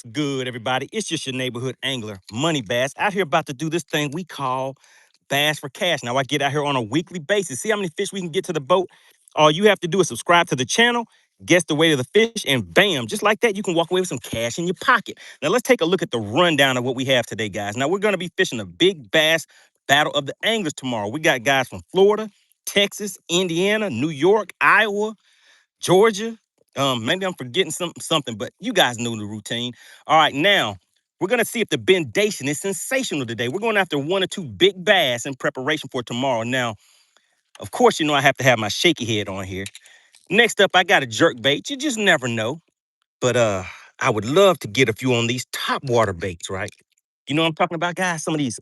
Good, everybody. It's just your neighborhood angler, MoneyBass, out here about to do this thing we call Bass for Cash. Now, I get out here on a weekly basis. See how many fish we can get to the boat? All you have to do is subscribe to the channel, guess the weight of the fish, and bam, just like that, you can walk away with some cash in your pocket. Now, let's take a look at the rundown of what we have today, guys. Now, we're going to be fishing a big bass battle of the anglers tomorrow. We got guys from Florida, Texas, Indiana, New York, Iowa, Georgia. Maybe I'm forgetting something, but you guys know the routine. All right, now we're gonna see if the bendation is sensational today. We're going after one or two big bass in preparation for tomorrow. Now, of course, you know I have to have my shaky head on here. Next up, I got a jerk bait. You just never know, but I would love to get a few on these top water baits, right? You know what I'm talking about, guys? Some of these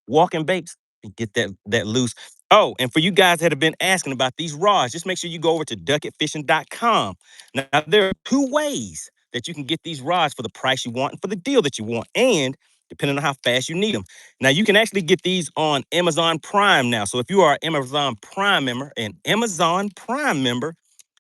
walking baits and get that loose. Oh, and for you guys that have been asking about these rods, just make sure you go over to ducketfishing.com. Now, there are two ways that you can get these rods for the price you want and for the deal that you want, and depending on how fast you need them. Now, you can actually get these on Amazon Prime now. So if you are an Amazon Prime member,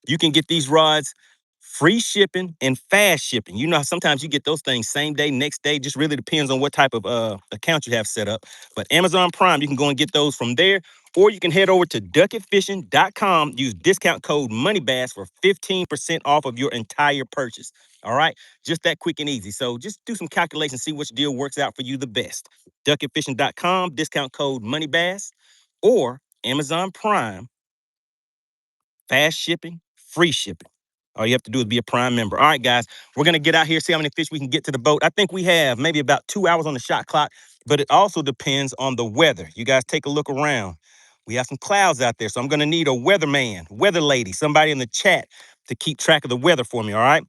you can get these rods free shipping and fast shipping. You know, sometimes you get those things same day, next day, just really depends on what type of account you have set up. But Amazon Prime, you can go and get those from there, or you can head over to ducketfishing.com, use discount code MoneyBass for 15% off of your entire purchase. All right, just that quick and easy. So just do some calculations, see which deal works out for you the best. Ducketfishing.com, discount code MoneyBass, or Amazon Prime, fast shipping, free shipping. All you have to do is be a Prime member. All right, guys, we're going to get out here, see how many fish we can get to the boat. I think we have maybe about 2 hours on the shot clock, but it also depends on the weather. You guys take a look around. We have some clouds out there, so I'm going to need a weatherman, weather lady, somebody in the chat to keep track of the weather for me, all right?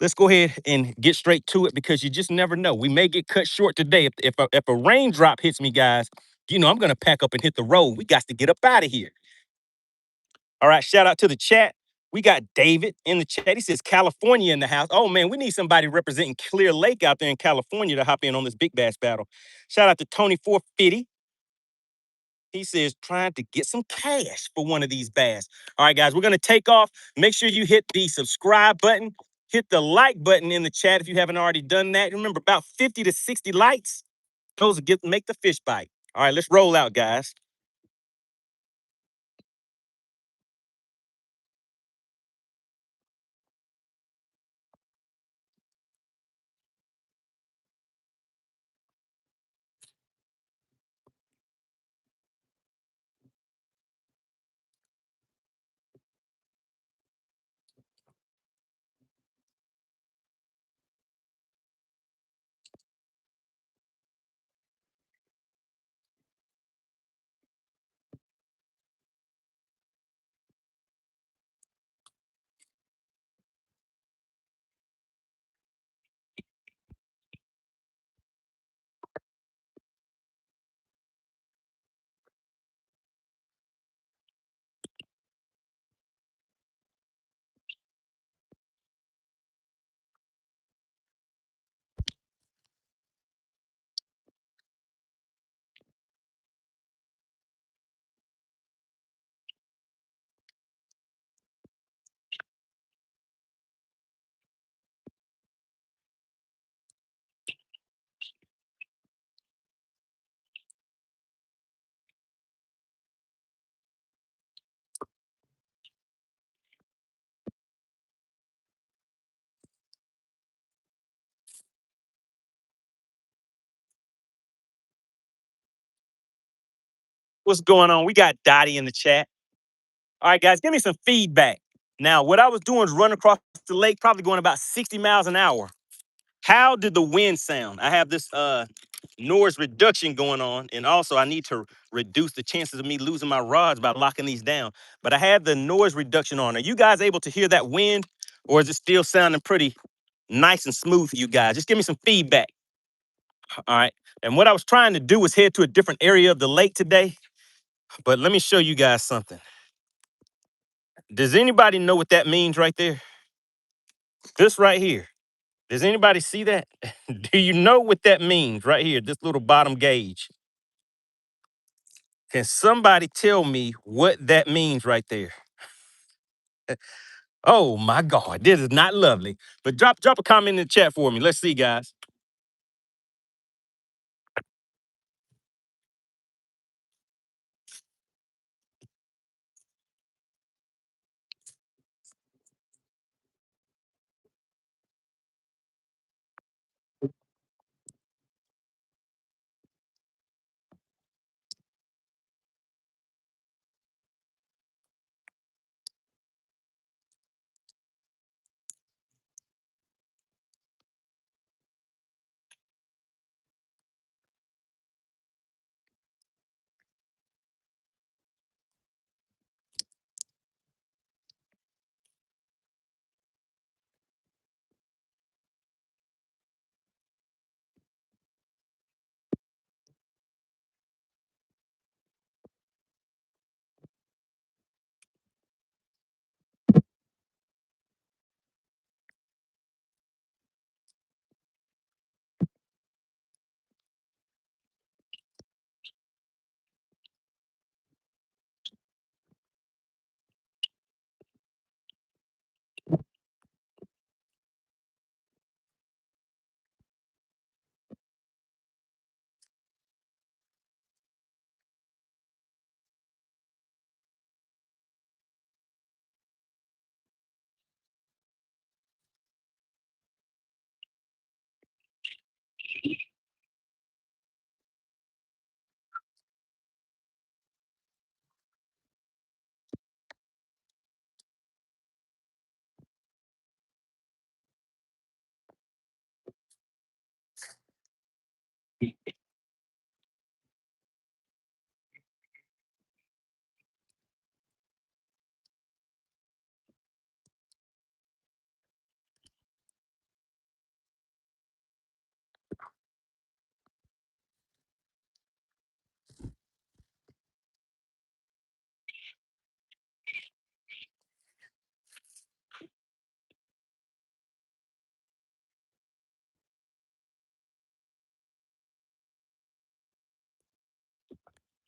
Let's go ahead and get straight to it because you just never know. We may get cut short today. If a raindrop hits me, guys, you know I'm going to pack up and hit the road. We got to get up out of here. All right, shout out to the chat. We got David in the chat. He says California in the house. Oh man, we need somebody representing Clear Lake out there in California to hop in on this big bass battle. Shout out to Tony 450. He says trying to get some cash for one of these bass. All right, guys, we're gonna take off. Make sure you hit the subscribe button, hit the like button in the chat if you haven't already done that. Remember, about 50 to 60 likes, those will make the fish bite. All right, let's roll out, guys. What's going on? We got Dottie in the chat. All right, guys, give me some feedback. Now, what I was doing is running across the lake, probably going about 60 miles an hour. How did the wind sound? I have this noise reduction going on, and also I need to reduce the chances of me losing my rods by locking these down. But I had the noise reduction on. Are you guys able to hear that wind, or is it still sounding pretty nice and smooth for you guys? Just give me some feedback. All right. And what I was trying to do was head to a different area of the lake today, but let me show you guys something. Does anybody know what that means right there? This right here. Does anybody see that? Do you know what that means right here? This little bottom gauge. Can somebody tell me what that means right there? Oh my God, this is not lovely. But drop a comment in the chat for me. Let's see, guys.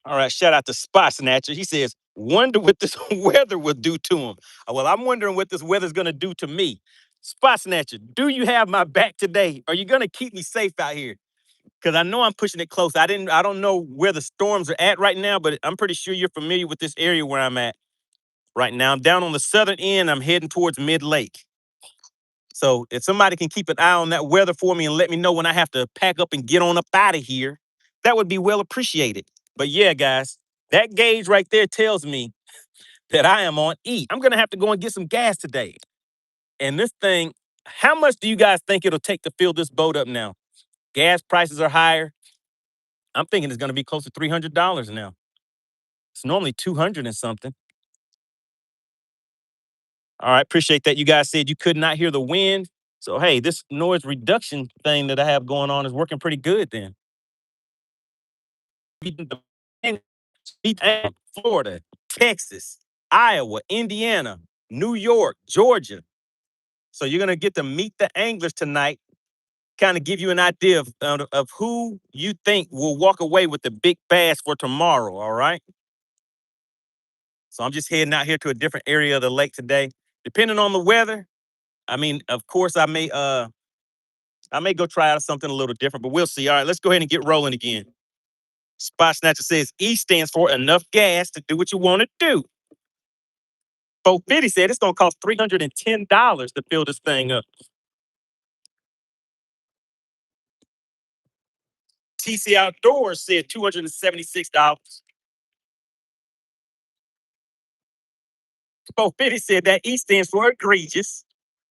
All right, shout out to Spot Snatcher. He says, wonder what this weather will do to him. Well, I'm wondering what this weather's gonna do to me. Spot Snatcher, do you have my back today? Are you gonna keep me safe out here? Because I know I'm pushing it close. I don't know where the storms are at right now, but I'm pretty sure you're familiar with this area where I'm at right now. I'm down on the southern end. I'm heading towards mid-lake. So if somebody can keep an eye on that weather for me and let me know when I have to pack up and get on up out of here, that would be well appreciated. But yeah, guys, that gauge right there tells me that I am on E. I'm gonna have to go and get some gas today. And this thing, how much do you guys think it'll take to fill this boat up now? Gas prices are higher. I'm thinking it's gonna be close to $300 now. It's normally 200 and something. All right, appreciate that. You guys said you could not hear the wind. So hey, this noise reduction thing that I have going on is working pretty good then. Florida, Texas, Iowa, Indiana, New York, Georgia. So you're gonna get to meet the anglers tonight, kind of give you an idea of who you think will walk away with the big bass for tomorrow. All right. So I'm just heading out here to a different area of the lake today. Depending on the weather, I mean, of course, I may go try out something a little different, but we'll see. All right, let's go ahead and get rolling again. Spot Snatcher says E stands for enough gas to do what you want to do. 450 said it's gonna cost $310 to fill this thing up. TC Outdoors said $276. 450 said that E stands for egregious.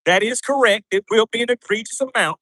That is correct. It will be an egregious amount.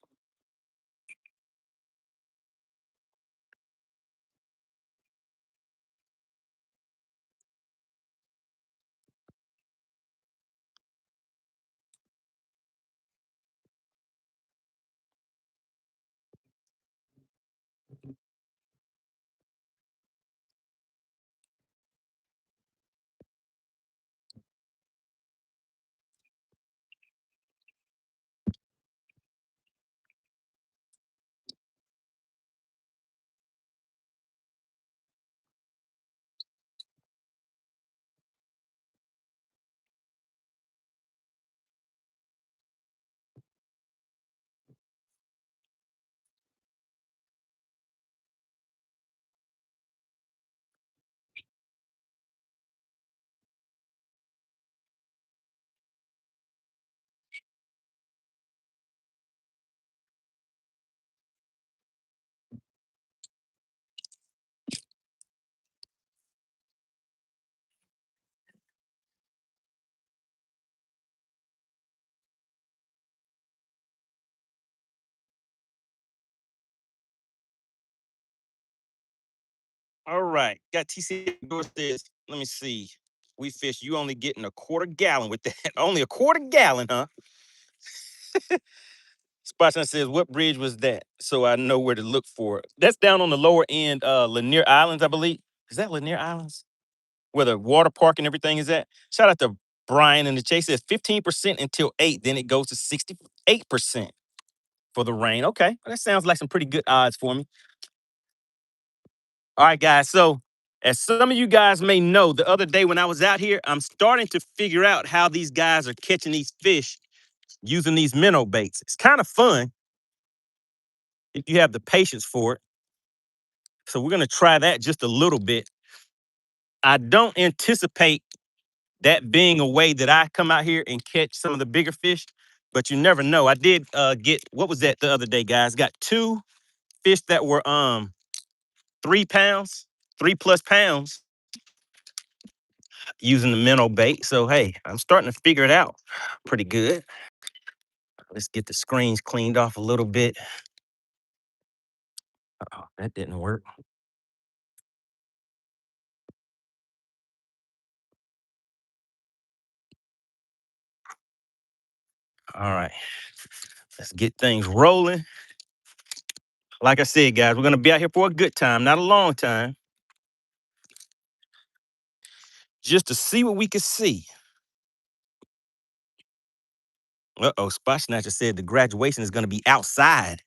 All right. Got TC says, let me see. We fish, you only getting a quarter gallon with that. Only a quarter gallon, huh? Spotson says, what bridge was that? So I know where to look for it. That's down on the lower end, Lanier Islands, I believe. Is that Lanier Islands? Where the water park and everything is at? Shout out to Brian in the chase. Says 15% until 8, then it goes to 68% for the rain. Okay, well, that sounds like some pretty good odds for me. All right, guys. So as some of you guys may know, the other day when I was out here, I'm starting to figure out how these guys are catching these fish using these minnow baits. It's kind of fun if you have the patience for it. So we're gonna try that just a little bit. I don't anticipate that being a way that I come out here and catch some of the bigger fish, but you never know. I did get, what was that the other day, guys? Got 2 fish that were 3 pounds, 3+ pounds using the minnow bait. So hey, I'm starting to figure it out pretty good. Let's get the screens cleaned off a little bit. Oh, that didn't work. All right, let's get things rolling. Like I said, guys, we're gonna be out here for a good time, not a long time, just to see what we can see. Uh-oh, Spot Snatcher said the graduation is gonna be outside.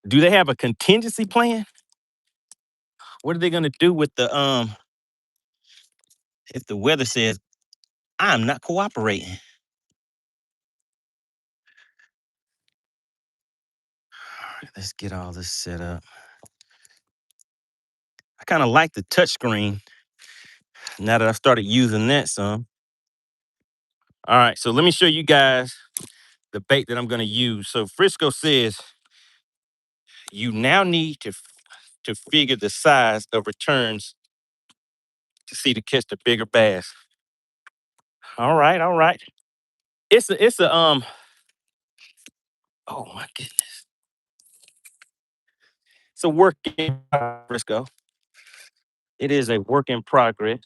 Do they have a contingency plan? What are they gonna do with the if the weather says I'm not cooperating? All right, let's get all this set up. I kind of like the touch screen now that I started using that some. All right, so let me show you guys the bait that I'm gonna use. So Frisco says you now need to figure the size of returns to see to catch the bigger bass. All right, all right. It's a oh my goodness. It's a work in progress, Frisco. It is a work in progress.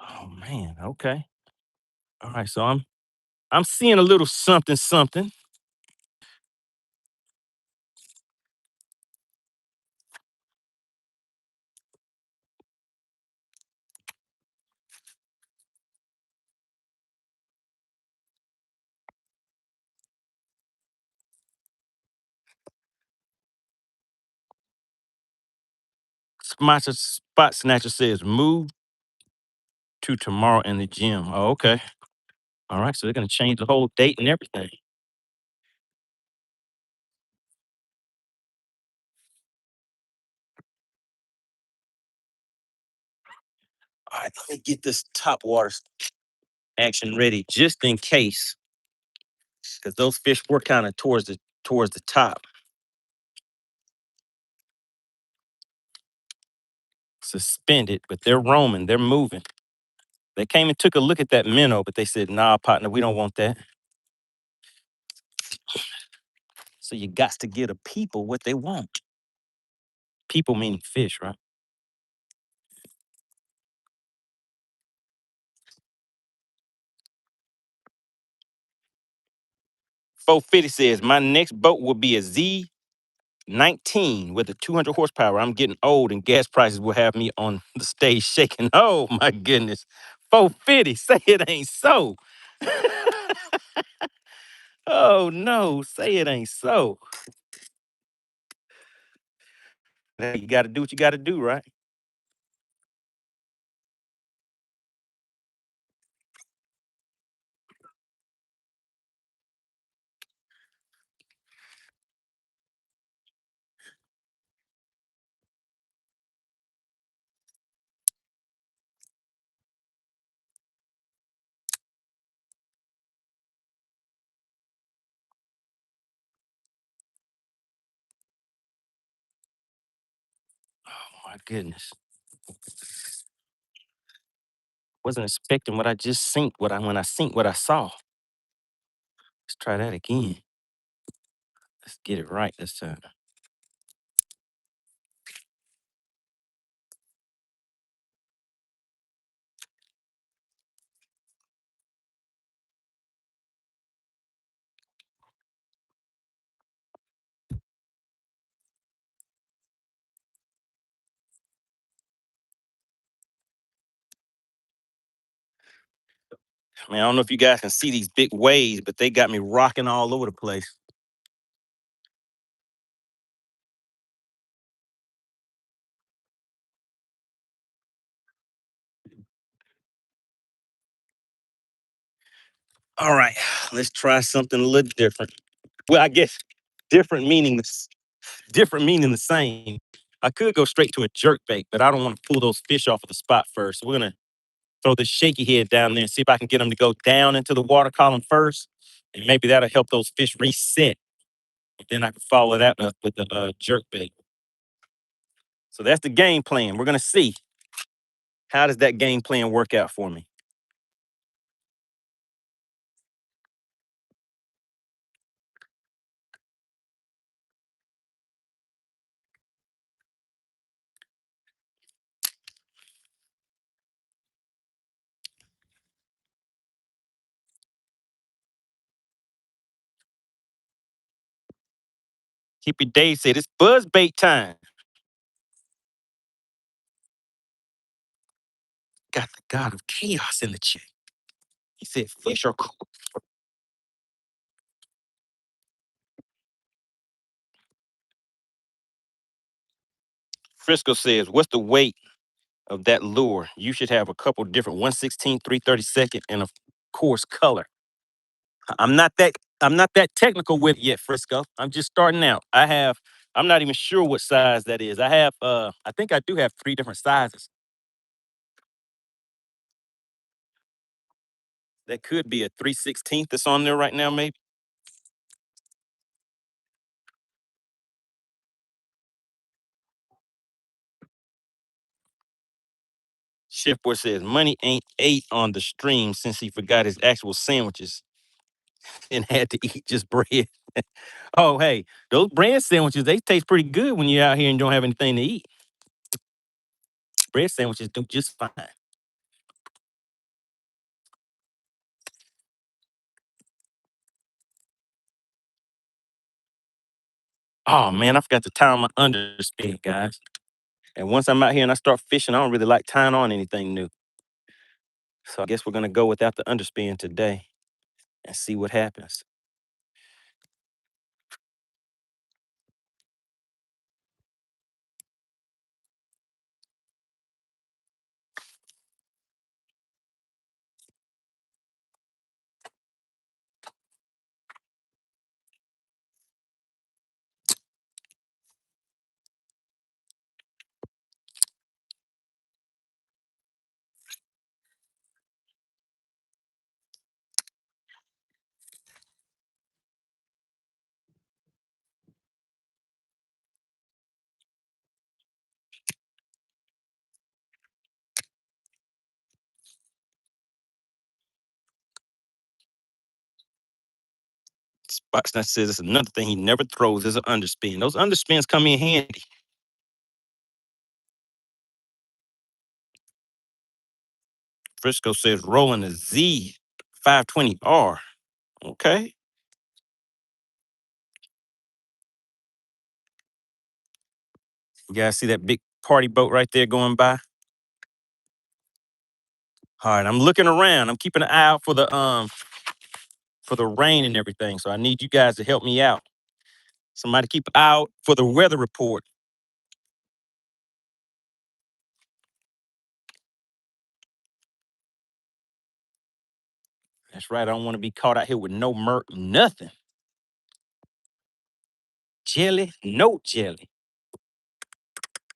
Oh man, okay. All right, so I'm seeing a little something something. Spot Snatcher says move to tomorrow in the gym. Oh, okay. All right, so they're gonna change the whole date and everything. All right, let me get this top water action ready just in case, because those fish were kind of towards the top, suspended, but they're roaming, they're moving. They came and took a look at that minnow, but they said, "Nah, partner, we don't want that." So you got to get a people what they want. People meaning fish, right? 450 says my next boat will be a Z19 with a 200 horsepower. I'm getting old and gas prices will have me on the stage shaking. Oh my goodness. 450, say it ain't so. Oh no, say it ain't so. Hey, you got to do what you got to do, right? my goodness. Wasn't expecting what I just synced, when I synced what I saw. Let's try that again. Let's get it right this time. Man, I don't know if you guys can see these big waves, but they got me rocking all over the place. All right, let's try something a little different. Well, I guess different meaning the same. I could go straight to a jerk bait, but I don't want to pull those fish off of the spot first. So we're gonna throw this shaky head down there and see if I can get them to go down into the water column first, and maybe that'll help those fish reset. And then I can follow that up with the jerk bait. So that's the game plan. We're gonna see how does that game plan work out for me. Hippie Dave said it's buzz bait time. Got the god of chaos in the chat. He said fish are cool. Frisco says, what's the weight of that lure? You should have a couple different 116, 332nd, and of course color. I'm not that technical with it yet, Frisco. I'm just starting out. I'm not even sure what size that is. I think I do have 3 different sizes. That could be a 3/16 that's on there right now, maybe. Chef Boy says money ain't ate on the stream since he forgot his actual sandwiches and had to eat just bread. Oh, hey, those bread sandwiches, they taste pretty good when you're out here and don't have anything to eat. Bread sandwiches do just fine. Oh man, I forgot to tie on my underspin, guys. And once I'm out here and I start fishing, I don't really like tying on anything new. So I guess we're gonna go without the underspin today and see what happens. Spotsnut says it's another thing he never throws is an underspin. Those underspins come in handy. Frisco says rolling a Z 520R. Okay. You guys see that big party boat right there going by? All right, I'm looking around. I'm keeping an eye out for the rain and everything. So I need you guys to help me out. Somebody keep an eye out for the weather report. That's right. I don't want to be caught out here with no nothing. Jelly, no jelly.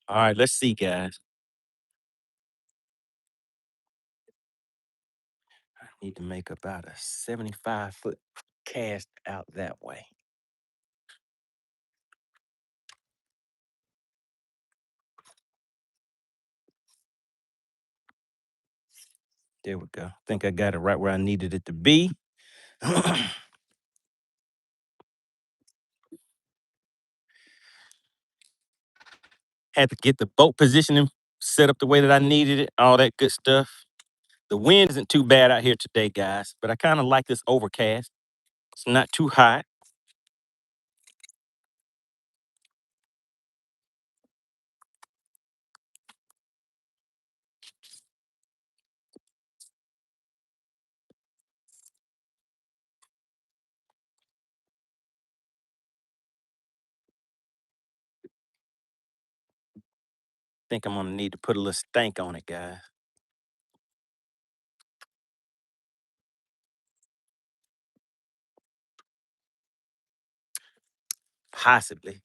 All right, let's see, guys. I need to make about a 75-foot cast out that way. There we go. I think I got it right where I needed it to be. Had to get the boat positioning set up the way that I needed it, all that good stuff. The wind isn't too bad out here today, guys, but I kind of like this overcast. It's not too hot. Think I'm gonna need to put a little stank on it, guys. Possibly.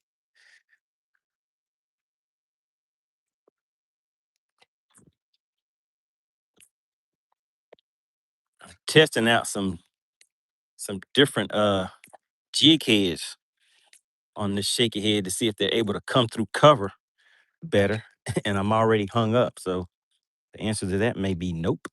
Testing out some different jig heads on this shaky head to see if they're able to come through cover better. And I'm already hung up, so the answer to that may be nope.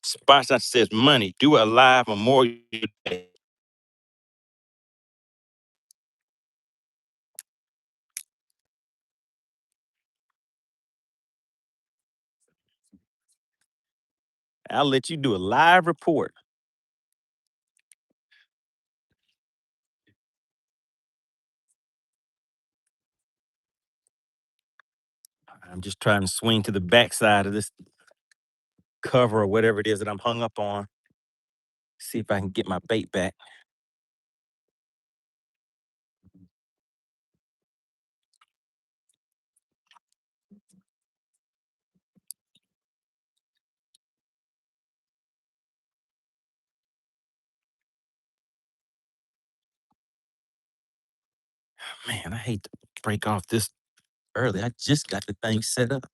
Spot that says money. Do a live Memorial Day. I'll let you do a live report. I'm just trying to swing to the backside of this cover or whatever it is that I'm hung up on. See if I can get my bait back. Man, I hate to break off this early. I just got the thing set up.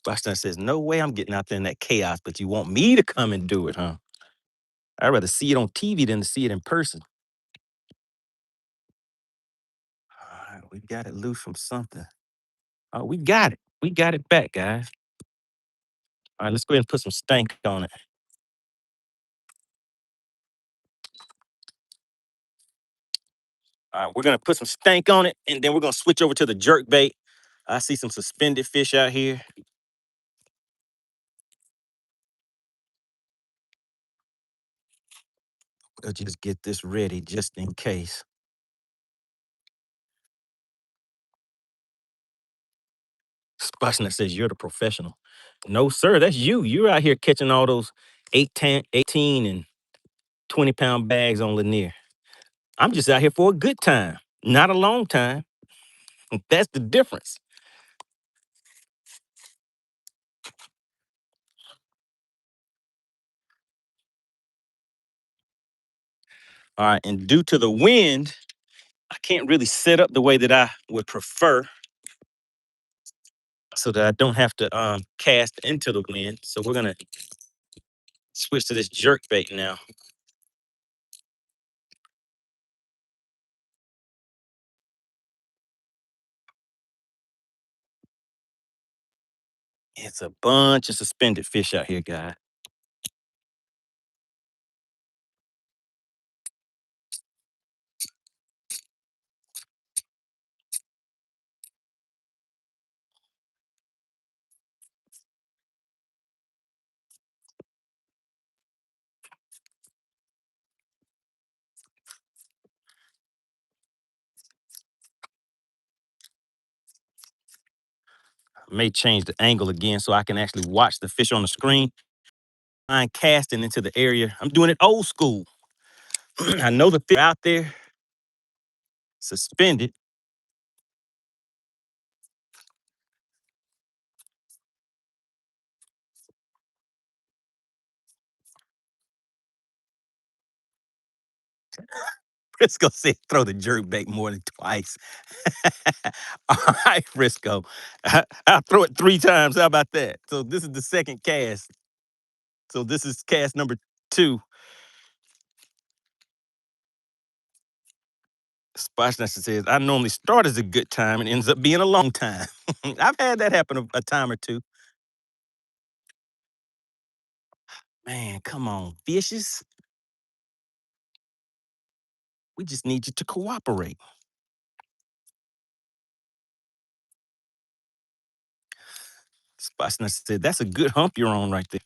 Squashdown says, no way I'm getting out there in that chaos, but you want me to come and do it, huh? I'd rather see it on TV than to see it in person. All right, we got it loose from something. Oh, we got it. We got it back, guys. All right, let's go ahead and put some stank on it. All right, we're gonna put some stank on it, and then we're gonna switch over to the jerk bait. I see some suspended fish out here. We'll just get this ready just in case. Squashing that says you're the professional. No, sir, that's you. You're out here catching all those 18 and 20-pound bags on Lanier. I'm just out here for a good time, not a long time. That's the difference. All right, and due to the wind, I can't really set up the way that I would prefer so that I don't have to cast into the wind. So we're gonna switch to this jerk bait now. It's a bunch of suspended fish out here, guys. I may change the angle again so I can actually watch the fish on the screen. I'm casting into the area. I'm doing it old school. I know the fish out there suspended. Frisco said throw the jerk bait more than twice. All right, Frisco. I'll throw it 3 times. How about that? So this is the second cast. So this is cast number 2. Spotnester says, I normally start as a good time and ends up being a long time. I've had that happen a time or two. Man, come on, fishes. We just need you to cooperate. Spotnester said, that's a good hump you're on right there.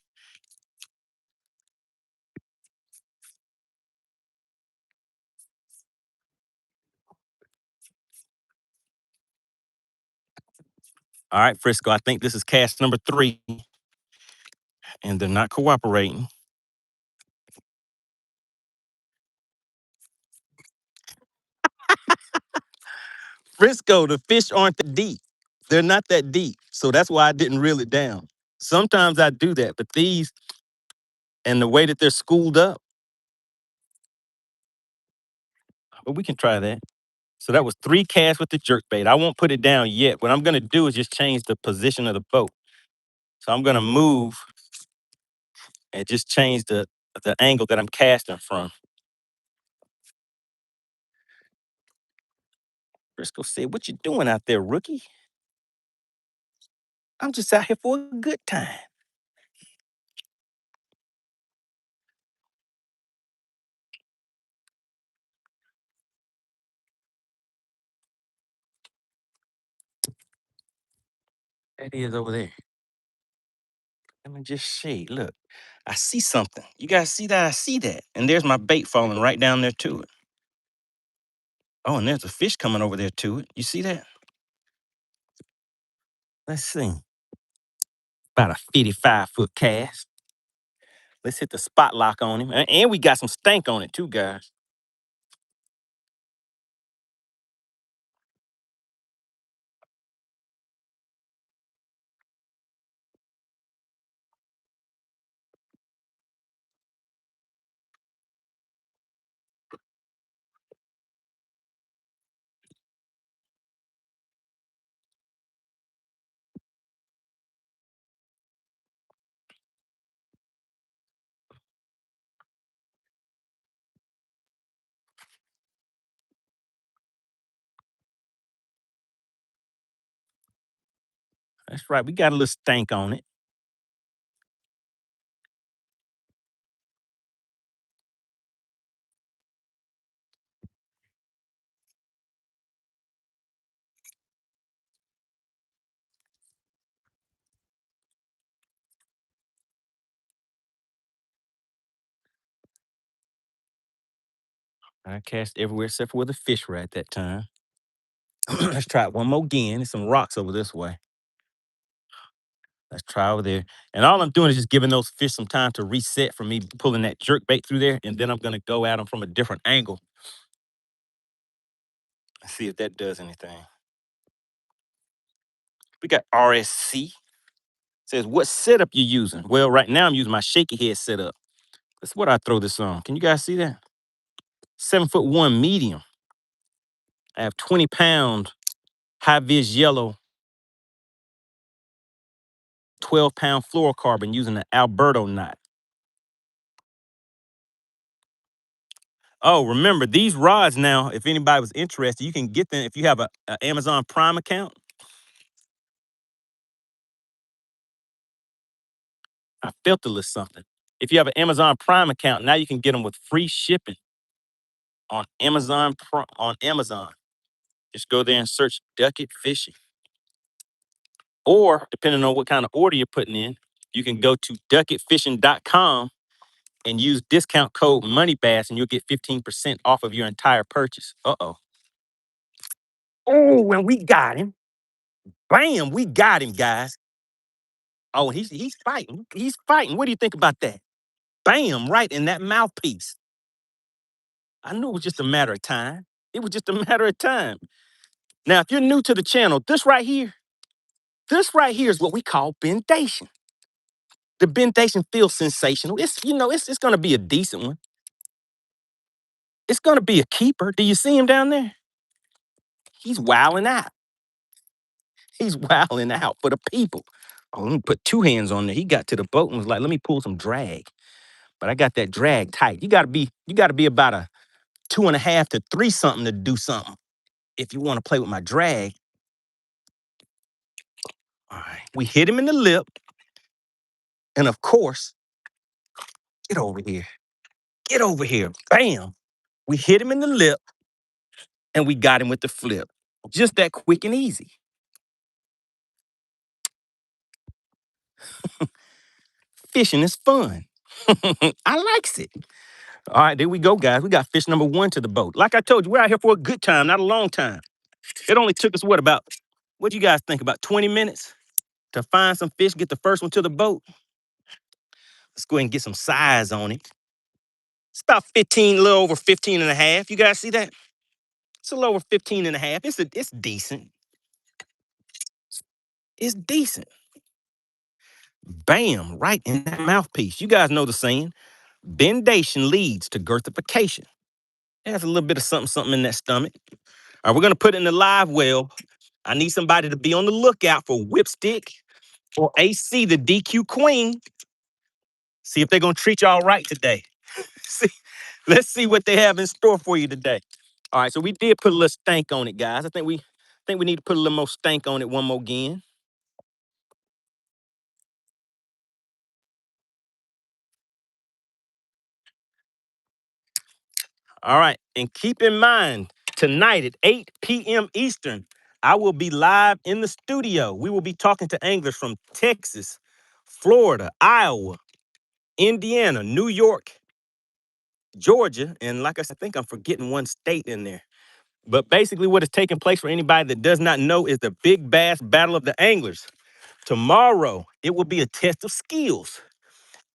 All right, Frisco, I think this is cast number 3, and they're not cooperating. Frisco, the fish aren't that deep. They're not that deep. So that's why I didn't reel it down. Sometimes I do that, but these and the way that they're schooled up, but we can try that. So that was 3 casts with the jerkbait. I won't put it down yet. What I'm gonna do is just change the position of the boat. So I'm gonna move and just change the angle that I'm casting from. Frisco said, what you doing out there, rookie? I'm just out here for a good time. That is over there. Let me just see. Look, I see something. You guys see that? I see that. And there's my bait falling right down there to it. Oh, and there's a fish coming over there to it. You see that? Let's see. About a 55-foot cast. Let's hit the spot lock on him. And we got some stank on it too, guys. That's right. We got a little stank on it. I cast everywhere except for where the fish were at that time. Let's try it one more again. There's some rocks over this way. Let's try over there. And all I'm doing is just giving those fish some time to reset from me pulling that jerk bait through there. And then I'm going to go at them from a different angle and see if that does anything. We got RSC. Says, what setup you using? Well, right now I'm using my shaky head setup. That's what I throw this on. Can you guys see that? 7'1" medium. I have 20-pound high vis yellow, 12-pound fluorocarbon using an Alberto knot. Oh, remember these rods now, if anybody was interested, you can get them if you have a Amazon Prime account. I felt a little something. If you have an Amazon Prime account, now you can get them with free shipping on Amazon. Just go there and search Ducket Fishing. Or depending on what kind of order you're putting in, you can go to ducketfishing.com and use discount code MoneyBass and you'll get 15% off of your entire purchase. Uh-oh. Oh, and we got him. Bam, we got him, guys. Oh, he's fighting. He's fighting. What do you think about that? Bam, right in that mouthpiece. I knew it was just a matter of time. It was just a matter of time. Now, if you're new to the channel, this right here is what we call bendation. The bendation feels sensational. It's gonna be a decent one. It's gonna be a keeper. Do you see him down there? He's wilding out. He's wilding out for the people. Oh, let me put two hands on there. He got to the boat and was like, let me pull some drag. But I got that drag tight. You gotta be about a 2.5 to 3 something to do something. If you want to play with my drag. All right. We hit him in the lip. And of course, get over here. Get over here. Bam. We hit him in the lip and we got him with the flip. Just that quick and easy. Fishing is fun. I likes it. All right, there we go, guys. We got fish number 1 to the boat. Like I told you, we're out here for a good time, not a long time. It only took us, what do you guys think, about 20 minutes to find some fish, get the first one to the boat? Let's go ahead and get some size on it. It's about 15, a little over 15 and a half. You guys see that? It's a little over 15 and a half. It's decent. It's decent. Bam, right in that mouthpiece. You guys know the saying, bendation leads to girthification. It has a little bit of something, something in that stomach. All right, we're gonna put it in the live well. I need somebody to be on the lookout for Whipstick or AC, the DQ Queen. See if they're gonna treat you all right today. See, let's see what they have in store for you today. All right, so we did put a little stank on it, guys. I think we need to put a little more stank on it one more again. All right, and keep in mind, tonight at 8 p.m. Eastern, I will be live in the studio. We will be talking to anglers from Texas, Florida, Iowa, Indiana, New York, Georgia, and like I said, I think I'm forgetting one state in there. But basically what is taking place for anybody that does not know is the Big Bass Battle of the Anglers. Tomorrow, it will be a test of skills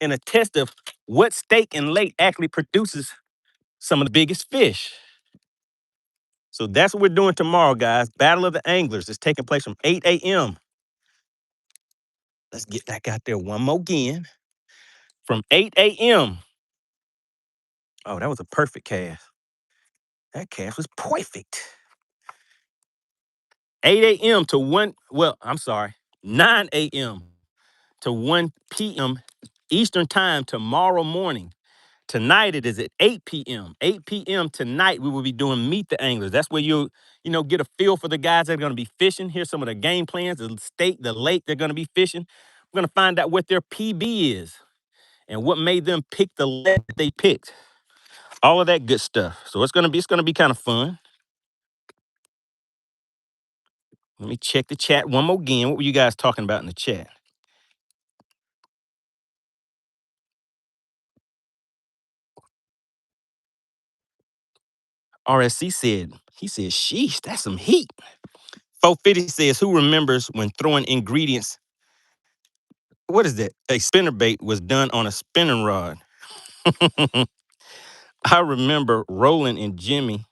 and a test of what steak and lake actually produces some of the biggest fish. So that's what we're doing tomorrow, guys. Battle of the Anglers is taking place from 8 a.m. Let's get back out there one more again. From 8 a.m. Oh, that was a perfect cast. That cast was perfect. 8 a.m. to 1, well, I'm sorry, 9 a.m. to 1 p.m. Eastern time tomorrow morning. Tonight it is at 8 p.m. 8 p.m. tonight we will be doing Meet the Anglers. That's where you get a feel for the guys that are going to be fishing. Here's some of the game plans, the state, the lake they're going to be fishing. We're going to find out what their PB is and what made them pick the lake that they picked. All of that good stuff. So it's going to be kind of fun. Let me check the chat one more again. What were you guys talking about in the chat? RSC said, sheesh, that's some heat. 450 says, who remembers when throwing ingredients, what is that? A spinnerbait was done on a spinning rod. I remember Roland and Jimmy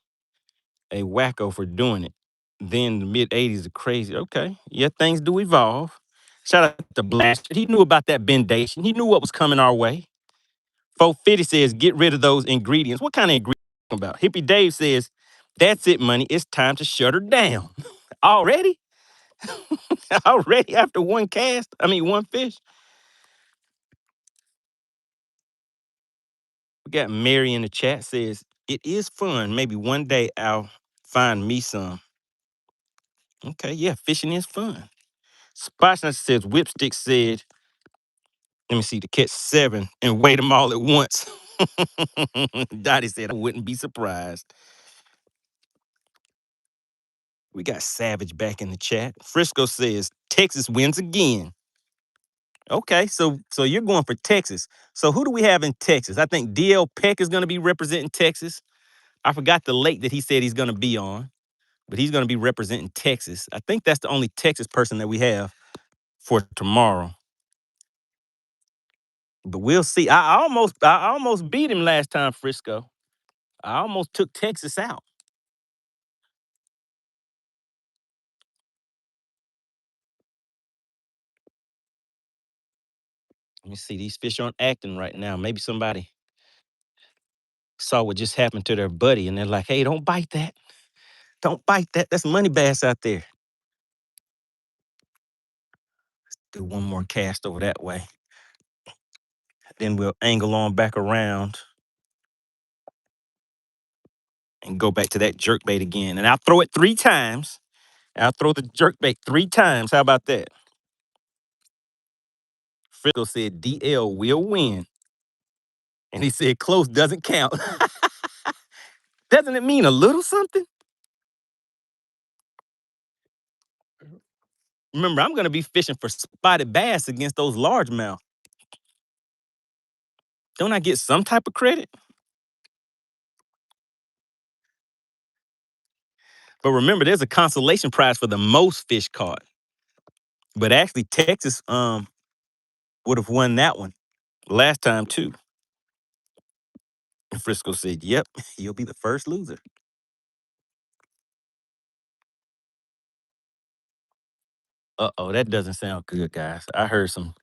a wacko for doing it. Then the mid 80s are crazy. Okay. Yeah, things do evolve. Shout out to Blast. He knew about that bendation. He knew what was coming our way. 450 says, get rid of those ingredients. What kind of ingredients are you talking about? Hippie Dave says, that's it, money. It's time to shut her down. Already? Already after one cast? I mean, one fish? We got Mary in the chat says, it is fun. Maybe one day I'll find me some. Okay, yeah, fishing is fun. Spotchner says, Whipstick said, let me see, to catch 7 and weigh them all at once. Dottie said, I wouldn't be surprised. We got Savage back in the chat. Frisco says, Texas wins again. Okay, so you're going for Texas. So who do we have in Texas? I think DL Peck is going to be representing Texas. I forgot the lake that he said he's going to be on, but he's going to be representing Texas. I think that's the only Texas person that we have for tomorrow. But we'll see. I almost beat him last time, Frisco. I almost took Texas out. Let me see. These fish aren't acting right now. Maybe somebody saw what just happened to their buddy, and they're like, "Hey, don't bite that. Don't bite that. That's MoneyBass out there." Do one more cast over that way. Then we'll angle on back around and go back to that jerkbait again. And I'll throw it 3 times. I'll throw the jerkbait 3 times. How about that? Frisco said DL will win. And he said close doesn't count. Doesn't it mean a little something? Remember, I'm going to be fishing for spotted bass against those largemouth. Don't I get some type of credit? But remember, there's a consolation prize for the most fish caught. But actually, Texas would have won that one last time too. And Frisco said, "Yep, you'll be the first loser." Uh-oh, that doesn't sound good, guys. I heard some.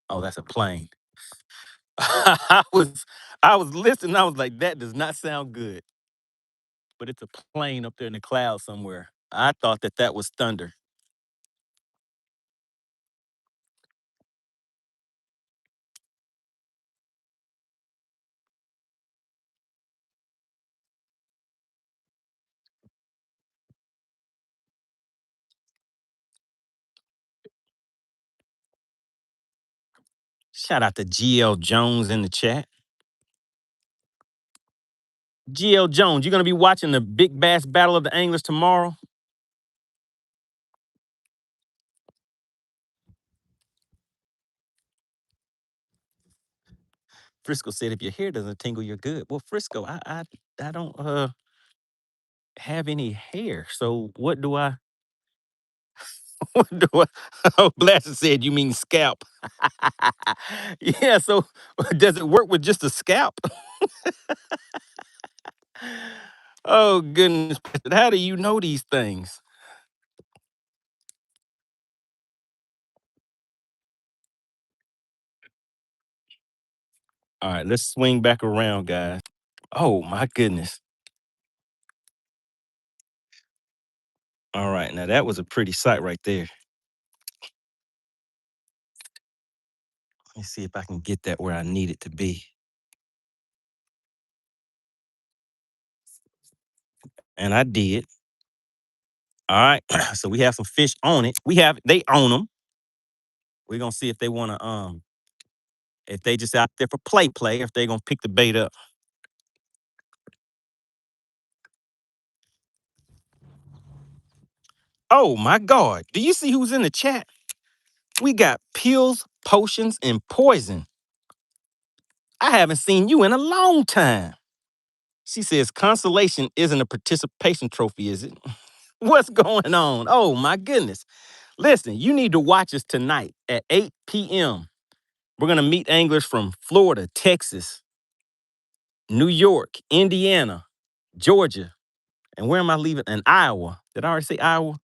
Oh, that's a plane. I was listening. I was like, that does not sound good. But it's a plane up there in the clouds somewhere. I thought that that was thunder. Shout out to GL Jones in the chat. GL Jones, you're gonna be watching the Big Bass Battle of the Anglers tomorrow. Frisco said, "If your hair doesn't tingle, you're good." Well, Frisco, I don't have any hair, so what do I? What do I? Oh, Blaster said, "You mean scalp?" Yeah. So, does it work with just a scalp? Oh goodness, how do you know these things? All right, let's swing back around, guys. Oh my goodness. All right, now that was a pretty sight right there. Let me see if I can get that where I need it to be. And I did. All right. So we have some fish on it. They own them. We're gonna see if they wanna if they just out there for play, if they gonna pick the bait up. Oh my God. Do you see who's in the chat? We got pills, potions, and poison. I haven't seen you in a long time. She says consolation isn't a participation trophy, is it? What's going on? Oh my goodness. Listen, you need to watch us tonight at 8 p.m. We're going to meet anglers from Florida, Texas, New York, Indiana, Georgia, and where am I leaving? And Iowa. Did I already say Iowa?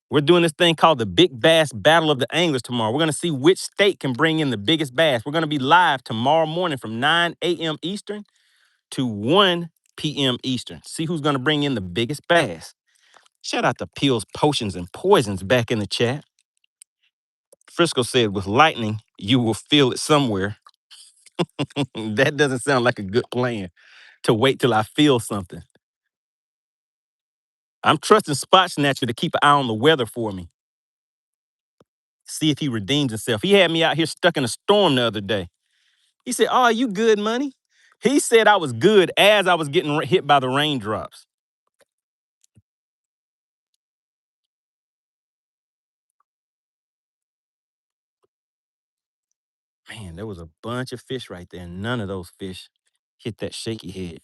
We're doing this thing called the Big Bass Battle of the Anglers tomorrow. We're going to see which state can bring in the biggest bass. We're going to be live tomorrow morning from 9 a.m. Eastern to 1 p.m. Eastern. See who's going to bring in the biggest bass. Shout out to Pills, Potions, and Poisons back in the chat. Frisco said, with lightning, you will feel it somewhere. That doesn't sound like a good plan to wait till I feel something. I'm trusting Spot Snatcher to keep an eye on the weather for me. See if he redeems himself. He had me out here stuck in a storm the other day. He said, "Oh, you good, money?" He said I was good as I was getting hit by the raindrops. Man, there was a bunch of fish right there, and none of those fish hit that shaky head.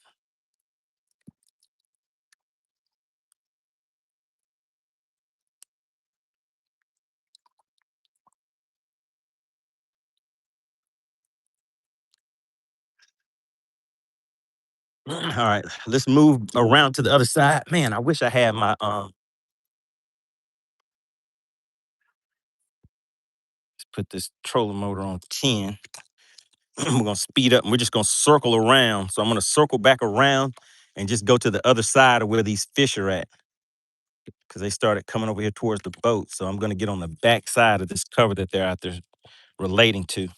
All right, let's move around to the other side. Man, I wish I had my Put this trolling motor on 10. We're gonna speed up and we're just gonna circle around. So I'm gonna circle back around and just go to the other side of where these fish are at. Because they started coming over here towards the boat. So I'm gonna get on the back side of this cover that they're out there relating to.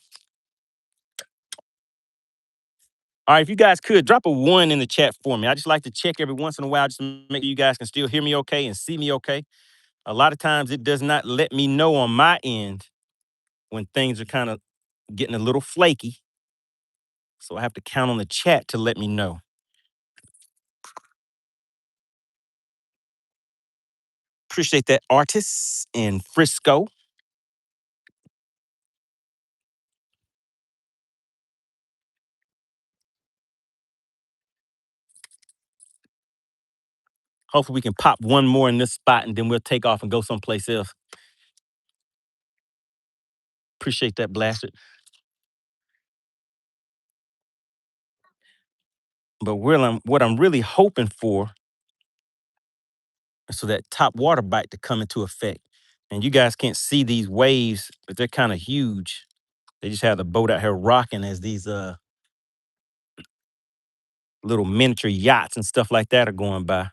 All right, if you guys could drop a 1 in the chat for me. I just like to check every once in a while just to make sure you guys can still hear me okay and see me okay. A lot of times it does not let me know on my end when things are kind of getting a little flaky. So I have to count on the chat to let me know. Appreciate that, artists in Frisco. Hopefully we can pop one more in this spot and then we'll take off and go someplace else. Appreciate that, Blaster. But what I'm really hoping for is for that top water bite to come into effect. And you guys can't see these waves, but they're kind of huge. They just have the boat out here rocking as these little miniature yachts and stuff like that are going by.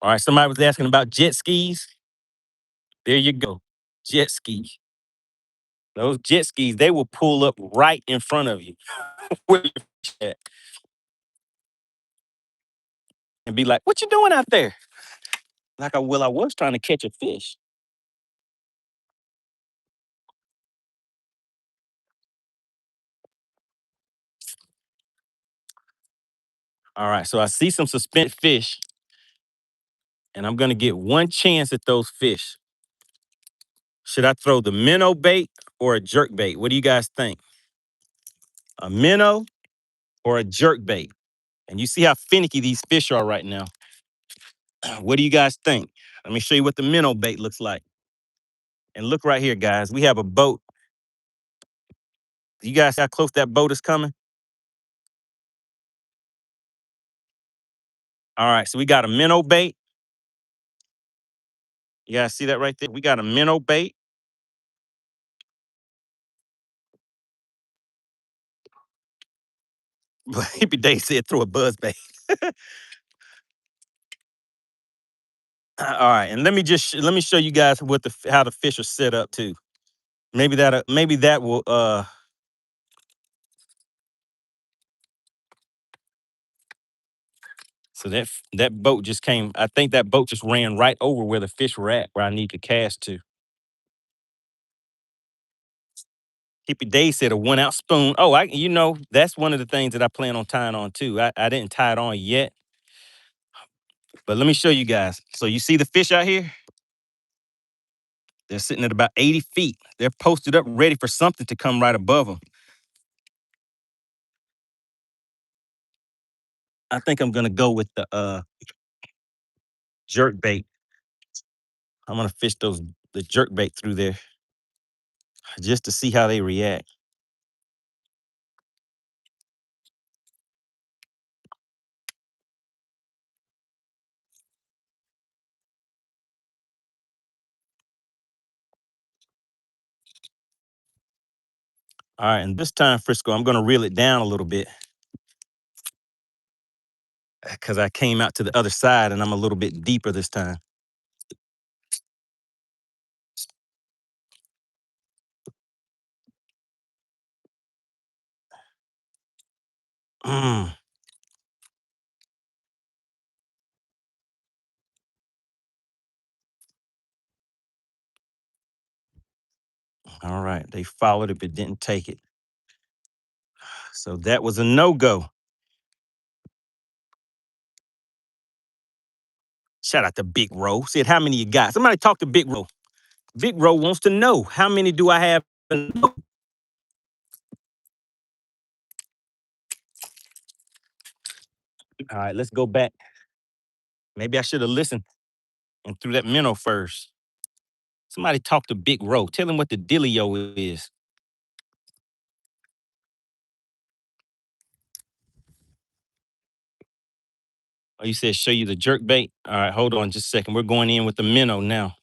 All right, somebody was asking about jet skis. There you go, jet skis. Those jet skis, they will pull up right in front of you where you're at and be like, "What you doing out there?" Like, I was trying to catch a fish. All right, so I see some suspended fish, and I'm gonna get one chance at those fish. Should I throw the minnow bait or a jerk bait? What do you guys think? A minnow or a jerk bait? And you see how finicky these fish are right now. What do you guys think? Let me show you what the minnow bait looks like. And look right here, guys. We have a boat. You guys see how close that boat is coming? All right, so we got a minnow bait. You guys see that right there? We got a minnow bait. But Hippie Day said throw a buzz bait. All right, and let me show you guys what how the fish are set up too. Maybe that will so that boat just came. I think that boat just ran right over where the fish were at, where I need to cast to. Hippie Day said a 1 ounce spoon. Oh, that's one of the things that I plan on tying on too. I didn't tie it on yet, but let me show you guys. So you see the fish out here? They're sitting at about 80 feet. They're posted up, ready for something to come right above them. I think I'm gonna go with the jerk bait. I'm gonna fish the jerk bait through there just to see how they react. All right, and this time, Frisco, I'm gonna reel it down a little bit because I came out to the other side and I'm a little bit deeper this time. Mm. All right, they followed it but didn't take it. So that was a no-go. Shout out to Big Ro. Said, how many you got? Somebody talk to Big Ro. Big Ro wants to know, how many do I have? All right, let's go back. Maybe I should have listened and threw that minnow first. Somebody talk to Big Ro. Tell him what the dealio is. Oh, you said show you the jerk bait? All right, hold on just a second. We're going in with the minnow now.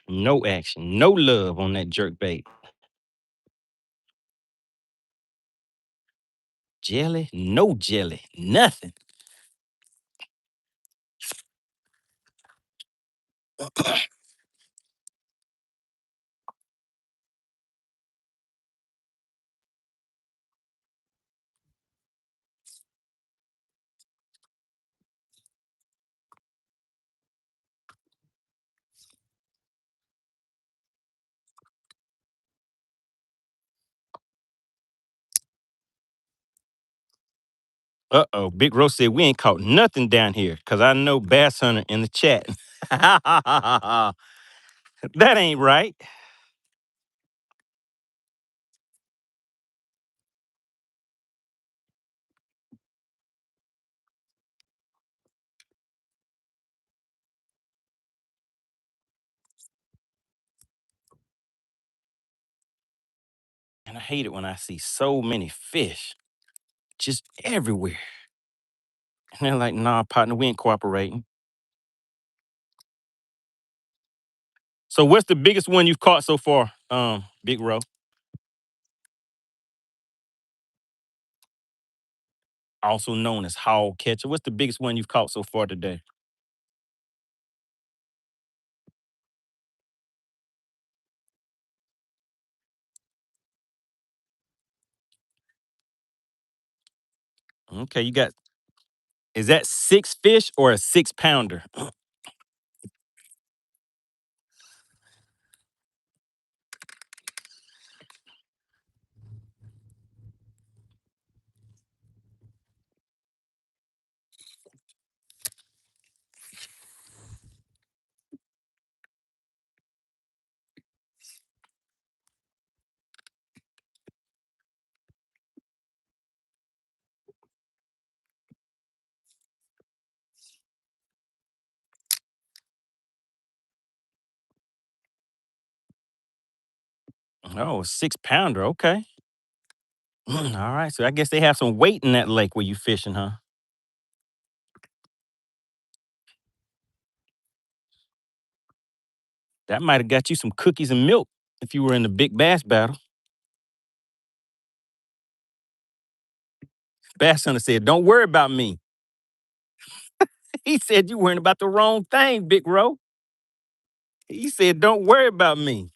No action, no love on that jerk bait. Jelly, no jelly, nothing. Uh-oh, Big Rose said we ain't caught nothing down here because I know Bass Hunter in the chat. That ain't right. And I hate it when I see so many fish just everywhere. And they're like, nah, partner, we ain't cooperating. So what's the biggest one you've caught so far, Big Ro? Also known as hog catcher. What's the biggest one you've caught so far today? Okay, you got, is that 6 fish or a 6-pounder? Oh, 6-pounder. Okay. All right. So I guess they have some weight in that lake where you fishing, huh? That might have got you some cookies and milk if you were in the big bass battle. Bass Hunter said, "Don't worry about me." He said you worrying about the wrong thing, Big Ro. He said, "Don't worry about me."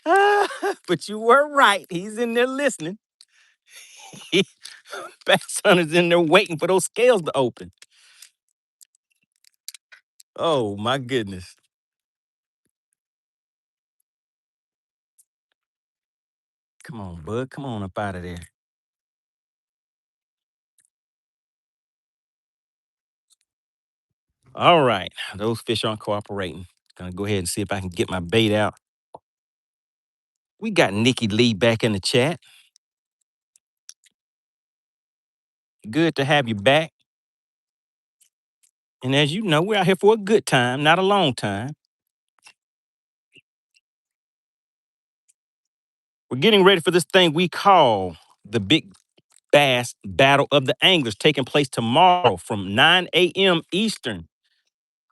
But you were right. He's in there listening. Bass Hunter's in there waiting for those scales to open. Oh my goodness. Come on, bud. Come on up out of there. All right. Those fish aren't cooperating. Gonna go ahead and see if I can get my bait out. We got Nikki Lee back in the chat. Good to have you back. And as you know, we're out here for a good time, not a long time. We're getting ready for this thing we call the Big Bass Battle of the Anglers, taking place tomorrow from 9 a.m. Eastern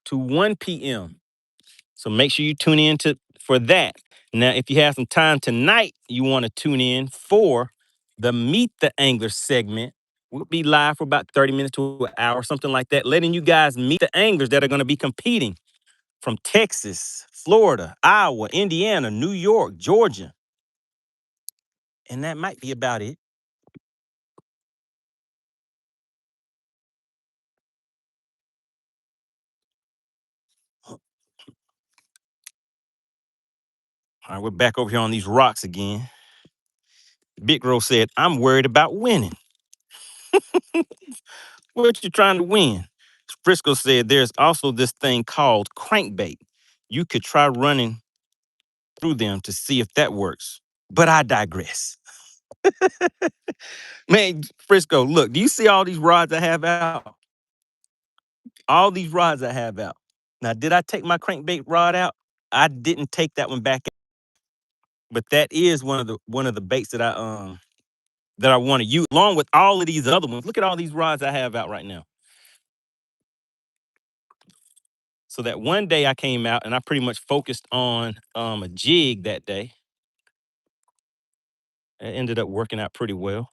to 1 p.m. So make sure you tune in for that. Now, if you have some time tonight, you want to tune in for the Meet the Angler segment. We'll be live for about 30 minutes to an hour, something like that, letting you guys meet the anglers that are going to be competing from Texas, Florida, Iowa, Indiana, New York, Georgia. And that might be about it. All right, we're back over here on these rocks again. Big Rose said, I'm worried about winning. What you trying to win? Frisco said there's also this thing called crankbait. You could try running through them to see if that works. But I digress. Man, Frisco, look, do you see all these rods I have out? All these rods I have out. Now, did I take my crankbait rod out? I didn't take that one back, but that is one of the baits that I want to use along with all of these other ones. Look at all these rods I have out right now. So that one day I came out and I pretty much focused on a jig that day. It ended up working out pretty well.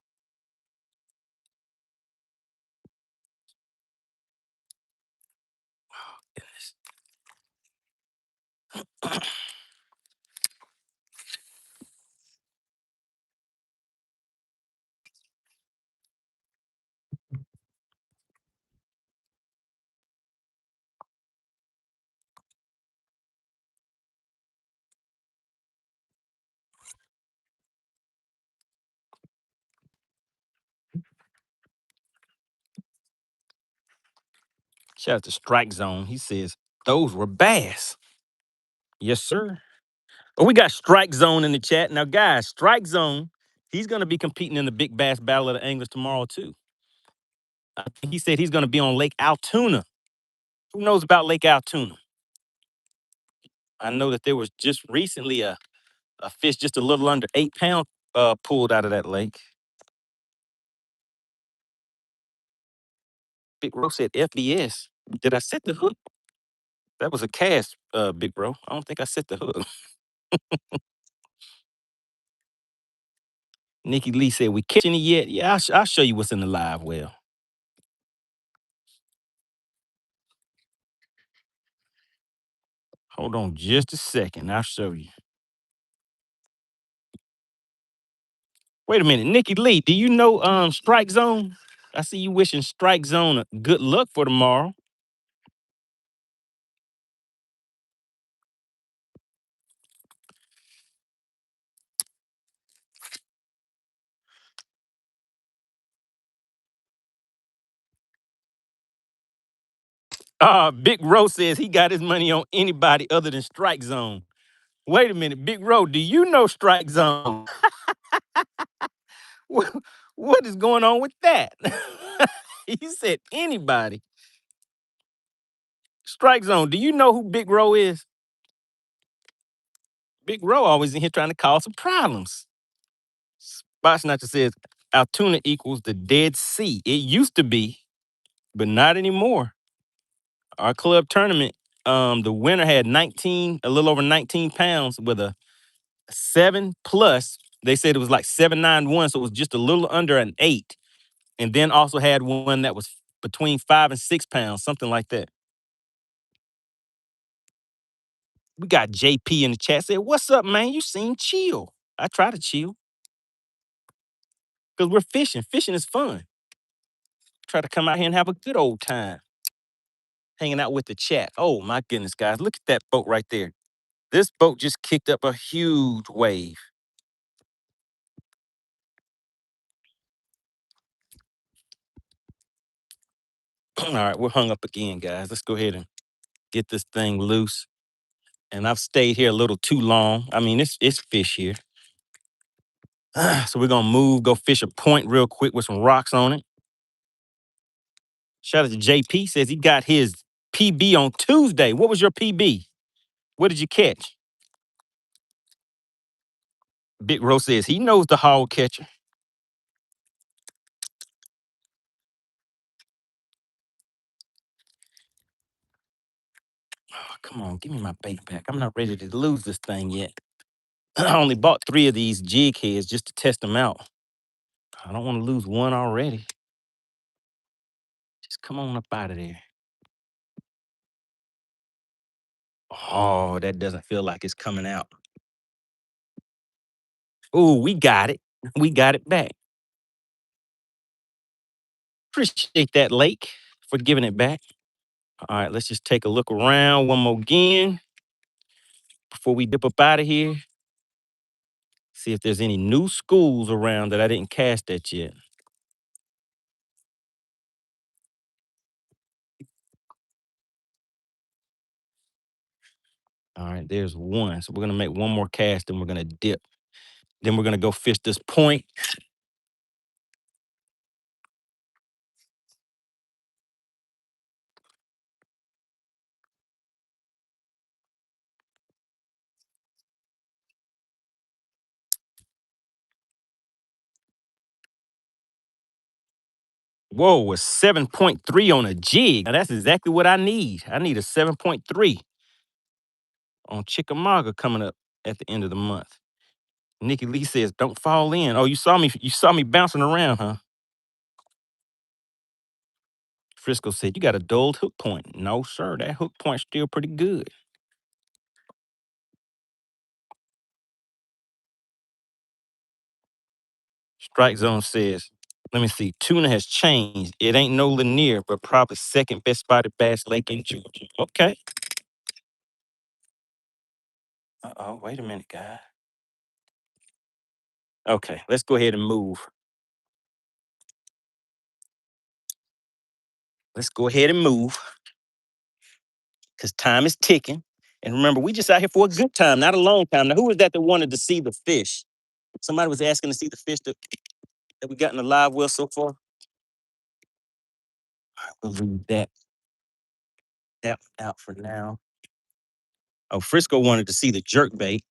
Shout out to Strike Zone. He says those were bass. Yes, sir. Oh, we got Strike Zone in the chat. Now, guys, Strike Zone, he's going to be competing in the Big Bass Battle of the Anglers tomorrow, too. I think he said he's going to be on Lake Altoona. Who knows about Lake Altoona? I know that there was just recently a fish just a little under 8 pounds pulled out of that lake. Big Bro said FBS. Did I set the hook? That was a cast, Big Bro. I don't think I set the hook. Nikki Lee said, we catching it yet? Yeah, I'll show you what's in the live well. Hold on just a second. I'll show you. Wait a minute, Nikki Lee, do you know Strike Zone? I see you wishing Strike Zone good luck for tomorrow. Big Ro says he got his money on anybody other than Strike Zone. Wait a minute, Big Ro, do you know Strike Zone? What what is going on with that? He said anybody. Strike Zone, do you know who Big Ro is? Big Ro always in here trying to cause some problems. Spot Snatcher says Altoona equals the Dead Sea. It used to be, but not anymore. Our club tournament, the winner had a little over 19 pounds with a 7 plus. They said it was like 791, so it was just a little under an 8. And then also had one that was between 5 and 6 pounds, something like that. We got JP in the chat said, what's up, man? You seem chill. I try to chill. Because we're fishing. Fishing is fun. Try to come out here and have a good old time. Hanging out with the chat. Oh my goodness, guys. Look at that boat right there. This boat just kicked up a huge wave. All right, we're hung up again, guys. Let's go ahead and get this thing loose. And I've stayed here a little too long. I mean, it's fish here. So we're gonna move, go fish a point real quick with some rocks on it. Shout out to JP, says he got his PB on Tuesday. What was your PB? What did you catch? Big Ro says he knows the hog catcher. Oh, come on, give me my bait back. I'm not ready to lose this thing yet. I only bought 3 of these jig heads just to test them out. I don't want to lose one already. Just come on up out of there. Oh, that doesn't feel like it's coming out. Oh, we got it. We got it back. Appreciate that, Lake, for giving it back. All right, let's just take a look around one more again before we dip up out of here. See if there's any new schools around that I didn't cast at yet. All right, there's one. So we're gonna make one more cast, then we're gonna dip. Then we're gonna go fish this point. Whoa, a 7.3 on a jig. Now that's exactly what I need. I need a 7.3 on Chickamauga coming up at the end of the month. Nikki Lee says, "Don't fall in." Oh, you saw me. You saw me bouncing around, huh? Frisco said, "You got a dulled hook point." No, sir. That hook point's still pretty good. Strike Zone says, "Let me see. Tuna has changed. It ain't no Lanier, but probably second best spotted bass lake in Georgia." Okay. Uh-oh, wait a minute, guy. Okay, let's go ahead and move. Let's go ahead and move because time is ticking. And remember, we just out here for a good time, not a long time. Now, who was that wanted to see the fish? Somebody was asking to see the fish that we got in the live well so far. All right, we'll leave that out for now. Oh, Frisco wanted to see the jerk bait.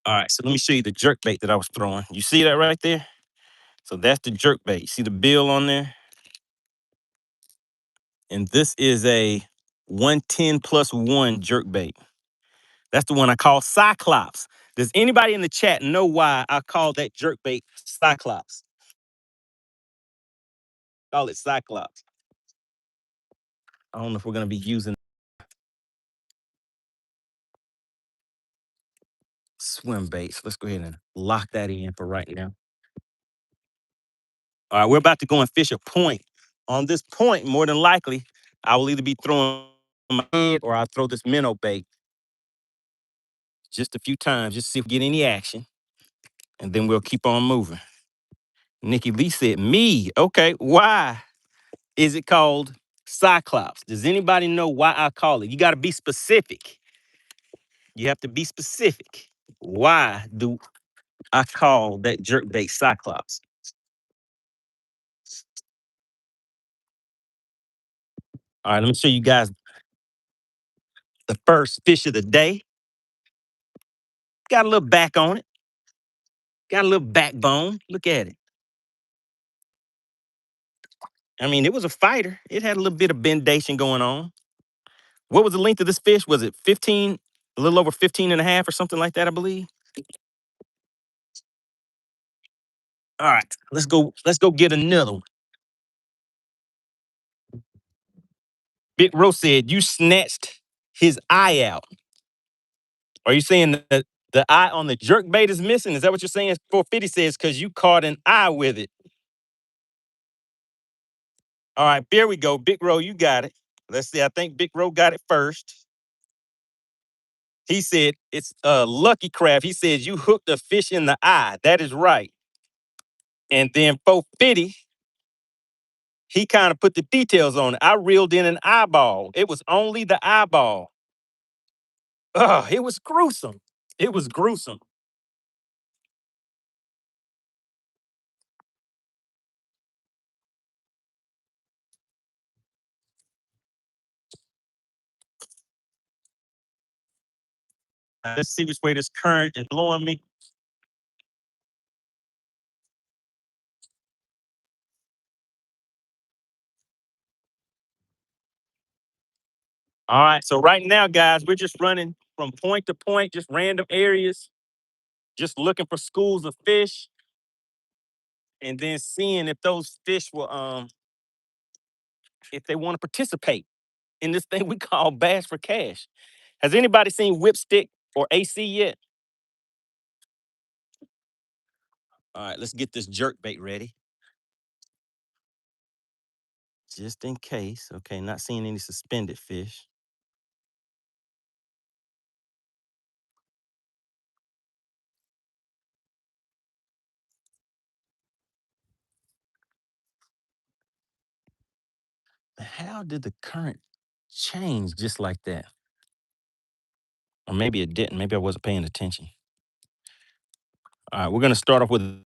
All right, so let me show you the jerk bait that I was throwing. You see that right there? So that's the jerk bait. You see the bill on there? And this is a 110 plus 1 jerk bait. That's the one I call Cyclops. Does anybody in the chat know why I call that jerk bait Cyclops? Call it Cyclops. I don't know if we're going to be using swim baits. Let's go ahead and lock that in for right now. All right, we're about to go and fish a point. On this point, more than likely, I will either be throwing my head or I'll throw this minnow bait just a few times, just to see if we get any action. And then we'll keep on moving. Nikki Lee said, "Me, okay, why is it called Cyclops? Does anybody know why I call it?" You got to be specific. You have to be specific. Why do I call that jerkbait Cyclops? All right, let me show you guys the first fish of the day. Got a little back on it. Got a little backbone. Look at it. I mean, it was a fighter. It had a little bit of bendation going on. What was the length of this fish? Was it 15, a little over 15 and a half or something like that, I believe? All right, let's go get another one. Big Rose said, "You snatched his eye out." Are you saying that the eye on the jerk bait is missing? Is that what you're saying? 450 says, "Because you caught an eye with it." All right, there we go. Big Ro, you got it. Let's see. I think Big Ro got it first. He said, "It's a lucky craft." He says, "You hooked a fish in the eye." That is right. And then 450, he kind of put the details on it. "I reeled in an eyeball. It was only the eyeball." Oh, it was gruesome. It was gruesome. Let's see which way this current is blowing me. All right. So right now, guys, we're just running from point to point, just random areas, just looking for schools of fish, and then seeing if those fish will if they want to participate in this thing we call Bass for Cash. Has anybody seen Whipstick or AC yet? All right, let's get this jerk bait ready. Just in case. Okay, not seeing any suspended fish. How did the current changed just like that. Or maybe it didn't. Maybe I wasn't paying attention. All right, we're gonna start off with.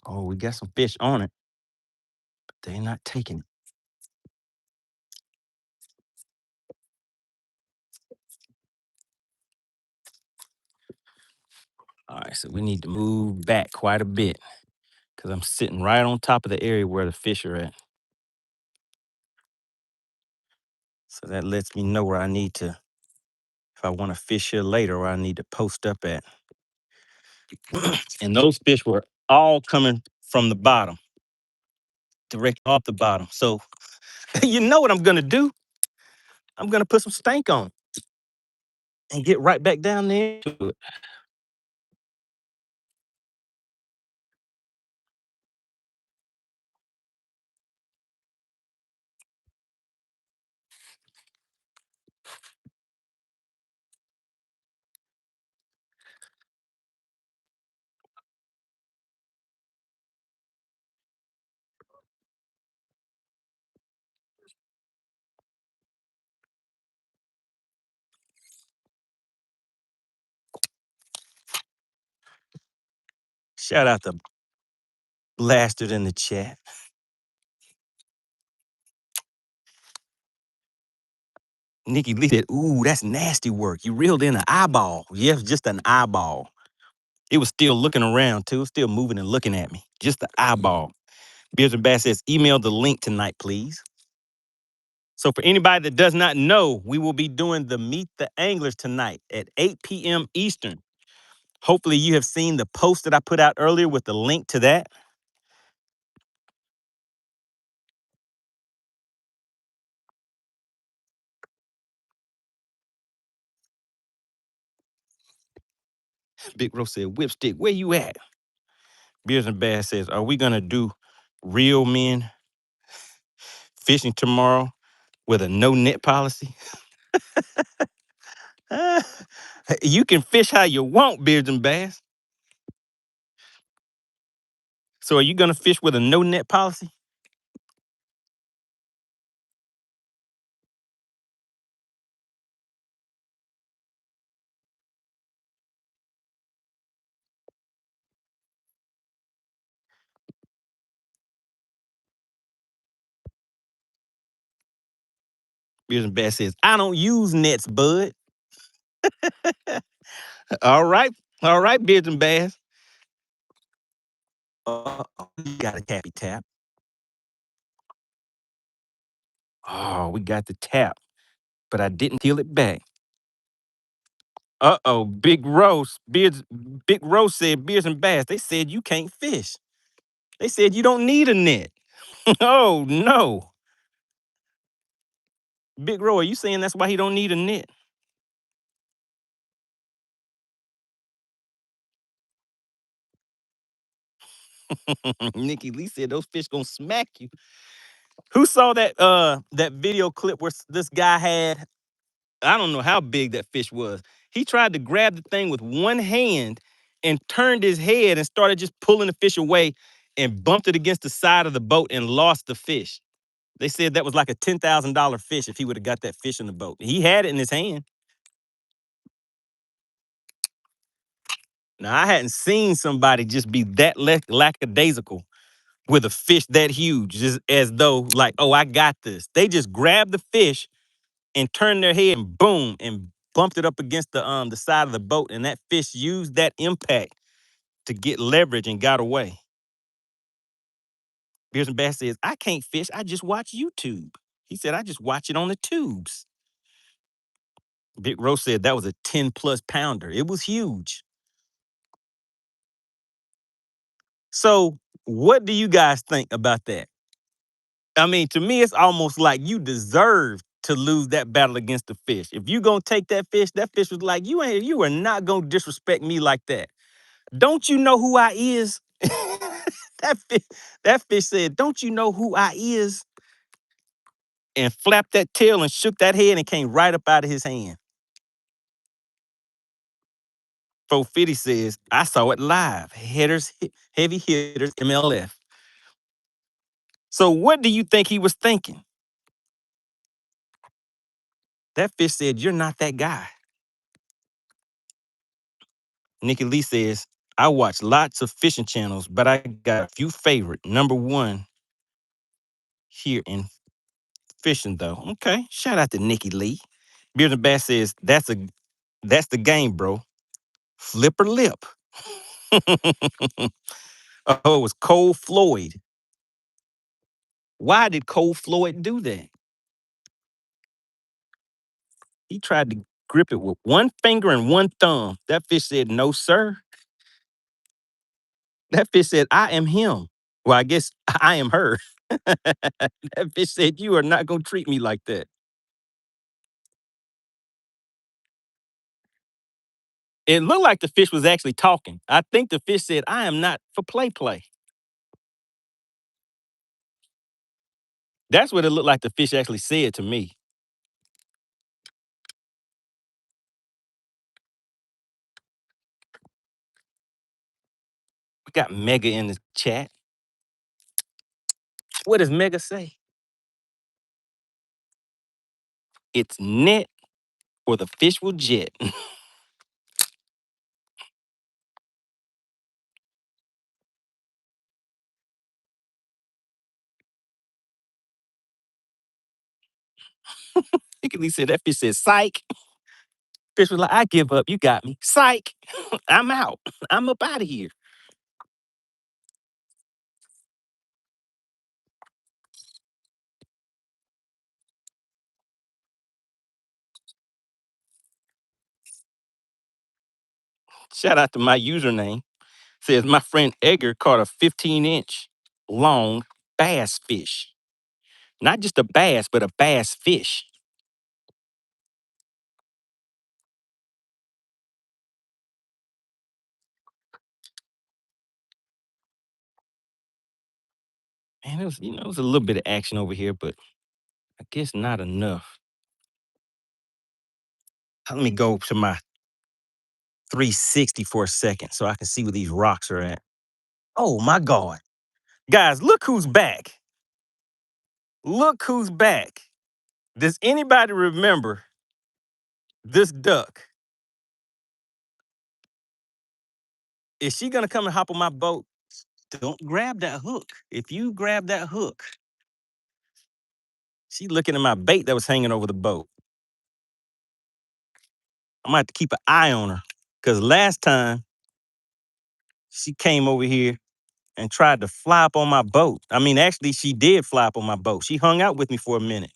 Oh, we got some fish on it, but they're not taking it. All right, so we need to move back quite a bit because I'm sitting right on top of the area where the fish are at. So that lets me know where I need to, if I want to fish here later, where I need to post up at. And those fish were all coming from the bottom, direct off the bottom. So you know what I'm gonna do? I'm gonna put some stank on it and get right back down there to it. Shout out to Blasted in the chat. Nikki Lee said, "Ooh, that's nasty work. You reeled in an eyeball." Yes, just an eyeball. It was still looking around too, still moving and looking at me. Just the eyeball. Beers and Bass says, "Email the link tonight, please." So for anybody that does not know, we will be doing the Meet the Anglers tonight at 8 p.m. Eastern. Hopefully you have seen the post that I put out earlier with the link to that. Big Rose said, "Whipstick, where you at?" Beers and Bass says, "Are we gonna do real men fishing tomorrow with a no net policy?" You can fish how you want, Beards and Bass. So are you gonna fish with a no net policy? Beards and Bass says, "I don't use nets, bud." All right, Beards and Bass. We got a tappy tap. Oh, we got the tap, but I didn't peel it back. Uh-oh, Big Rose said, "Beers and Bass, they said you can't fish. They said you don't need a net." Oh no. Big Rose, are you saying that's why he don't need a net? Nikki Lee said those fish gonna smack you. Who saw that video clip where this guy had, I don't know how big that fish was. He tried to grab the thing with one hand and turned his head and started just pulling the fish away and bumped it against the side of the boat and lost the fish. They said that was like a $10,000 fish if he would have got that fish in the boat. He had it in his hand. Now, I hadn't seen somebody just be that lackadaisical with a fish that huge, just as though like, oh, I got this. They just grabbed the fish and turned their head and boom and bumped it up against the side of the boat, and that fish used that impact to get leverage and got away. Beers and Bass says, "I can't fish. I just watch YouTube." He said, "I just watch it on the tubes." Big Rose said that was a 10+ pounder. It was huge. So, what do you guys think about that? I mean, to me, it's almost like you deserve to lose that battle against the fish. If you gonna take that fish was like, you are not gonna disrespect me like that. Don't you know who I is? That fish said, "Don't you know who I is?" And flapped that tail and shook that head and came right up out of his hand. 450 says, "I saw it live. Heavy hitters, MLF." So what do you think he was thinking? That fish said, "You're not that guy." Nikki Lee says, "I watch lots of fishing channels, but I got a few favorite. Number one here in fishing, though." Okay, shout out to Nikki Lee. Beard and Bass says, that's the game, bro. Flip or lip." Oh, it was Cole Floyd. Why did Cole Floyd do that? He tried to grip it with one finger and one thumb. That fish said, "No, sir." That fish said, "I am him." Well, I guess I am her. That fish said, "You are not going to treat me like that." It looked like the fish was actually talking. I think the fish said, "I am not for play. That's what it looked like the fish actually said to me. We got Mega in the chat. What does Mega say? It's net or the fish will jet. He said, that fish said, "Psych." Fish was like, "I give up. You got me. Psych. I'm out. I'm up out of here." Shout out to my username. Says, "My friend Edgar caught a 15-inch long bass fish. Not just a bass, but a bass fish." Man, it was a little bit of action over here, but I guess not enough. Let me go to my 360 for a second so I can see where these rocks are at. Oh my God. Guys, look who's back. Look who's back. Does anybody remember this duck? Is she gonna come and hop on my boat? Don't grab that hook. If you grab that hook, she looking at my bait that was hanging over the boat. I'm gonna have to keep an eye on her. Cause last time she came over here and tried to fly up on my boat. I mean, actually, she did fly up on my boat. She hung out with me for a minute.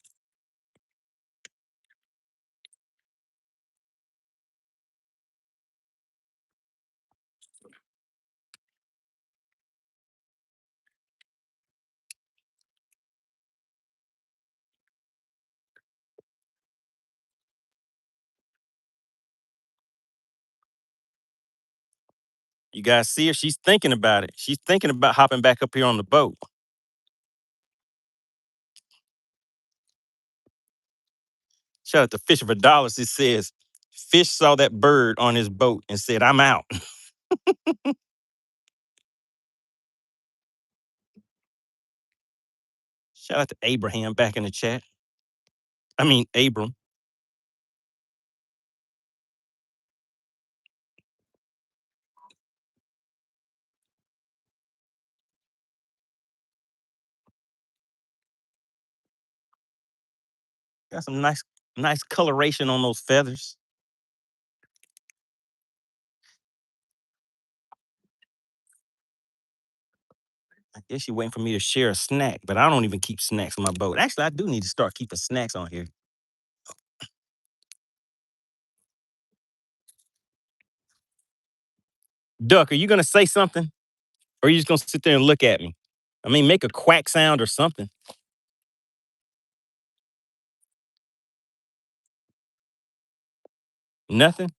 You guys see her? She's thinking about it. She's thinking about hopping back up here on the boat. Shout out to Fish of a Dollar. It says, "Fish saw that bird on his boat and said, 'I'm out.'" Shout out to Abraham back in the chat. I mean, Abram. Got some nice coloration on those feathers. I guess you're waiting for me to share a snack, but I don't even keep snacks on my boat. Actually, I do need to start keeping snacks on here. Duck, are you gonna say something? Or are you just gonna sit there and look at me? I mean, make a quack sound or something. Nothing?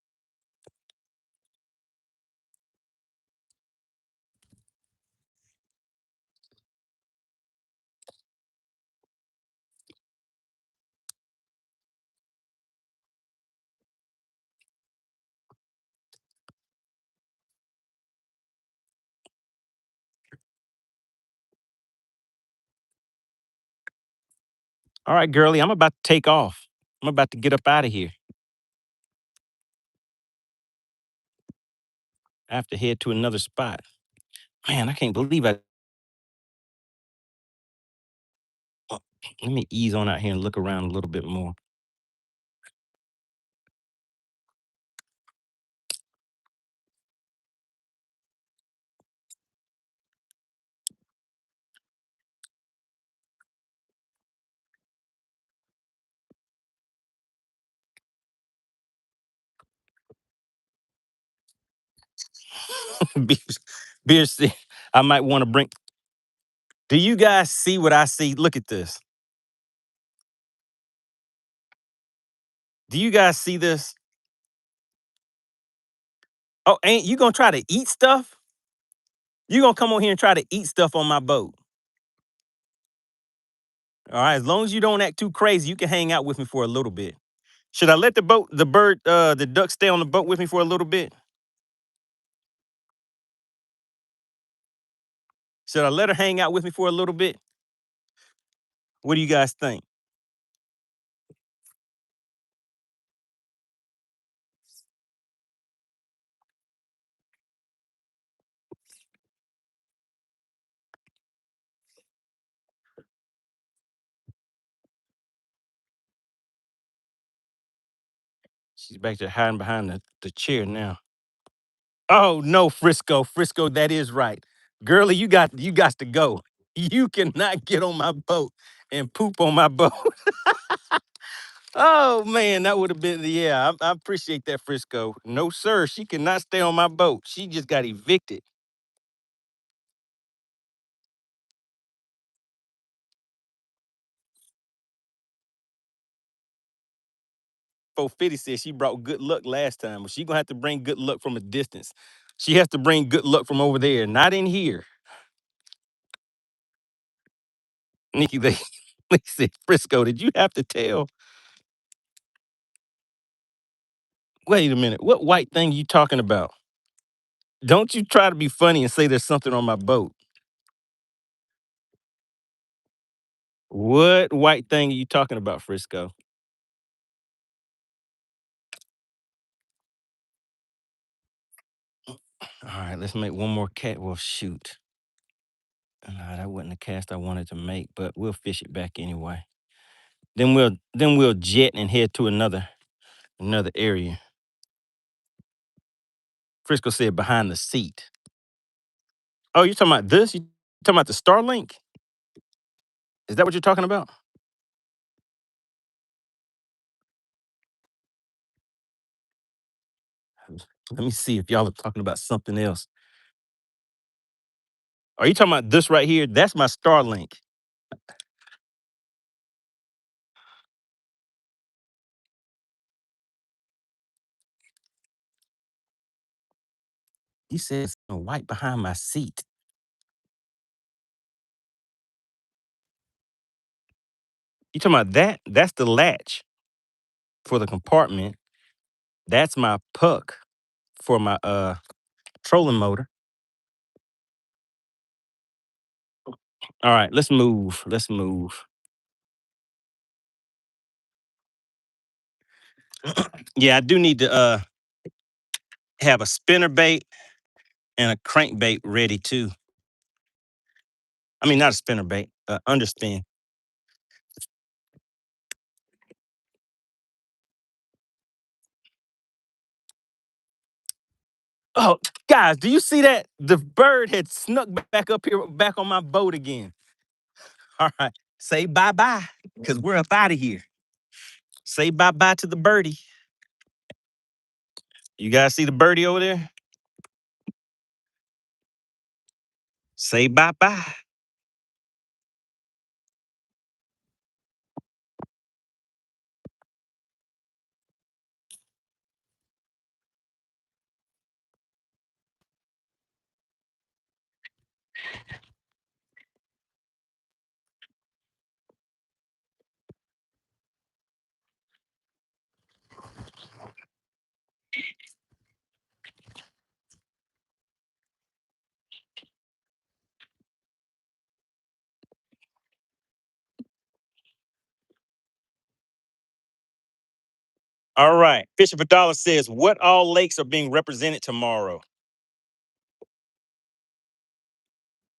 All right, girlie, I'm about to take off. I'm about to get up out of here. I have to head to another spot. Man, I can't believe I. Let me ease on out here and look around a little bit more. Beers, Beers, I might want to bring. Do you guys see what I see? Look at this. Do you guys see this? Oh, ain't you gonna try to eat stuff? You gonna come on here and try to eat stuff on my boat? All right, as long as you don't act too crazy, you can hang out with me for a little bit. Should I let the duck stay on the boat with me for a little bit? Should I let her hang out with me for a little bit? What do you guys think? She's back there hiding behind the chair now. Oh no, Frisco, Frisco, that is right. Girlie, you got to go. You cannot get on my boat and poop on my boat. Oh man, that would have been yeah. I appreciate that, Frisco. No, sir, she cannot stay on my boat. She just got evicted. Fo Fitty said she brought good luck last time, but she gonna have to bring good luck from a distance. She has to bring good luck from over there, not in here. Nikki, they said, Frisco, did you have to tell? Wait a minute, what white thing you talking about? Don't you try to be funny and say there's something on my boat. What white thing are you talking about, Frisco? All right, let's make one more cat. Well, shoot. Nah, that wasn't the cast I wanted to make, but we'll fish it back anyway. Then we'll jet and head to another area. Frisco said behind the seat. Oh, you talking about this? You talking about the Starlink? Is that what you're talking about? Let me see if y'all are talking about something else. Are you talking about this right here? That's my Starlink. He says white behind my seat. You talking about that? That's the latch for the compartment. That's my puck for my trolling motor. All right, let's move. Let's move. Yeah, I do need to have a spinner bait and a crankbait ready too. I mean, not a spinner bait, underspin. Oh, guys, do you see that? The bird had snuck back up here, back on my boat again. All right, say bye bye, because we're up out of here. Say bye bye to the birdie. You guys see the birdie over there? Say bye bye. All right. Fisher for Dollar says, what all lakes are being represented tomorrow?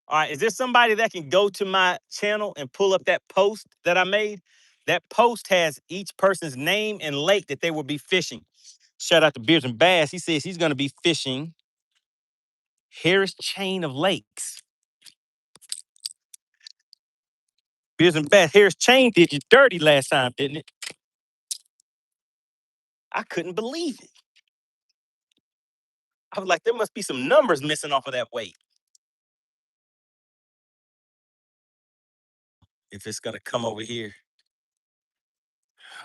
All right. Is there somebody that can go to my channel and pull up that post that I made? That post has each person's name and lake that they will be fishing. Shout out to Beers and Bass. He says he's going to be fishing Harris Chain of Lakes. Beers and Bass. Harris Chain did you dirty last time, didn't it? I couldn't believe it. I was like, there must be some numbers missing off of that weight. If it's going to come over here,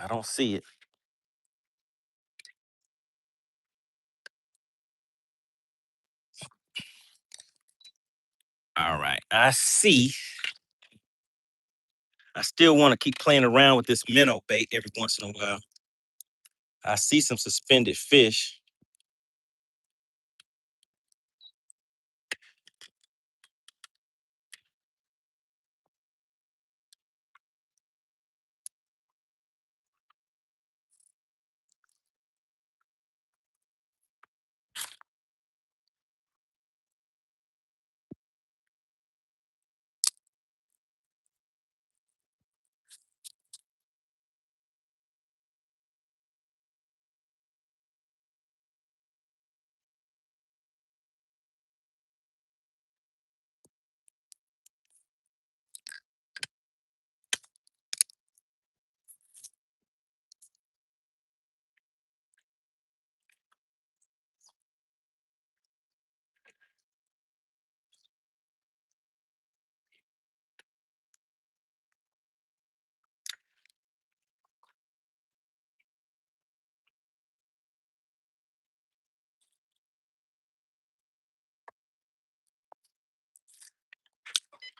I don't see it. All right. I see. I still want to keep playing around with this minnow bait every once in a while. I see some suspended fish.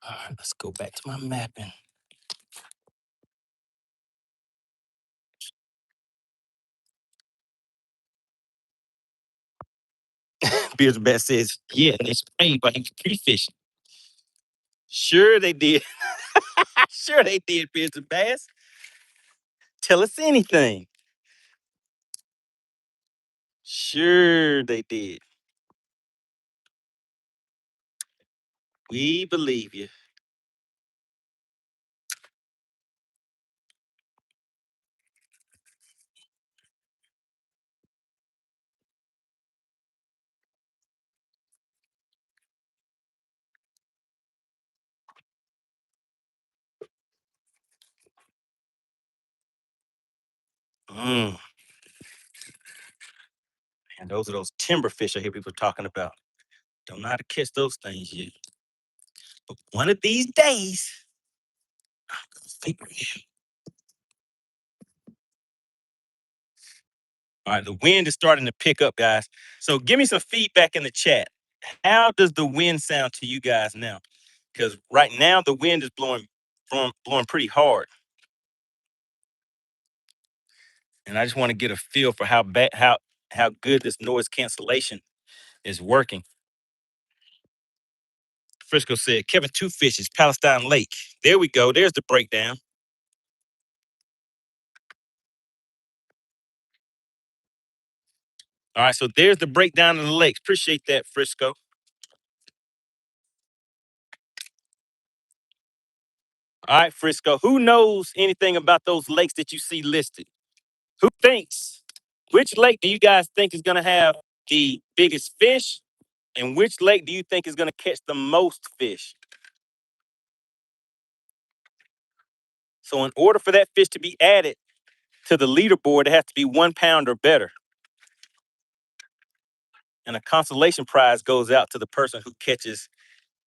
All right, let's go back to my mapping. Beers and Bat says, yeah, they sprayed but he was pre-fishing. Sure they did. Sure they did, Beers and Bass. Tell us anything. Sure they did. We believe you. Mm. And those are those timber fish I hear people talking about. Don't know how to catch those things yet. But one of these days, I'm gonna figure it out. All right, the wind is starting to pick up, guys. So give me some feedback in the chat. How does the wind sound to you guys now? Because right now the wind is blowing pretty hard, and I just want to get a feel for how good this noise cancellation is working. Frisco said Kevin Two Fishes, Palestine Lake. There we go. There's the breakdown. All right, so there's the breakdown of the lakes. Appreciate that, Frisco. All right, Frisco. Who knows anything about those lakes that you see listed? Who thinks? Which lake do you guys think is going to have the biggest fish? And which lake do you think is going to catch the most fish? So, in order for that fish to be added to the leaderboard, it has to be 1 pound or better. And a consolation prize goes out to the person who catches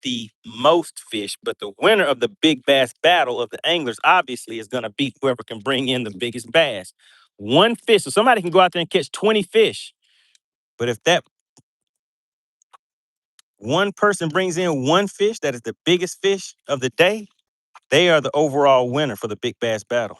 the most fish. But the winner of the big bass battle of the anglers obviously is going to be whoever can bring in the biggest bass. One fish. So somebody can go out there and catch 20 fish. But if that one person brings in one fish that is the biggest fish of the day, they are the overall winner for the big bass battle.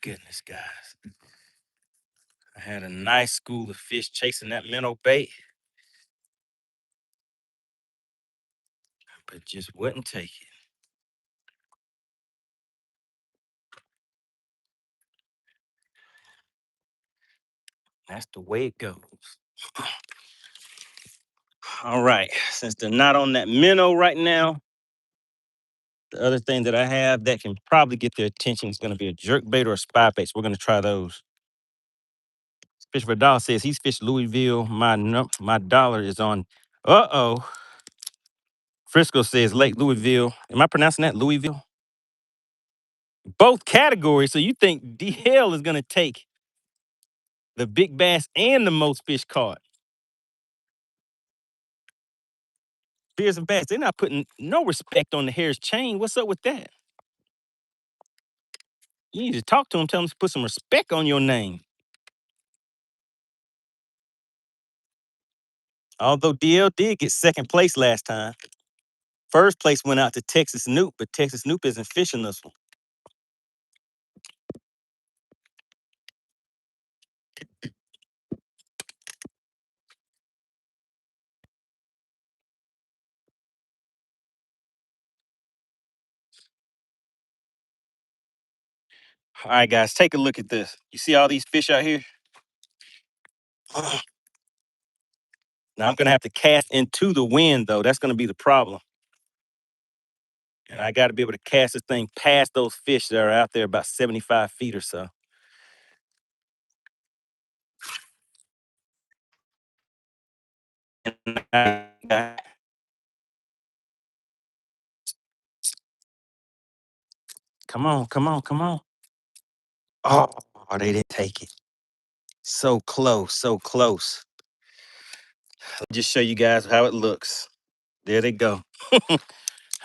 goodness, guys. I had a nice school of fish chasing that minnow bait, but just wouldn't take it. That's the way it goes. All right, since they're not on that minnow right now, the other thing that I have that can probably get their attention is going to be a jerk bait or a spy bait. So we're going to try those. Fish for a Dollar says he's fished Louisville. My dollar is on. Uh-oh. Frisco says Lake Louisville. Am I pronouncing that Louisville? Both categories. So you think DL is going to take the big bass and the most fish caught? Beers and bass. They're not putting no respect on the Harris chain. What's up with that? You need to talk to him. Tell him to put some respect on your name. Although DL did get second place last time. First place went out to Texas Noop, but Texas Noop isn't fishing this one. All right, guys, take a look at this. You see all these fish out here? Now I'm gonna have to cast into the wind, though. That's gonna be the problem. And I gotta be able to cast this thing past those fish that are out there about 75 feet or so. Come on, come on, come on. Oh, they didn't take it. So close, so close. Let me just show you guys how it looks. There they go.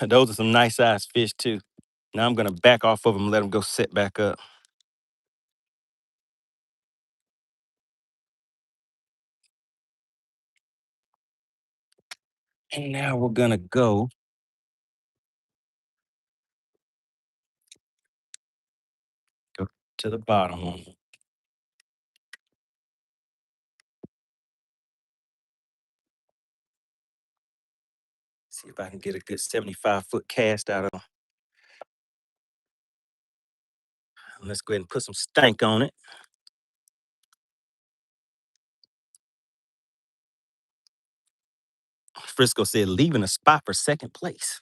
Those are some nice sized fish too. Now I'm gonna back off of them and let them go sit back up. And now we're gonna go to the bottom one. See if I can get a good 75-foot cast out of them. Let's go ahead and put some stank on it. Frisco said leaving a spot for second place.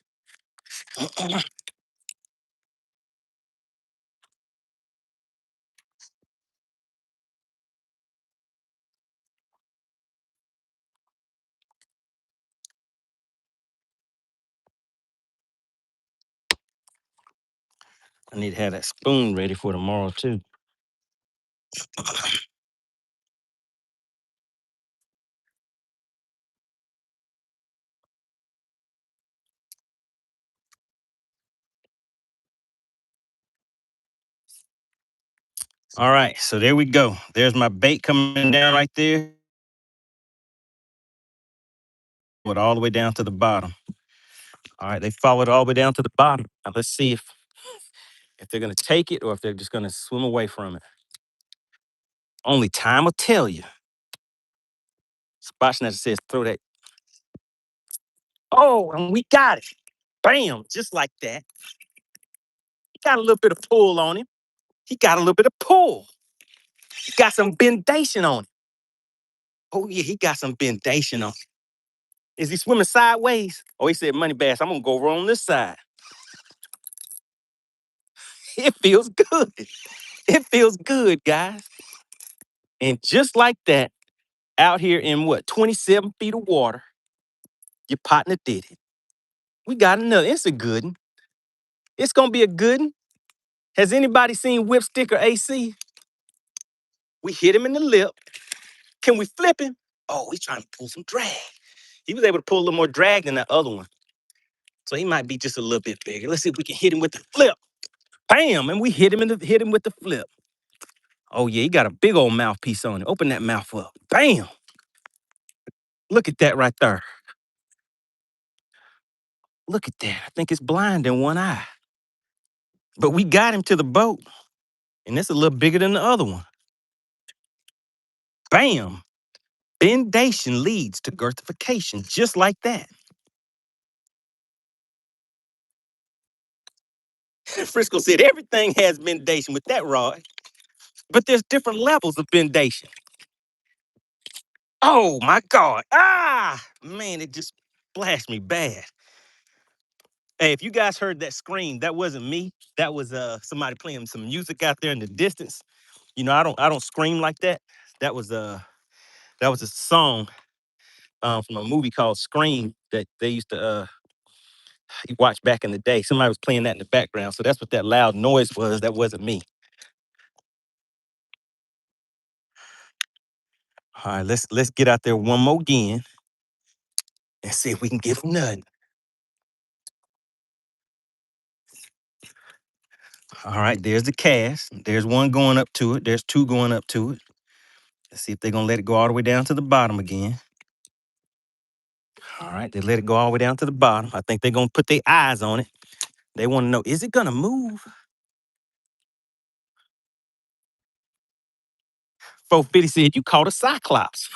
I need to have that spoon ready for tomorrow too. All right, so there we go. There's my bait coming down right there. Went all the way down to the bottom. All right, they followed all the way down to the bottom. Now let's see if they're gonna take it or if they're just gonna swim away from it. Only time will tell you. Spotchnetter says throw that. Oh, and we got it. Bam, just like that. He got a little bit of pull on him. He got a little bit of pull. He got some bendation on him. Oh yeah, he got some bendation on him. Is he swimming sideways? Oh, he said, MoneyBass, I'm gonna go over on this side. It feels good. It feels good, guys. And just like that, out here in what, 27 feet of water, your partner did it. We got another. It's a good one. It's gonna be a good one. Has anybody seen Whipstick or AC? We hit him in the lip. Can we flip him? Oh, he's trying to pull some drag. He was able to pull a little more drag than that other one. So he might be just a little bit bigger. Let's see if we can hit him with the flip. Bam! And we hit him with the flip. Oh yeah, he got a big old mouthpiece on it. Open that mouth up. Bam! Look at that right there. Look at that. I think it's blind in one eye. But we got him to the boat. And it's a little bigger than the other one. Bam! Bendation leads to girthification, just like that. Frisco said everything has bendation with that rod, but there's different levels of bendation. Oh my God. Ah, man, it just splashed me bad. Hey, if you guys heard that scream, that wasn't me. That was somebody playing some music out there in the distance. You know, I don't scream like that. That was a song from a movie called Scream that they used to watch back in the day. Somebody was playing that in the background. So that's what that loud noise was. That wasn't me. All right, let's get out there one more again and see if we can get them nothing. All right, there's the cast. There's one going up to it. There's two going up to it. Let's see if they're gonna let it go all the way down to the bottom again. All right, they let it go all the way down to the bottom. I think they're gonna put their eyes on it. They want to know, is it gonna move? 450 said you caught a cyclops.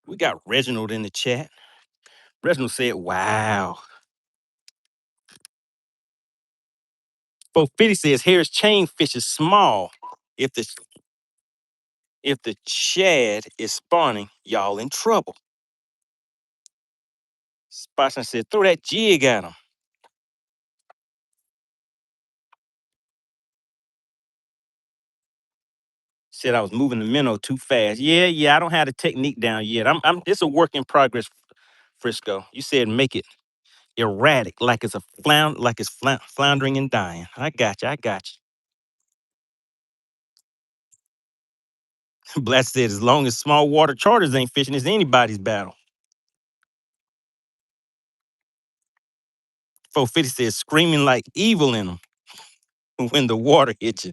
We got Reginald in the chat. Reginald said, wow. 450 says Harris chain fish is small. If the shad is spawning, y'all in trouble. Spotson said, throw that jig at him. Said I was moving the minnow too fast. Yeah, I don't have the technique down yet. It's a work in progress, Frisco. You said make it erratic, like it's floundering and dying. I got you. Blast said, as long as small water charters ain't fishing, it's anybody's battle. 450 says, screaming like evil in them when the water hits you.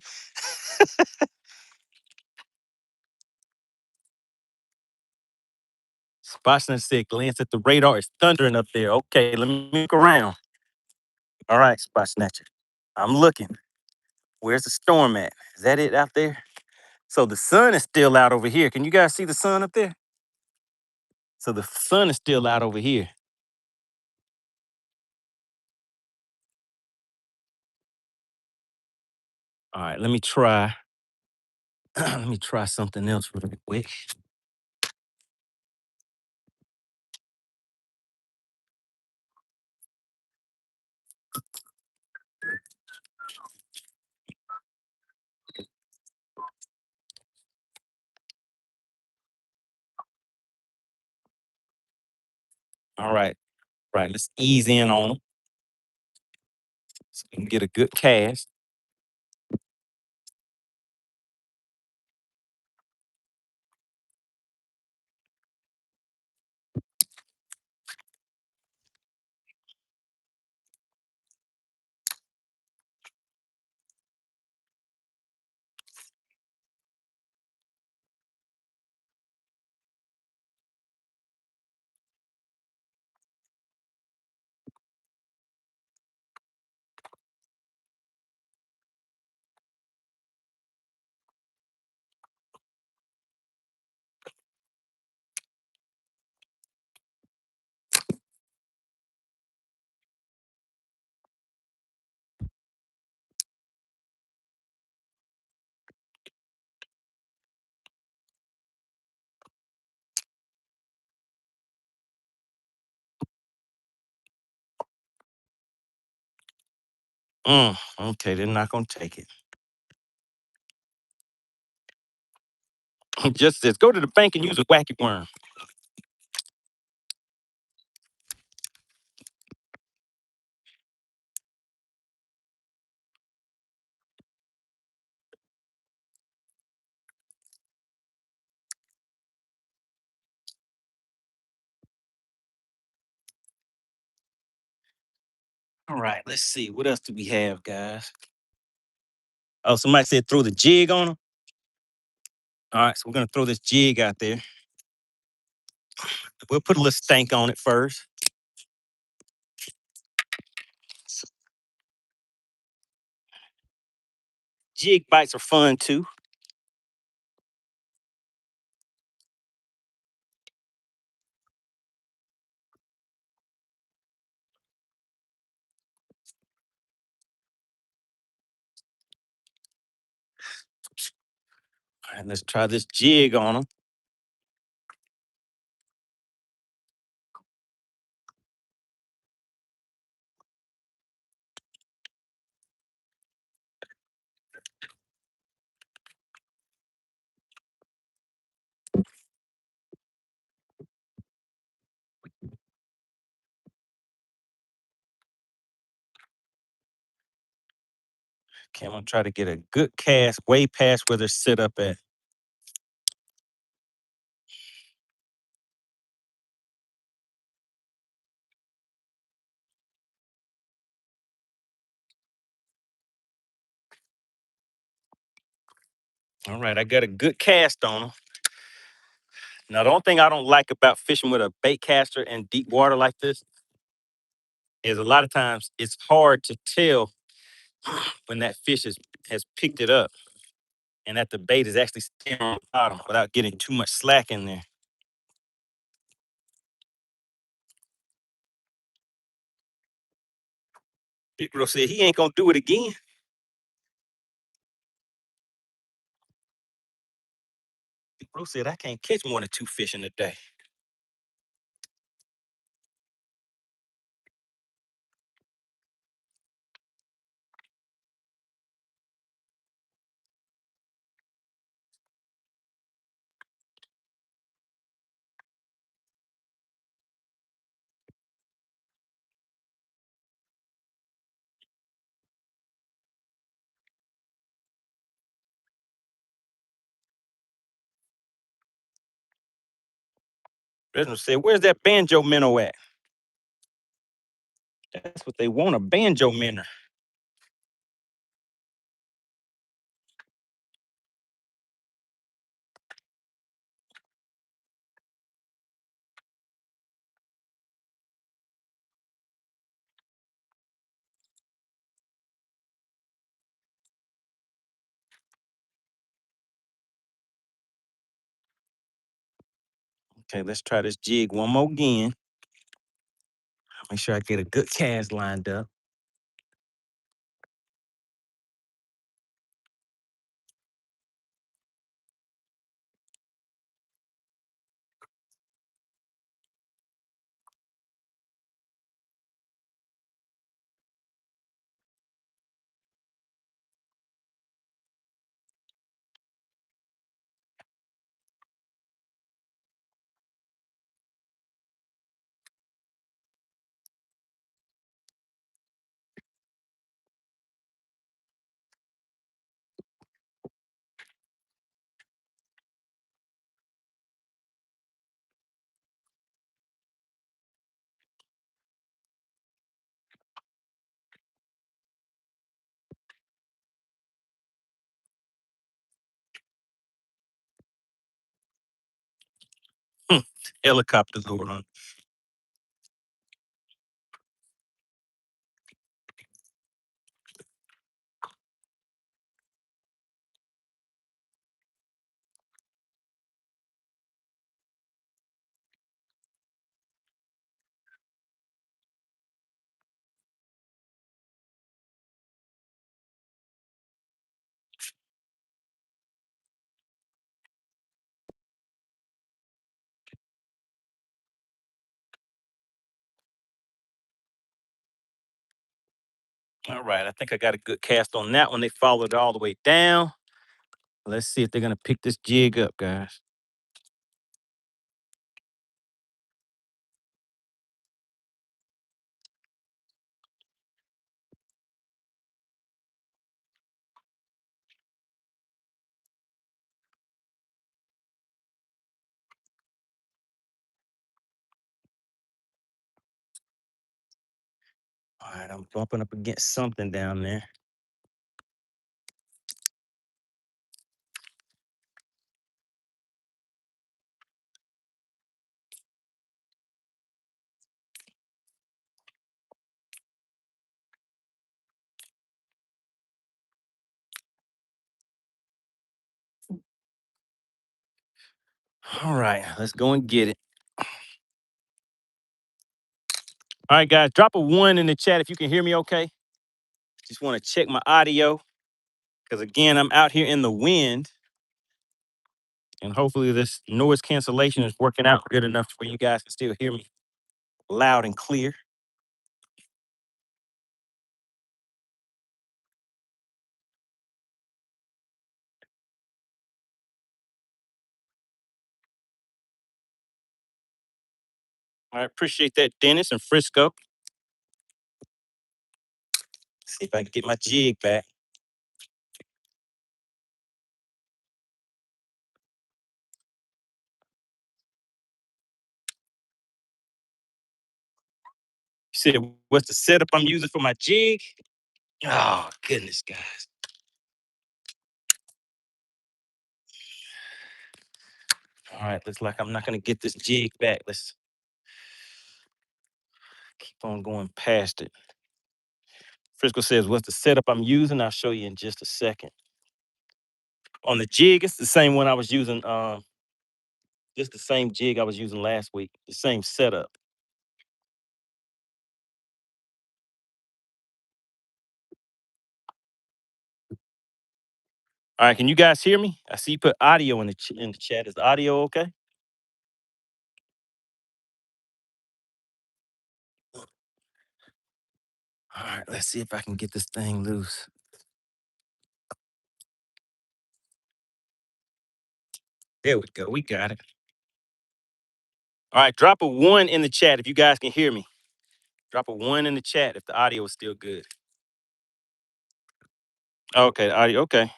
Spotson said, glance at the radar. It's thundering up there. Okay, let me look around. All right, Spot Snatcher. I'm looking. Where's the storm at? Is that it out there? So the sun is still out over here. Can you guys see the sun up there? So the sun is still out over here. All right, let me try. Let me try something else real quick. All right, right. Let's ease in on them so we can get a good cast. Okay, they're not gonna take it. Just says, go to the bank and use a wacky worm. All right, let's see. What else do we have, guys? Oh, somebody said throw the jig on them. All right, so we're gonna throw this jig out there. We'll put a little stank on it first. Jig bites are fun too. All right, let's try this jig on them. Okay, I'm gonna try to get a good cast way past where they're set up at. All right, I got a good cast on them. Now, the only thing I don't like about fishing with a bait caster in deep water like this is a lot of times it's hard to tell when that fish has picked it up and that the bait is actually staying on the bottom without getting too much slack in there. Big Bro said he ain't gonna do it again. Big Bro said I can't catch more than 2 fish in a day. Resident said, where's that banjo minnow at? That's what they want, a banjo minnow. Okay, let's try this jig one more again. Make sure I get a good cast lined up. Helicopters over on. All right, I think I got a good cast on that one. They followed it all the way down. Let's see if they're gonna pick this jig up, guys. All right, I'm bumping up against something down there. All right, let's go and get it. All right, guys, drop a 1 in the chat if you can hear me okay. Just want to check my audio because, again, I'm out here in the wind. And hopefully this noise cancellation is working out good enough where you guys can still hear me loud and clear. I appreciate that, Dennis and Frisco. See if I can get my jig back. You said, what's the setup I'm using for my jig? Oh, goodness, guys. All right, looks like I'm not going to get this jig back. Let's keep on going past it. Frisco says, what's the setup I'm using? I'll show you in just a second. On the jig, it's the same one I was using. Just the same jig I was using last week. The same setup. All right, can you guys hear me? I see you put audio in the chat. Is the audio okay? All right, let's see if I can get this thing loose. There we go. We got it. All right, drop a 1 in the chat if you guys can hear me. Drop a 1 in the chat if the audio is still good. Okay, audio. Okay.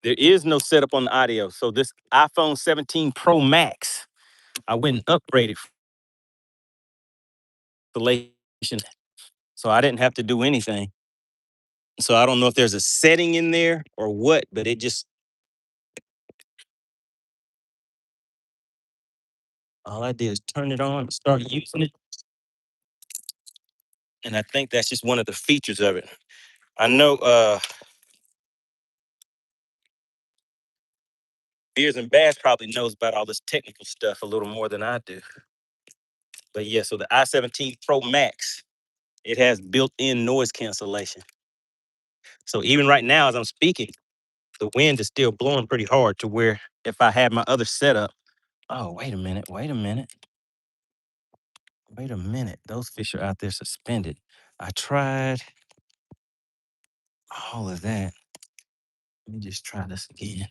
There is no setup on the audio. So this iPhone 17 Pro Max, I went and upgraded installation. So I didn't have to do anything. So I don't know if there's a setting in there or what, but it just, all I did is turn it on and start using it. And I think that's just one of the features of it. I know Beers and Bass probably knows about all this technical stuff a little more than I do. But yeah, so the i17 Pro Max, it has built-in noise cancellation. So even right now, as I'm speaking, the wind is still blowing pretty hard to where if I had my other setup, oh, wait a minute. Those fish are out there suspended. I tried all of that. Let me just try this again.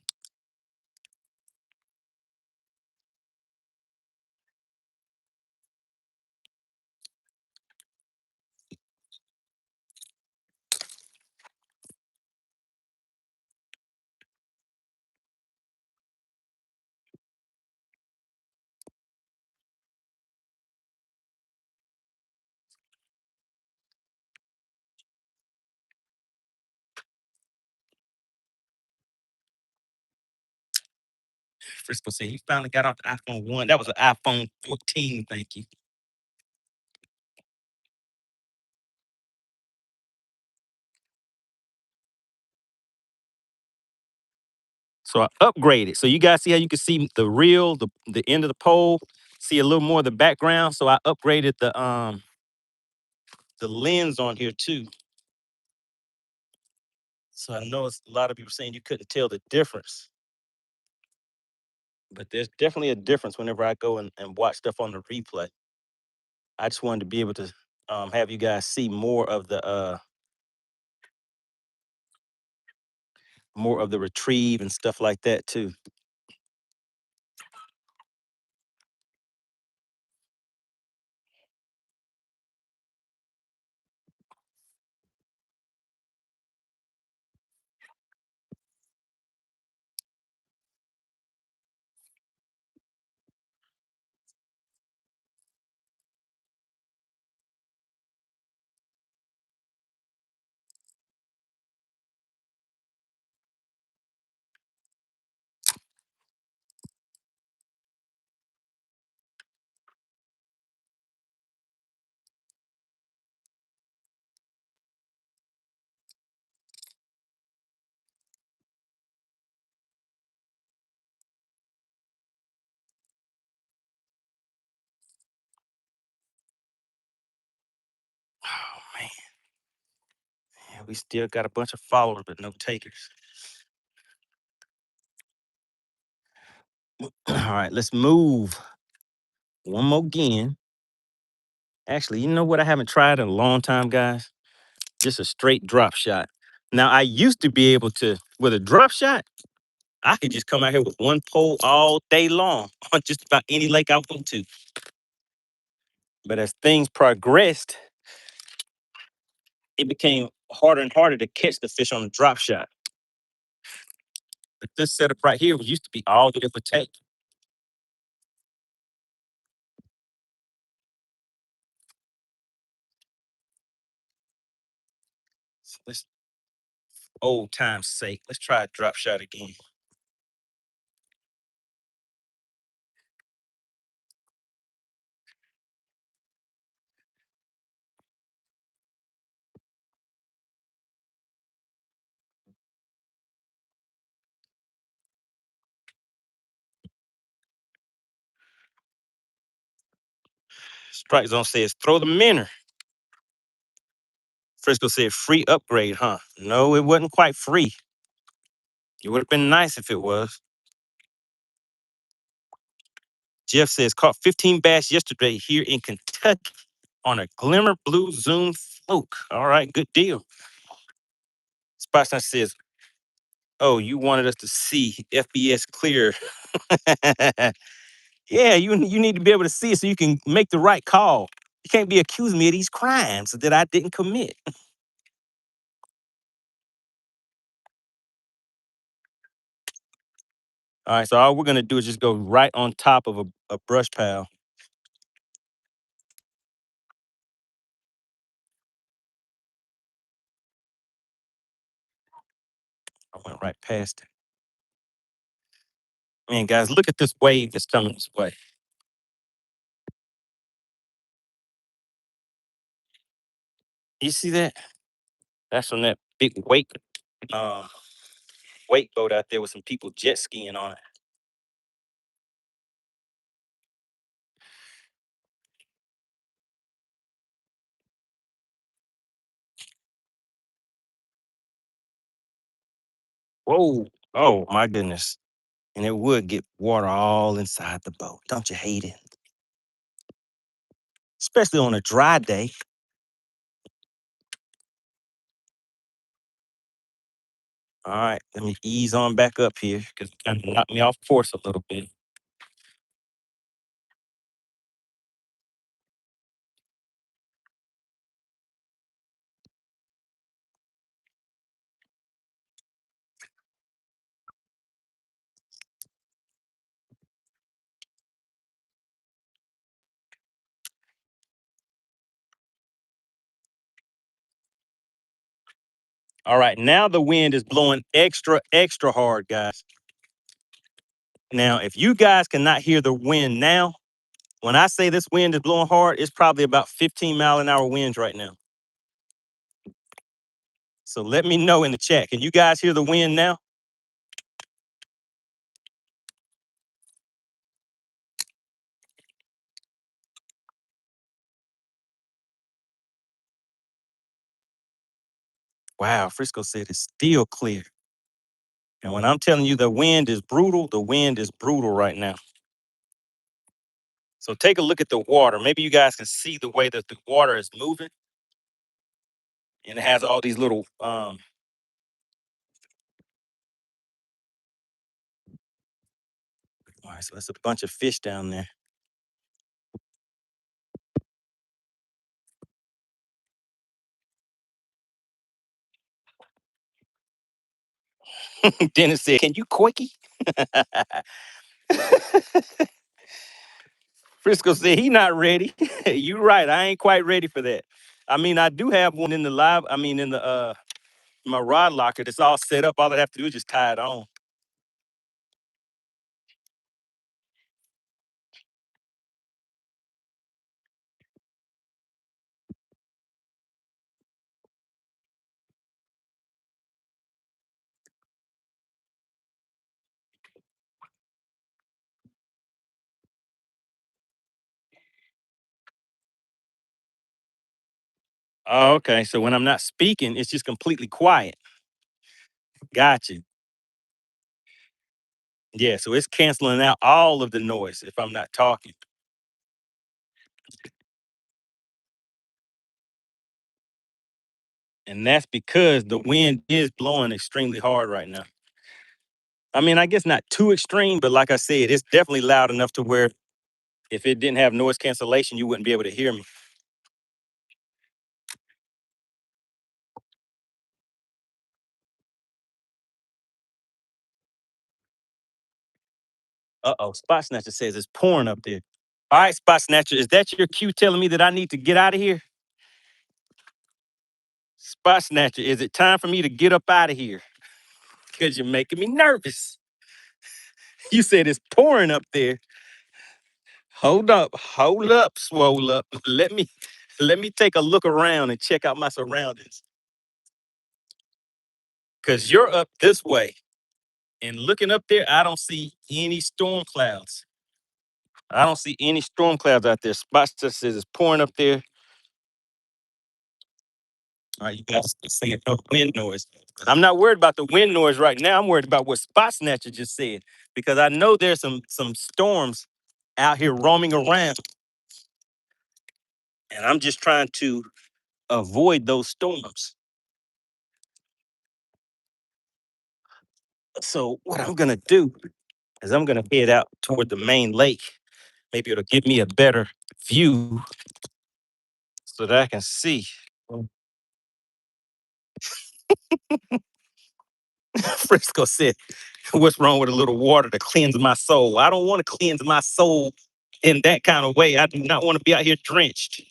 Frisco said he finally got off the iPhone 1. That was an iPhone 14, thank you. So I upgraded. So you guys see how you can see the reel, the end of the pole, see a little more of the background. So I upgraded the lens on here too. So I know it's a lot of people saying you couldn't tell the difference. But there's definitely a difference whenever I go and watch stuff on the replay. I just wanted to be able to have you guys see more of the retrieve and stuff like that too. And we still got a bunch of followers, but no takers. All right, let's move one more again. Actually, you know what I haven't tried in a long time, guys? Just a straight drop shot. Now, I used to be able to, with a drop shot, I could just come out here with one pole all day long on just about any lake I want to. But as things progressed, it became harder and harder to catch the fish on a drop shot. But this setup right here used to be all that it would take. So let's, old time's sake, let's try a drop shot again. Strike Zone says, throw the minnow. Frisco said, free upgrade, huh? No, it wasn't quite free. It would have been nice if it was. Jeff says, caught 15 bass yesterday here in Kentucky on a Glimmer Blue Zoom fluke. All right, good deal. Spotson says, oh, you wanted us to see FBS clear. Yeah, you need to be able to see it so you can make the right call. You can't be accusing me of these crimes that I didn't commit. All right, so all we're gonna do is just go right on top of a brush pile. I went right past it. Man, guys, look at this wave that's coming this way. You see that? That's from that big wake boat out there with some people jet skiing on it. Whoa. Oh my goodness. And it would get water all inside the boat. Don't you hate it? Especially on a dry day. All right, let me ease on back up here because it kind of knocked me off course a little bit. All right, now the wind is blowing extra, extra hard, guys. Now, if you guys cannot hear the wind now, when I say this wind is blowing hard, it's probably about 15-mile-an-hour winds right now. So let me know in the chat. Can you guys hear the wind now? Wow, Frisco said it's still clear. And when I'm telling you the wind is brutal right now. So take a look at the water. Maybe you guys can see the way that the water is moving. And it has all these little all right, so that's a bunch of fish down there. Dennis said, can you quickie? Frisco said he not ready. You right. I ain't quite ready for that. I mean, I do have one in the in the my rod locker that's all set up. All I have to do is just tie it on. Oh, okay. So when I'm not speaking, it's just completely quiet. Gotcha. Yeah, so it's canceling out all of the noise if I'm not talking. And that's because the wind is blowing extremely hard right now. I mean, I guess not too extreme, but like I said, it's definitely loud enough to where if it didn't have noise cancellation, you wouldn't be able to hear me. Uh-oh, Spot Snatcher says it's pouring up there. All right, Spot Snatcher, is that your cue telling me that I need to get out of here? Spot Snatcher, is it time for me to get up out of here? Because you're making me nervous. You said it's pouring up there. Hold up, swole up. Let me take a look around and check out my surroundings. Cause you're up this way. And looking up there, I don't see any storm clouds. I don't see any storm clouds out there. Spot just says it's pouring up there. All right, you guys are saying no wind noise. I'm not worried about the wind noise right now. I'm worried about what Spot Snatcher just said. Because I know there's some storms out here roaming around. And I'm just trying to avoid those storms. So what I'm gonna do is I'm gonna head out toward the main lake. Maybe it'll give me a better view so that I can see. Frisco said, "What's wrong with a little water to cleanse my soul? I don't want to cleanse my soul in that kind of way. I do not want to be out here drenched."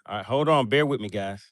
All right, hold on, bear with me, guys.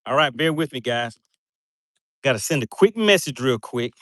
All right, bear with me, guys. Got to send a quick message real quick.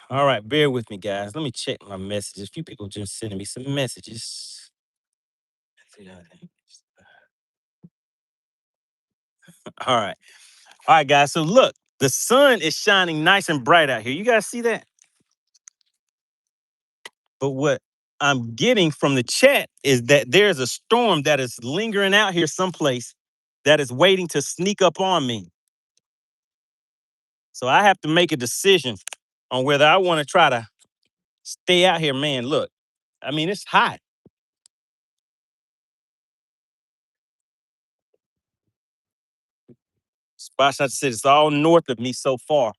All right, bear with me, guys. Let me check my messages. A few people just sending me some messages. All right. All right, guys. So look, the sun is shining nice and bright out here. You guys see that? But what I'm getting from the chat is that there's a storm that is lingering out here someplace that is waiting to sneak up on me. So I have to make a decision on whether I want to try to stay out here. Man, look, I mean, it's hot. Spot Shot said it's all north of me so far.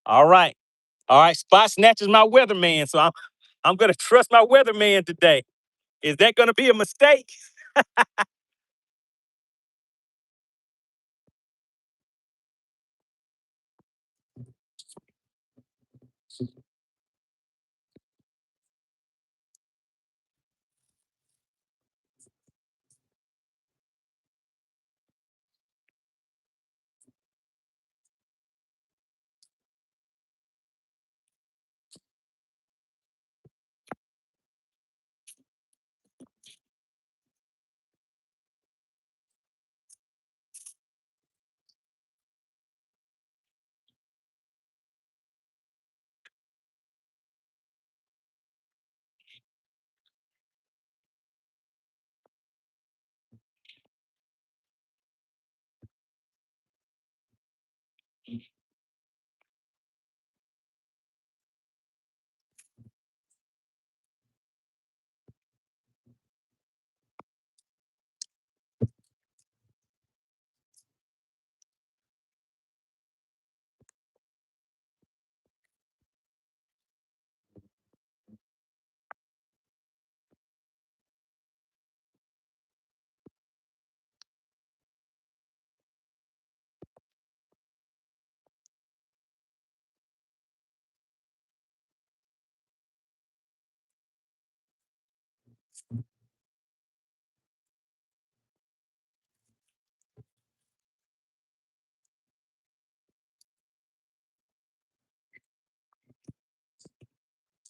All right. All right. Spot Snatch is my weatherman. So I'm gonna trust my weatherman today. Is that gonna be a mistake?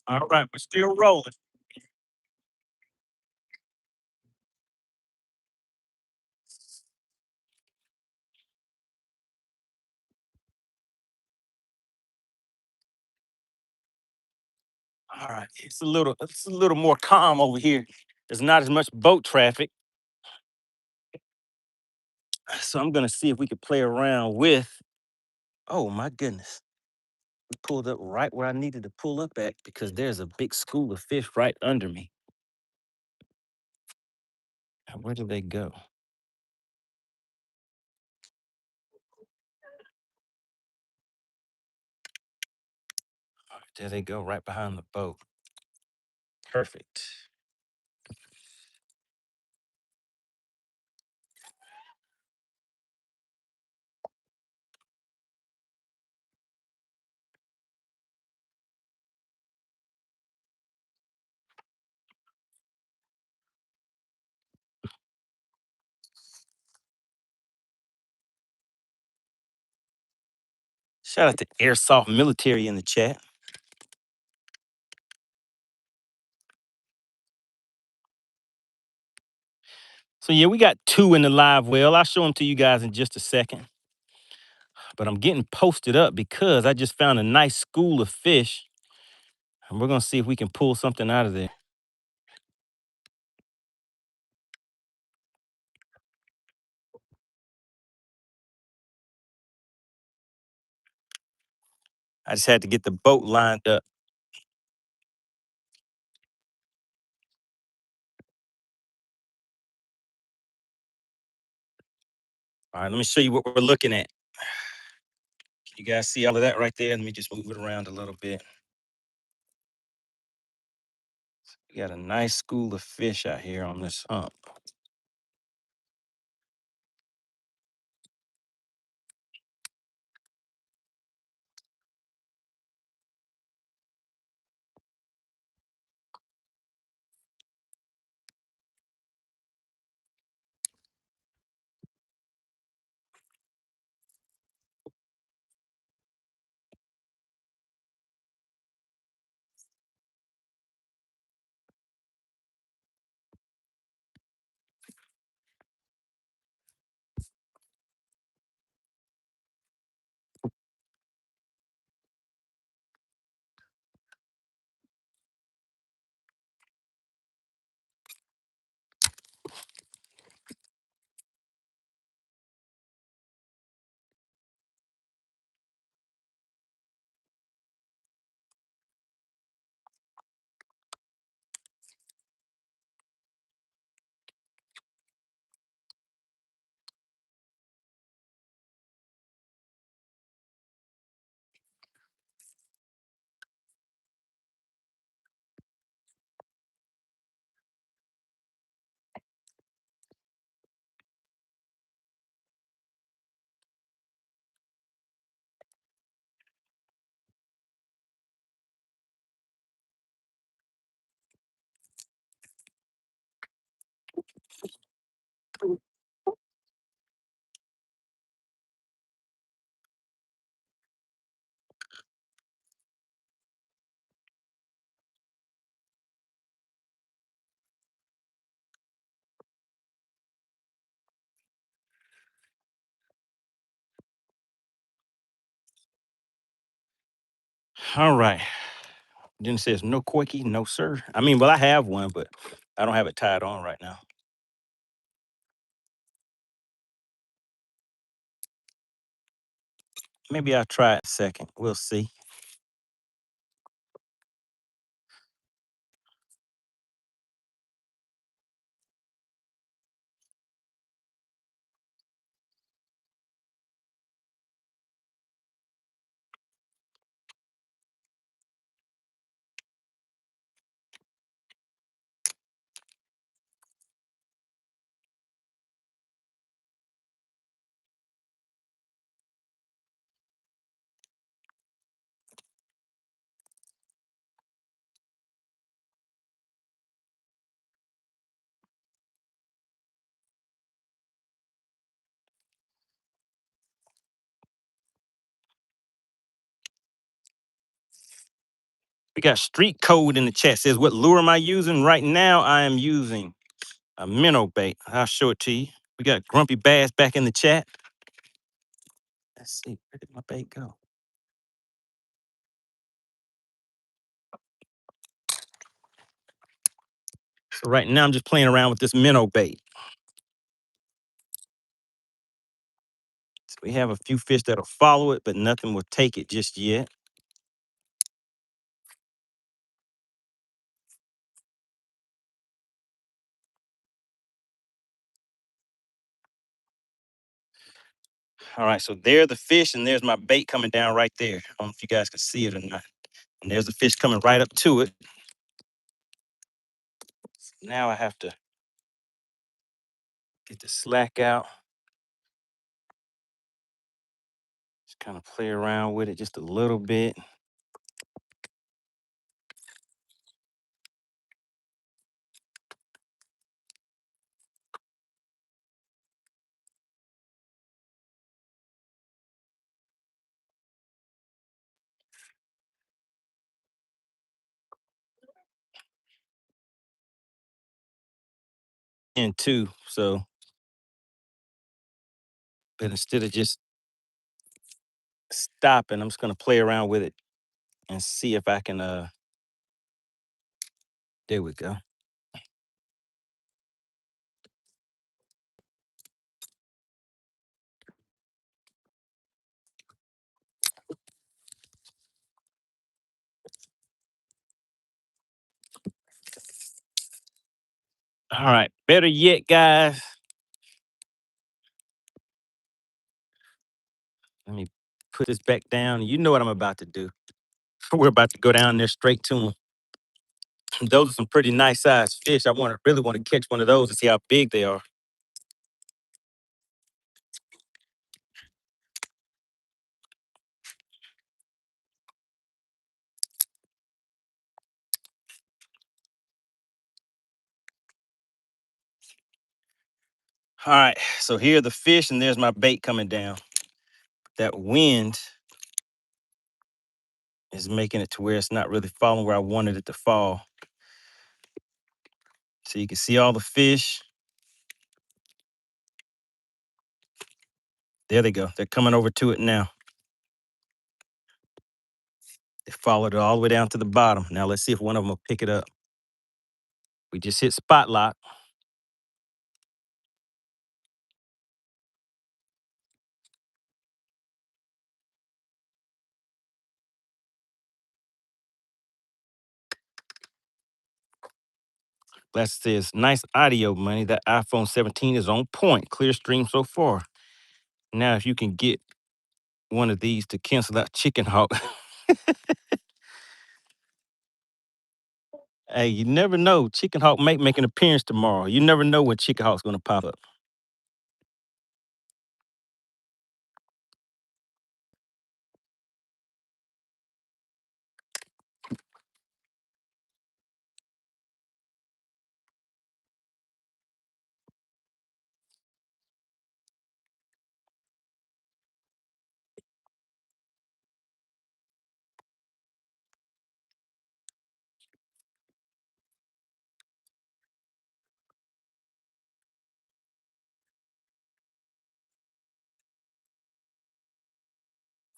All right, we're still rolling. All right, it's a little more calm over here. There's not as much boat traffic. So I'm gonna see if we could play around with. Oh my goodness. We pulled up right where I needed to pull up at because there's a big school of fish right under me. Where do they go? There they go, right behind the boat. Perfect. Shout out to Airsoft Military in the chat. So yeah, we got two in the live well. I'll show them to you guys in just a second. But I'm getting posted up because I just found a nice school of fish. And we're gonna see if we can pull something out of there. I just had to get the boat lined up. All right, let me show you what we're looking at. You guys see all of that right there? Let me just move it around a little bit. We got a nice school of fish out here on this hump. All right. Then it says no quickie, no sir. I mean, well, I have one, but I don't have it tied on right now. Maybe I'll try it second. We'll see. We got street code in the chat. Says, what lure am I using? Right now, I am using a minnow bait. I'll show it to you. We got Grumpy Bass back in the chat. Let's see, where did my bait go? So right now, I'm just playing around with this minnow bait. So we have a few fish that'll follow it, but nothing will take it just yet. All right, so there's the fish, and there's my bait coming down right there. I don't know if you guys can see it or not. And there's the fish coming right up to it. Now I have to get the slack out. Just kind of play around with it just a little bit. And two, so, but instead of just stopping, I'm just gonna play around with it and see if I can, there we go. All right, better yet, guys. Let me put this back down. You know what I'm about to do. We're about to go down there straight to them. Those are some pretty nice sized fish. I really want to catch one of those and see how big they are. All right, so here are the fish, and there's my bait coming down. That wind is making it to where it's not really falling where I wanted it to fall. So you can see all the fish. There they go. They're coming over to it now. They followed it all the way down to the bottom. Now let's see if one of them will pick it up. We just hit spot lock. That says, nice audio, money. That iPhone 17 is on point. Clear stream so far. Now, if you can get one of these to cancel out Chicken Hawk. Hey, you never know. Chicken Hawk might make an appearance tomorrow. You never know when Chicken Hawk's going to pop up.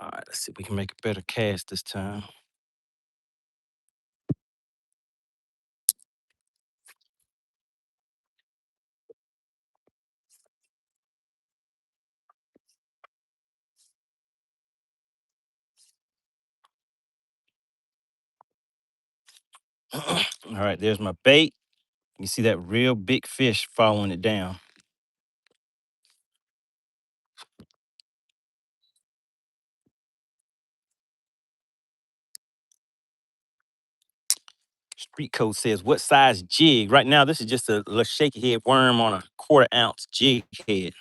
All right, let's see if we can make a better cast this time. All right, there's my bait. You see that real big fish following it down. Street code says, what size jig? Right now, this is just a little shaky head worm on a 1/4 ounce jig head.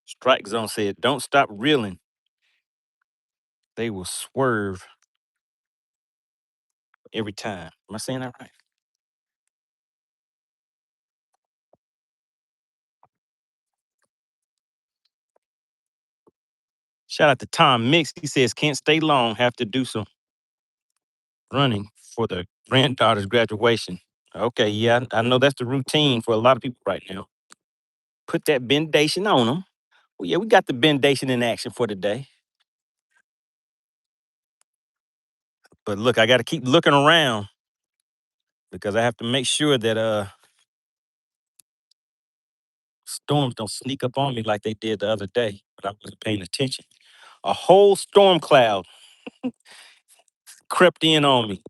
Strike Zone said, don't stop reeling. They will swerve every time. Am I saying that right? Shout out to Tom Mix. He says, can't stay long, have to do some running for the granddaughter's graduation. Okay, yeah, I know that's the routine for a lot of people right now. Put that bendation on them. Well, yeah, we got the bendation in action for today. But look, I got to keep looking around because I have to make sure that storms don't sneak up on me like they did the other day, but I wasn't paying attention. A whole storm cloud crept in on me.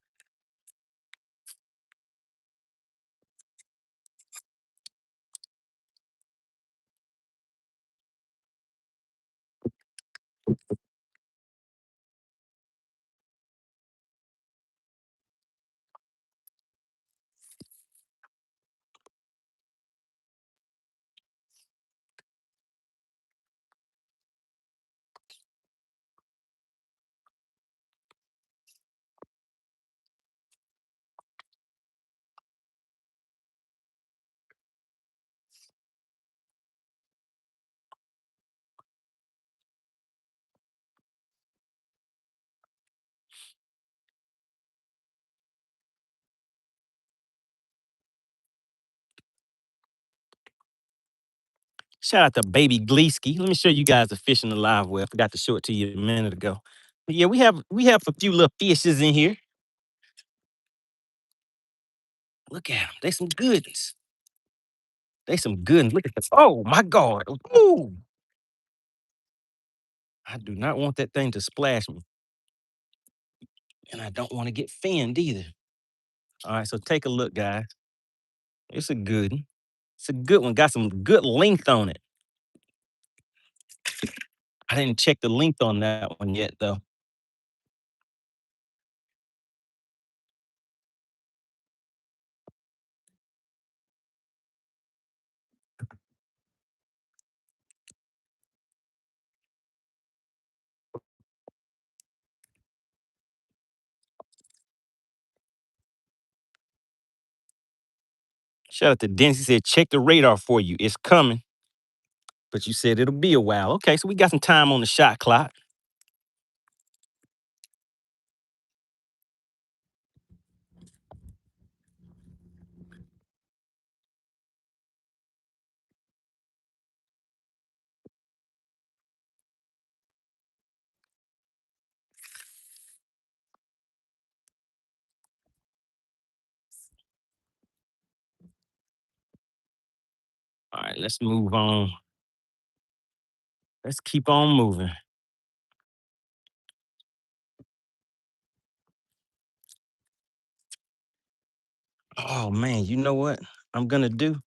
Shout out to Baby Gleesky. Let me show you guys the fish in the live well. I forgot to show it to you a minute ago. But yeah, we have a few little fishes in here. Look at them. They some goodness. They some goodness. Look at this. Oh my God. Ooh. I do not want that thing to splash me. And I don't want to get finned either. All right, so take a look, guys. It's a good one. It's a good one. Got some good length on it. I didn't check the length on that one yet, though. Shout out to Dennis. He said, check the radar for you. It's coming. But you said it'll be a while. Okay, so we got some time on the shot clock. All right, let's move on. Let's keep on moving. Oh man, you know what I'm gonna do?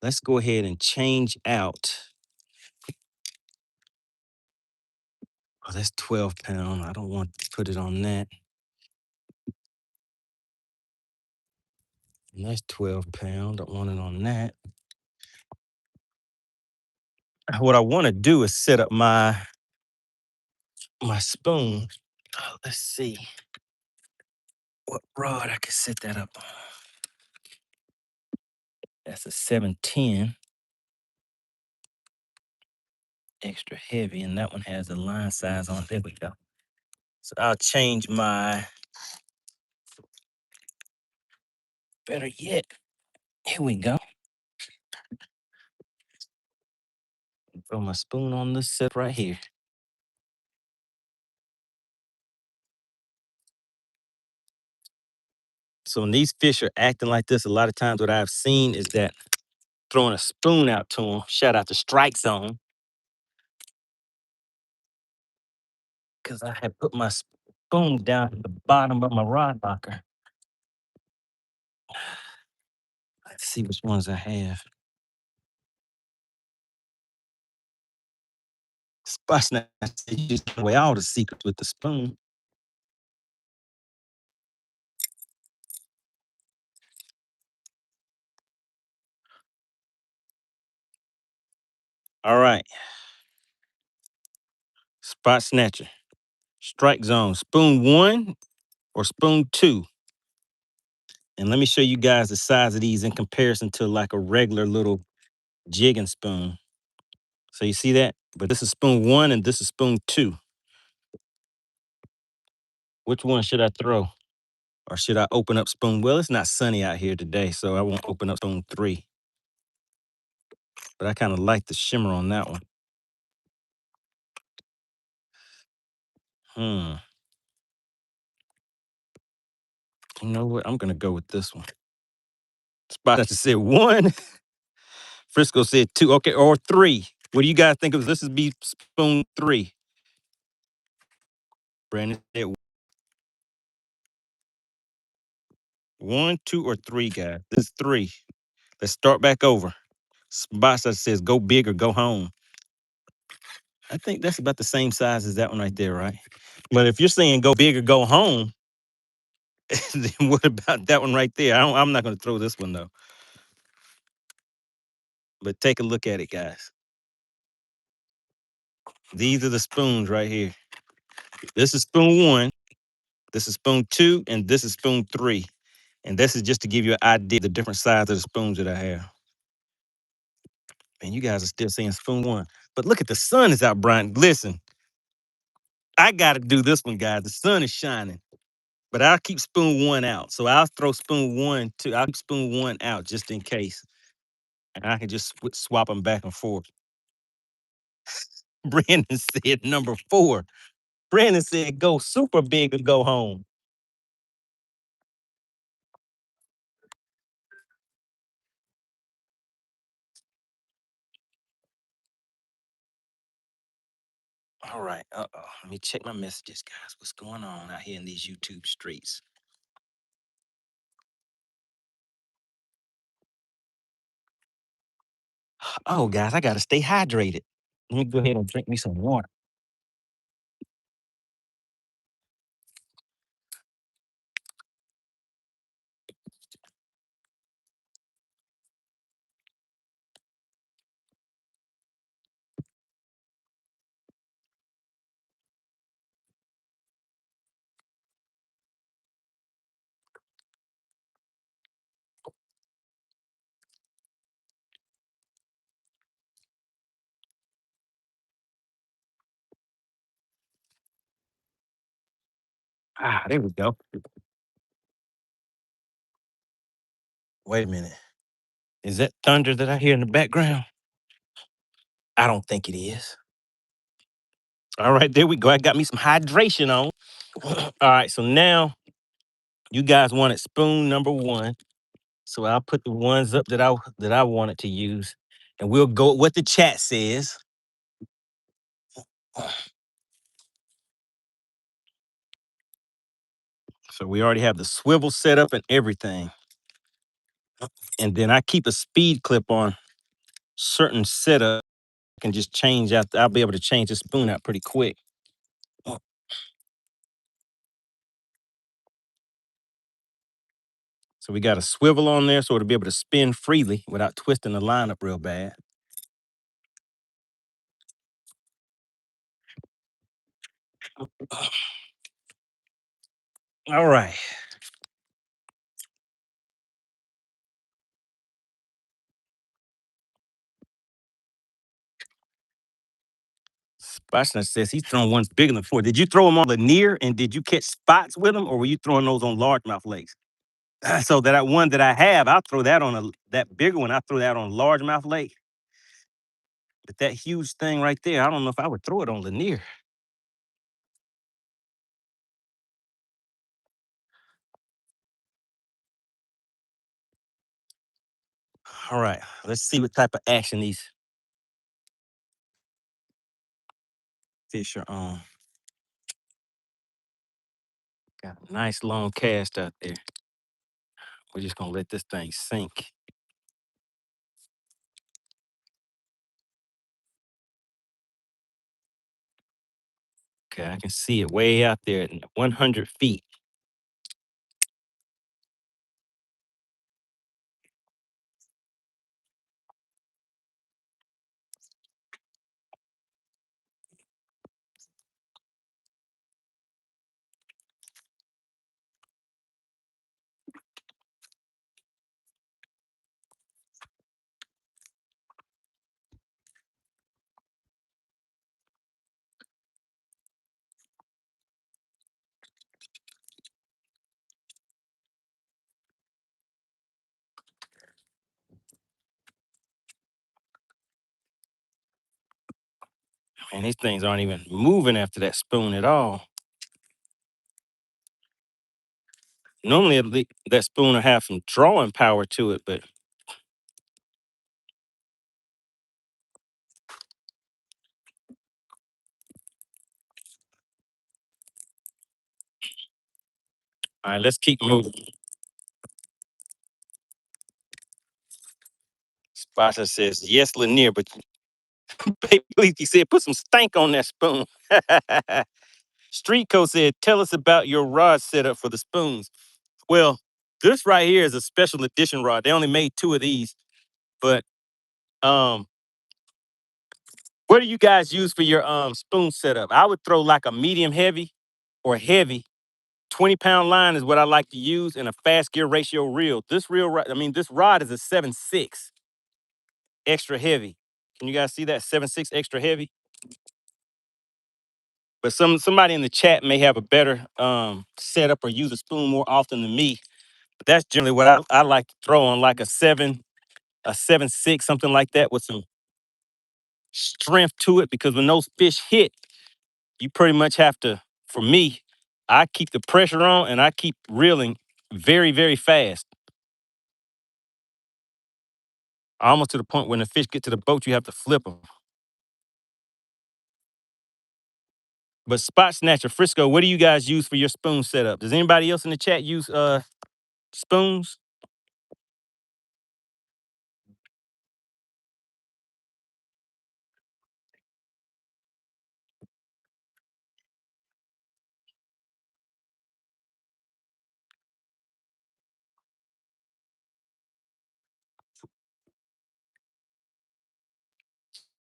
Let's go ahead and change out. Oh, that's 12 pound. I don't want to put it on that. And that's 12 pound. Don't want it on that. What I want to do is set up my spoon. Let's see what rod I can set that up on. That's a 710, extra heavy, and that one has the line size on it. There we go. So I'll change my Better yet, here we go. Throw my spoon on this set right here. So when these fish are acting like this, a lot of times what I've seen is that throwing a spoon out to them, shout out to Strike Zone, because I had put my spoon down at the bottom of my rod locker. Let's see which ones I have. Spot Snatcher, you just give away all the secrets with the spoon. All right. Spot Snatcher. Strike Zone. Spoon 1 or spoon 2. And let me show you guys the size of these in comparison to like a regular little jigging spoon. So you see that? But this is spoon 1 and this is spoon 2. Which one should I throw? Or should I open up spoon? Well, it's not sunny out here today, so I won't open up spoon 3. But I kind of like the shimmer on that one. You know what? I'm going to go with this one. Spot Snatcher said 1. Frisco said 2. Okay, or 3. What do you guys think of this? Is be spoon 3. Brandon said 1, 2, or 3, guys. This is 3. Let's start back over. Spot Snatcher says go big or go home. I think that's about the same size as that one right there, right? But if you're saying go big or go home, then what about that one right there? I'm not going to throw this one though. But take a look at it, guys. These are the spoons right here. This is spoon 1. This is spoon 2, and this is spoon 3. And this is just to give you an idea of the different size of the spoons that I have. And you guys are still saying spoon 1. But look at the sun is out, Brian. Listen, I got to do this one, guys. The sun is shining. But I'll keep spoon 1 out. So I'll throw spoon 1, 2. I'll keep spoon 1 out just in case. And I can just swap them back and forth. Brandon said number 4. Brandon said go super big or go home. All right. Uh-oh. Let me check my messages, guys. What's going on out here in these YouTube streets? Oh, guys, I got to stay hydrated. Let me go ahead and drink me some water. Ah, there we go. Wait a minute. Is that thunder that I hear in the background? I don't think it is. All right, there we go. I got me some hydration on. All right, so now you guys wanted spoon number 1. So I'll put the ones up that I wanted to use. And we'll go with what the chat says. So we already have the swivel set up and everything. And then I keep a speed clip on certain setup. I can just change out. I'll be able to change the spoon out pretty quick. So we got a swivel on there so it'll be able to spin freely without twisting the line up real bad. All right. Spotchner says he's throwing ones bigger than 4. Did you throw them on the near and did you catch spots with them or were you throwing those on largemouth lakes? So that one that I have, I'll throw that on that bigger one. I throw that on largemouth lake. But that huge thing right there, I don't know if I would throw it on Lanier. All right, let's see what type of action these fish are on. Got a nice long cast out there. We're just gonna let this thing sink. Okay, I can see it way out there at 100 feet. Man, these things aren't even moving after that spoon at all. Normally, that spoon will have some drawing power to it, but all right, let's keep moving. Spasha says, yes, Lanier, but please, he said, put some stank on that spoon. Street Code said, tell us about your rod setup for the spoons. Well, this right here is a special edition rod. They only made 2 of these, but um, what do you guys use for your spoon setup? I would throw like a medium heavy or heavy. 20-pound line is what I like to use, and a fast gear ratio reel. This this rod is a 7.6 extra heavy. Can you guys see that 7.6 extra heavy? But somebody in the chat may have a better setup or use a spoon more often than me. But that's generally what I like to throw on, like a 7.6, something like that, with some strength to it. Because when those fish hit, you pretty much have to. For me, I keep the pressure on and I keep reeling very, very fast. Almost to the point when the fish get to the boat, you have to flip them. But Spot Snatcher, Frisco, what do you guys use for your spoon setup? Does anybody else in the chat use spoons?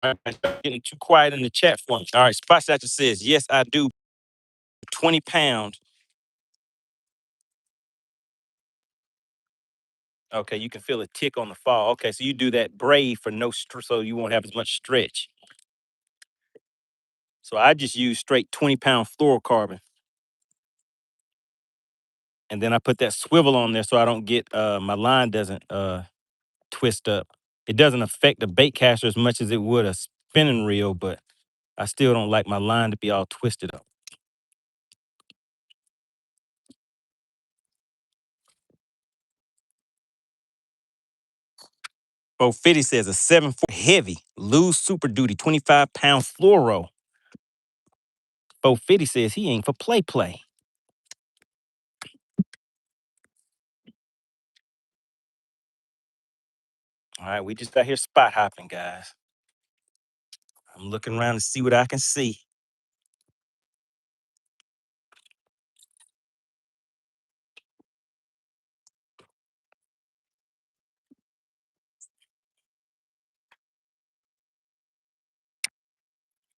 All right, getting too quiet in the chat for me. All right, Spot Snatcher says, yes, I do. 20 pounds. Okay, you can feel a tick on the fall. Okay, so you do that braid for so you won't have as much stretch. So I just use straight 20-pound fluorocarbon. And then I put that swivel on there so I don't get, my line doesn't twist up. It doesn't affect the bait caster as much as it would a spinning reel, but I still don't like my line to be all twisted up. Bo Fitty says a 7.4 heavy, lose super duty, 25-pound fluoro. Bo Fitty says he ain't for play. All right, we just out here spot hopping, guys. I'm looking around to see what I can see.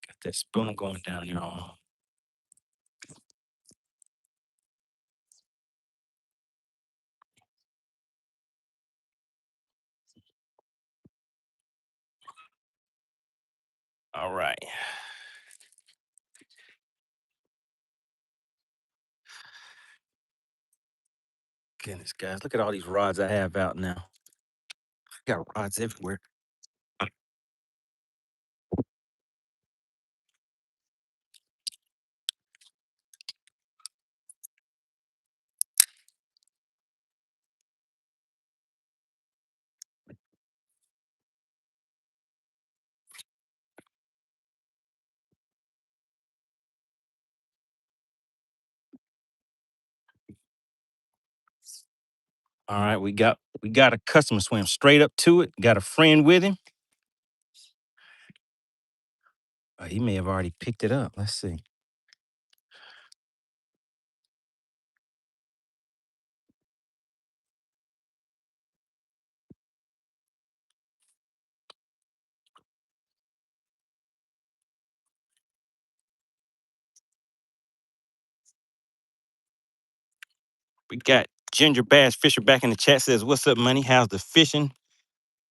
Got that spoon going down there on. All right. Goodness, guys, look at all these rods I have out now. I got rods everywhere. All right, we got a customer swim straight up to it. Got a friend with him. He may have already picked it up. Let's see. We got Ginger Bass Fisher back in the chat, says, "What's up, money? How's the fishing?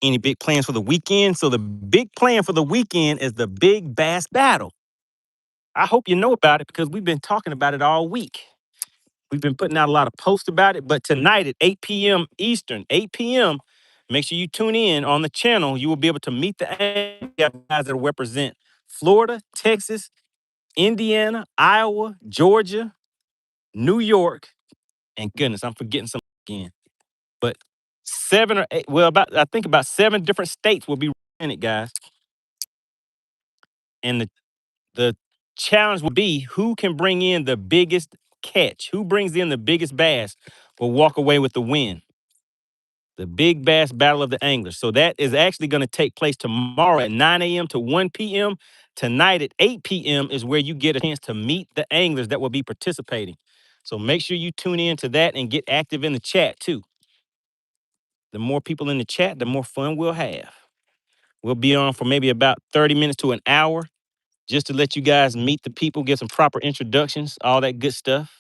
Any big plans for the weekend?" So the big plan for the weekend is the big bass battle. I hope you know about it because we've been talking about it all week. We've been putting out a lot of posts about it, but tonight at 8 p.m. Eastern, 8 p.m., make sure you tune in on the channel. You will be able to meet the guys that represent Florida, Texas, Indiana, Iowa, Georgia, New York, and goodness, I'm forgetting some again. But 7 or 8, well, I think about 7 different states will be in it, guys. And the challenge will be who can bring in the biggest catch. Who brings in the biggest bass will walk away with the win. The Big Bass Battle of the Anglers. So that is actually going to take place tomorrow at 9 a.m. to 1 p.m. Tonight at 8 p.m. is where you get a chance to meet the anglers that will be participating. So make sure you tune in to that and get active in the chat too. The more people in the chat, the more fun we'll have. We'll be on for maybe about 30 minutes to an hour just to let you guys meet the people, get some proper introductions, all that good stuff.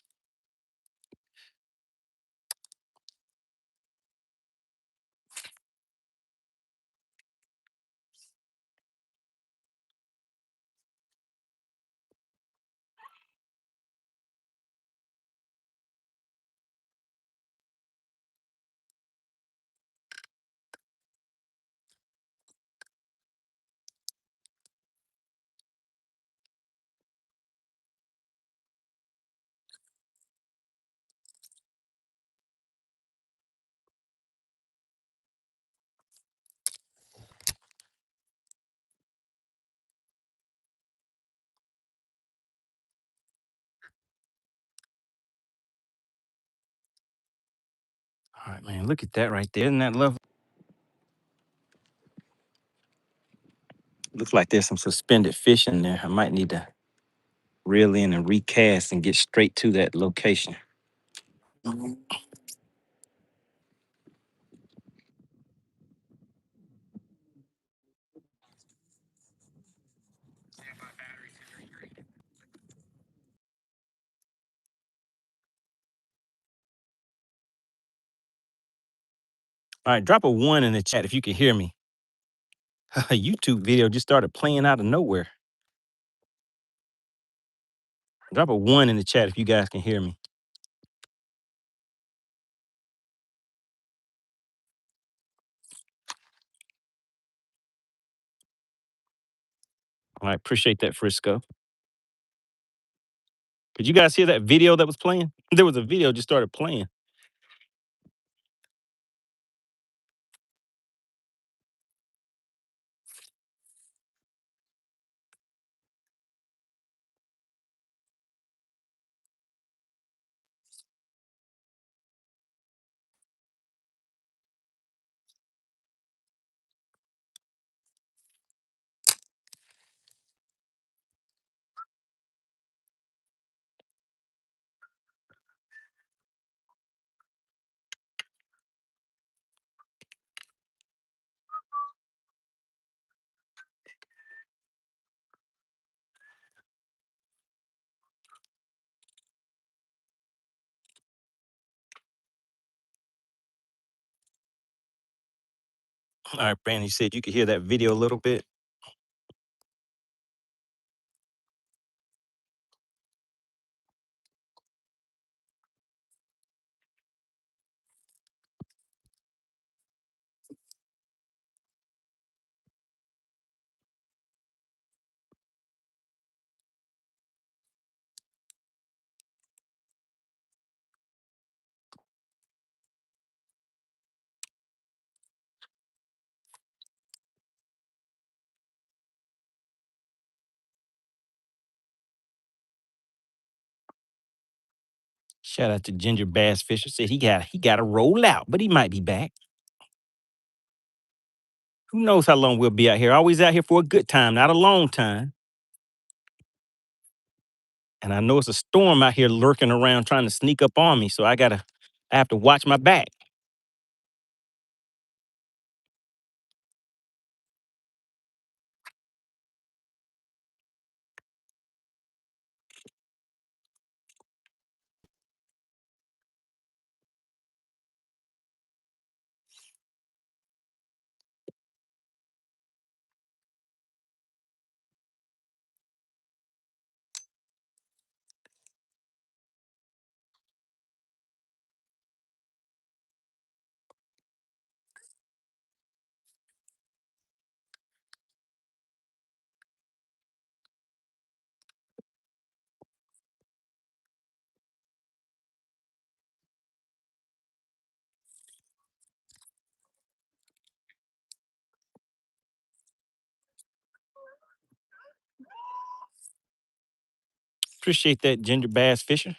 All right, man, look at that right there. Isn't that lovely? Looks like there's some suspended fish in there. I might need to reel in and recast and get straight to that location. All right, drop a 1 in the chat if you can hear me. A YouTube video just started playing out of nowhere. Drop a 1 in the chat if you guys can hear me. All right, appreciate that, Frisco. Did you guys hear that video that was playing? There was a video just started playing. All right, Brandon, you said you could hear that video a little bit. Shout out to Ginger Bass Fisher. Said he got to roll out, but he might be back. Who knows how long we'll be out here? Always out here for a good time, not a long time. And I know it's a storm out here lurking around trying to sneak up on me, so I have to watch my back. Appreciate that, Ginger Bass Fisher.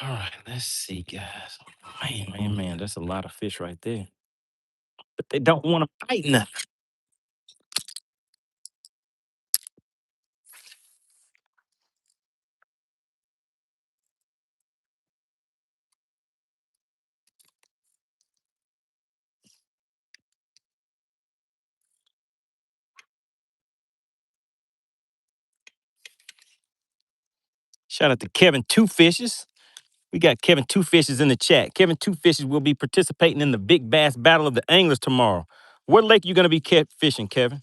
All right, let's see, guys. Man, that's a lot of fish right there. But they don't want to fight nothing. Shout out to Kevin Two Fishes. We got Kevin Two Fishes in the chat. Kevin Two Fishes will be participating in the Big Bass Battle of the Anglers tomorrow. What lake you going to be fishing, Kevin?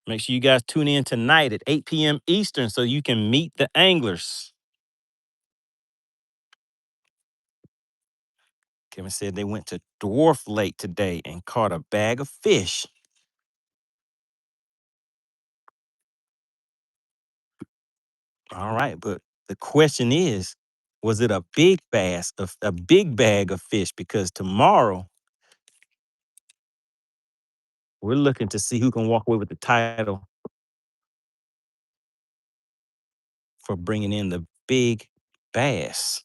Make sure you guys tune in tonight at 8 p.m. Eastern so you can meet the anglers. Kevin said they went to Dwarf Lake today and caught a bag of fish. All right, but the question is, was it a big a big bag of fish? Because tomorrow we're looking to see who can walk away with the title for bringing in the big bass.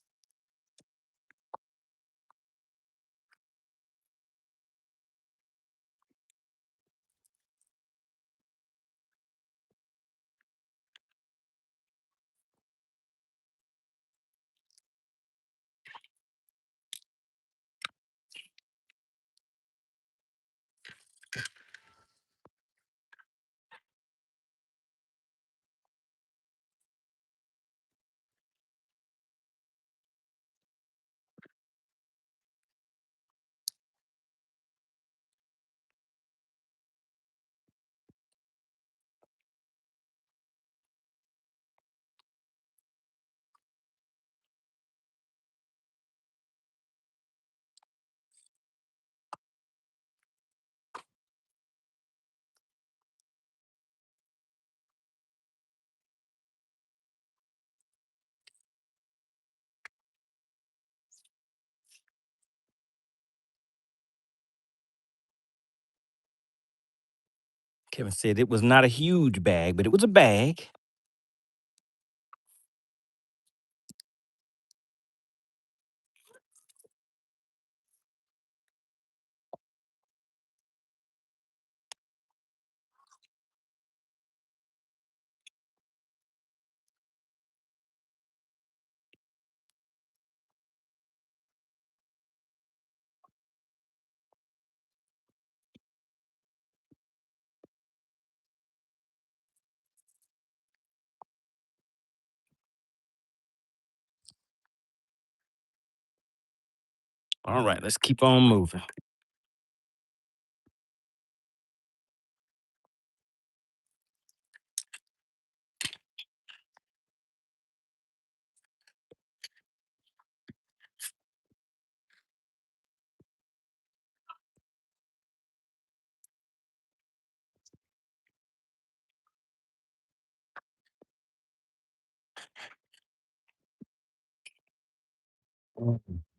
Kevin said it was not a huge bag, but it was a bag. All right, let's keep on moving. Shout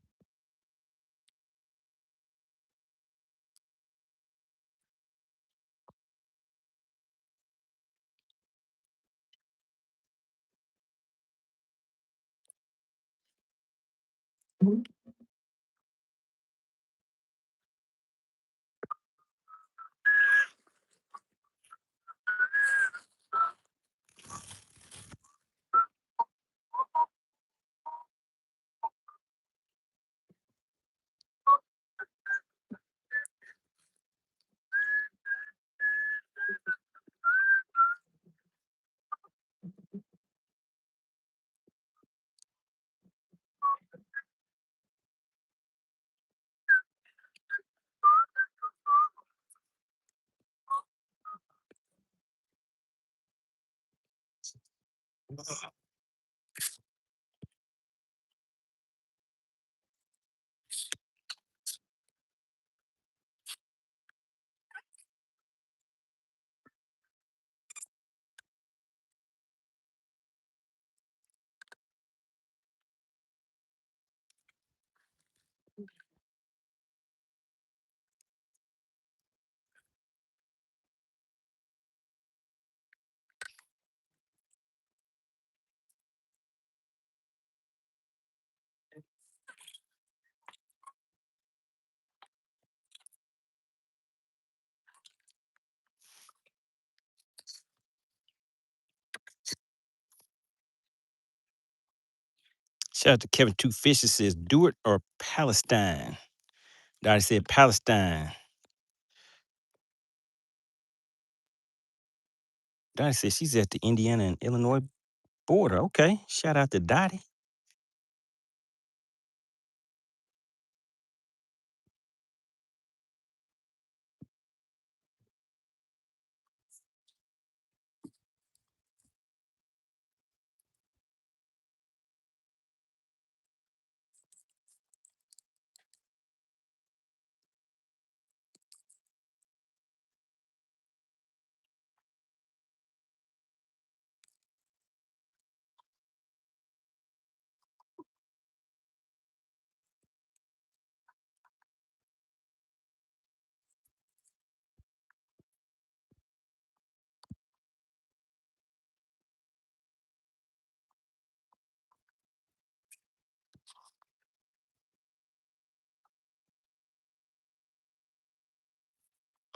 out to Kevin Two Fishes says, do it or Palestine. Dottie said Palestine. Dottie said she's at the Indiana and Illinois border. Okay. Shout out to Dottie.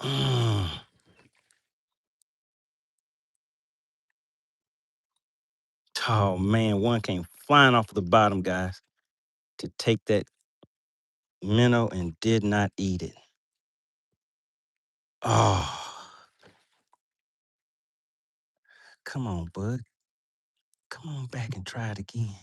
Mm. Oh man, one came flying off the bottom, guys, to take that minnow and did not eat it. Oh, come on, bud. Come on back and try it again.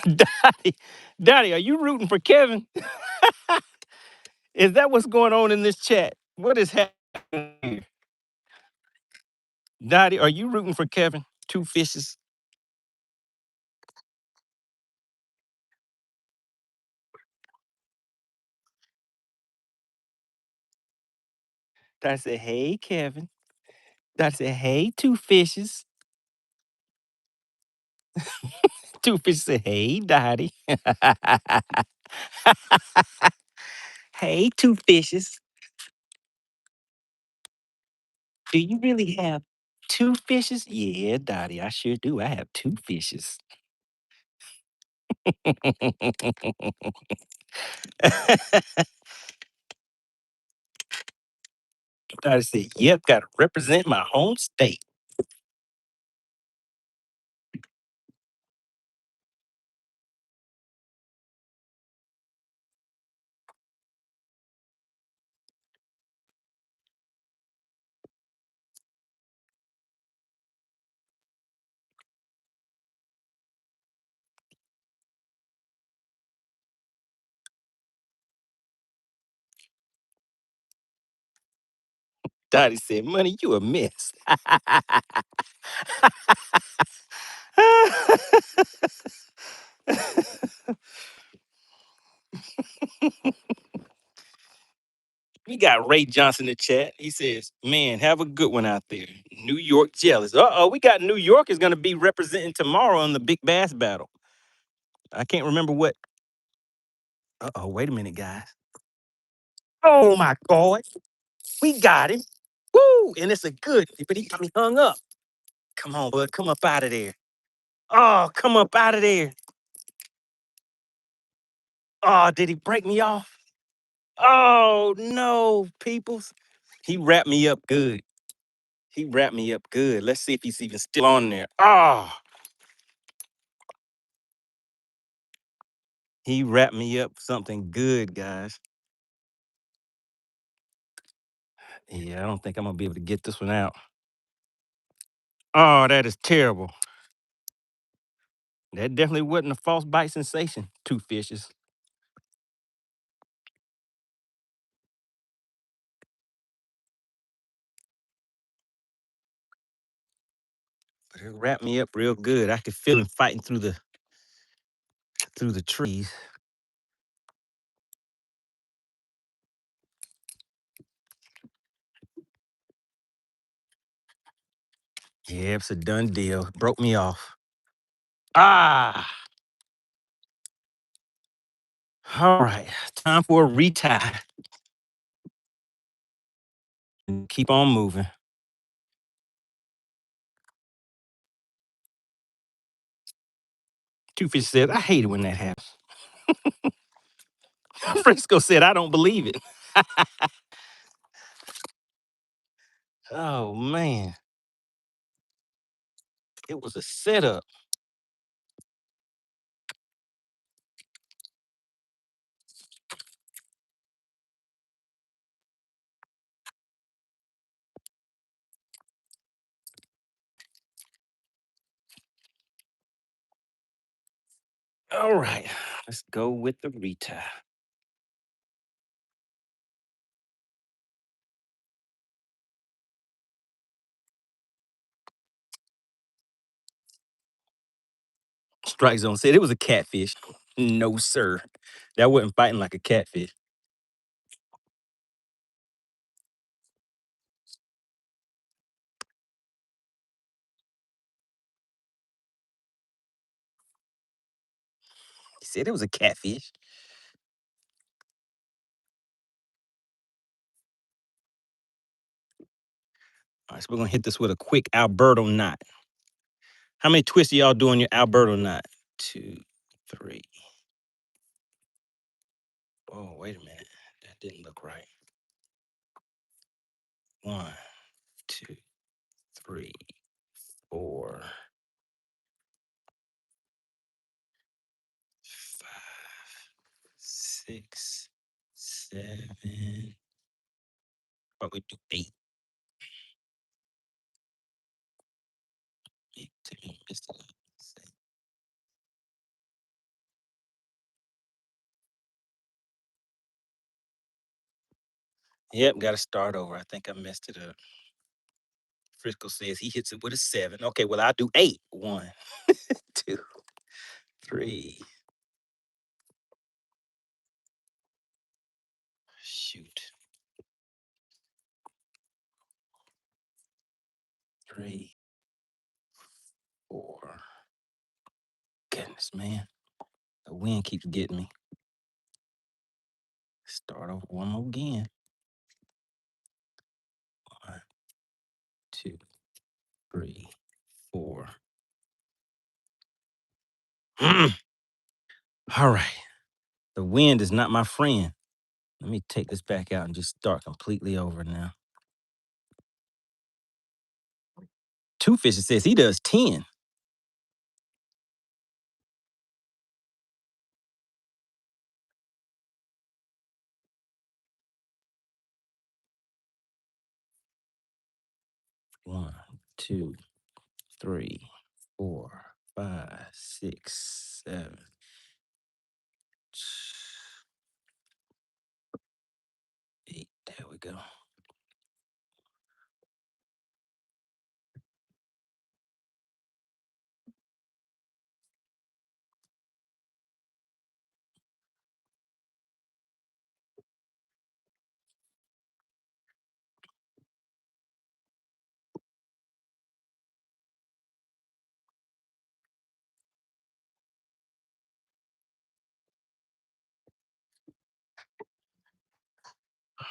Daddy, Daddy, are you rooting for Kevin? Is that what's going on in this chat? What is happening here? Daddy, are you rooting for Kevin? Two fishes. Daddy said, hey, Kevin. Daddy said, hey, two fishes. Two fishes said, hey, Daddy. Hey, two fishes. Do you really have two fishes? Yeah, Dottie, I sure do. I have two fishes. Dottie said, yep, got to represent my home state. Dottie said, money, you a mess. We got Ray Johnson in the chat. He says, man, have a good one out there. New York jealous. Uh-oh, we got New York is going to be representing tomorrow in the big bass battle. I can't remember what. Uh-oh, wait a minute, guys. Oh, my God. We got him. Woo! And it's a good, but he got me hung up. Come on, bud. Come up out of there. Oh, come up out of there. Oh, did he break me off? Oh, no, peoples. He wrapped me up good. He wrapped me up good. Let's see if he's even still on there. Oh, he wrapped me up something good, guys. Yeah, I don't think I'm going to be able to get this one out. Oh, that is terrible. That definitely wasn't a false bite sensation. 2 fishes. But it wrapped me up real good. I could feel him fighting through the trees. Yeah, it's a done deal. Broke me off. Ah. All right. Time for a retie. And keep on moving. Two Fish said, I hate it when that happens. Frisco said, I don't believe it. Oh, man. It was a setup. All right. Let's go with the retie. Strike Zone said it was a catfish. No, sir. That wasn't fighting like a catfish. He said it was a catfish. All right, so we're going to hit this with a quick Alberto knot. How many twists do y'all do on your Alberto knot? 2, 3. Oh, wait a minute. That didn't look right. 1, 2, 3, 4, 5, 6, 7. Probably do 8. 8, 10, missed it. Yep, got to start over. I think I messed it up. Frisco says he hits it with a 7. Okay, well, I'll do 8. 1, 2, 3. Shoot. 3, 4. Goodness, man. The wind keeps getting me. Start over one more again. 1, 2, 3, 4. All right. The wind is not my friend. Let me take this back out and just start completely over now. Two Fishes says he does 10. One, 2, 3, 4, 5, 6, 7. 8. There we go.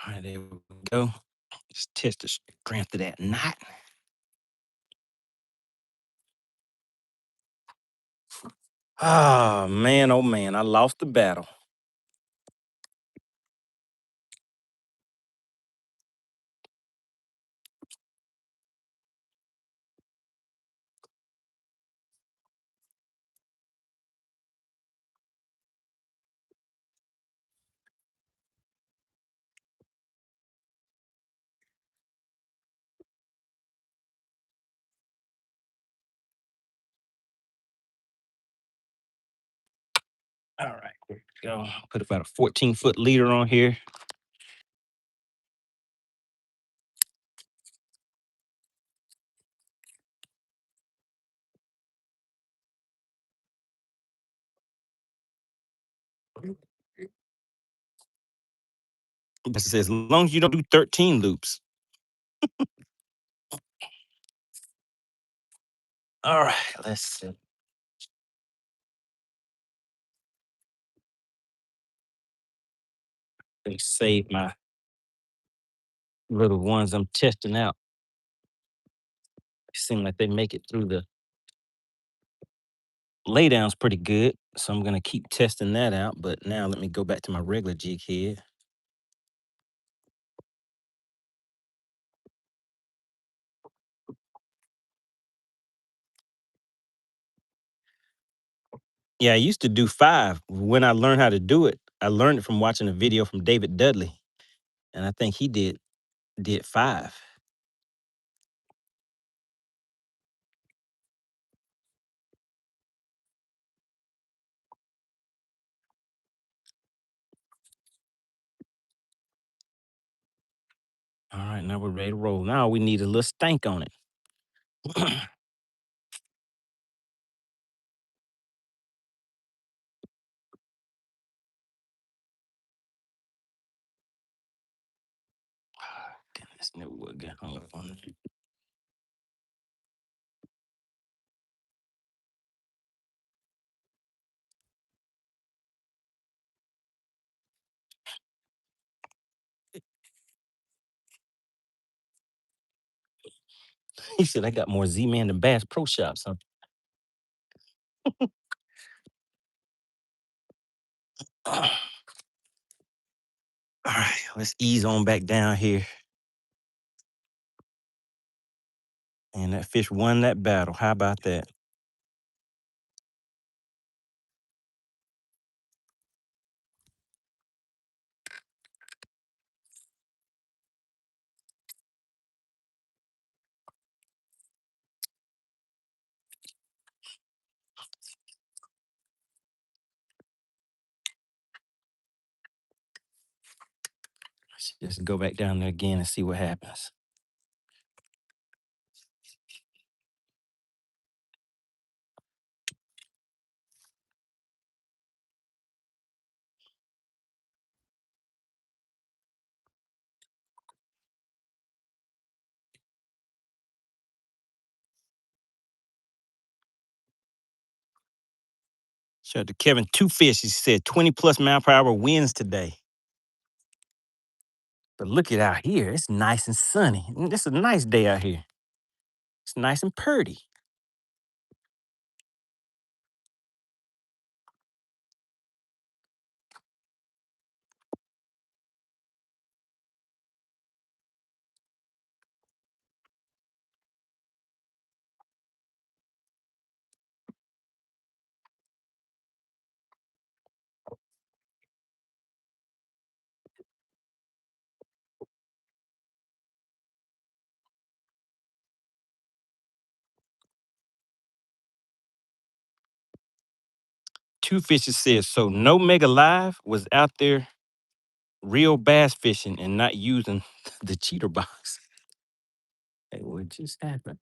All right, there we go. Just test the strength of that knot. Oh man, I lost the battle. All right, here we go. Put about a 14-foot leader on here. It says as long as you don't do 13 loops. All right, let's see. Let me save my little ones I'm testing out. Seem like they make it through the laydowns pretty good. So I'm gonna keep testing that out. But now let me go back to my regular jig head. Yeah, I used to do 5. When I learned how to do it, I learned it from watching a video from David Dudley. And I think he did 5. All right, now we're ready to roll. Now we need a little stank on it. Damn, this new wood got hung up on it. He said I got more Z-Man than Bass Pro Shops, huh? All right, let's ease on back down here. And that fish won that battle. How about that? Let's just go back down there again and see what happens. Shout out to Kevin Two Fish. He said 20 plus mile per hour winds today. But look at out here. It's nice and sunny. It's a nice day out here. It's nice and purty. Two Fishes says, so no Mega Live was out there real bass fishing and not using the cheater box. Hey, what just happened?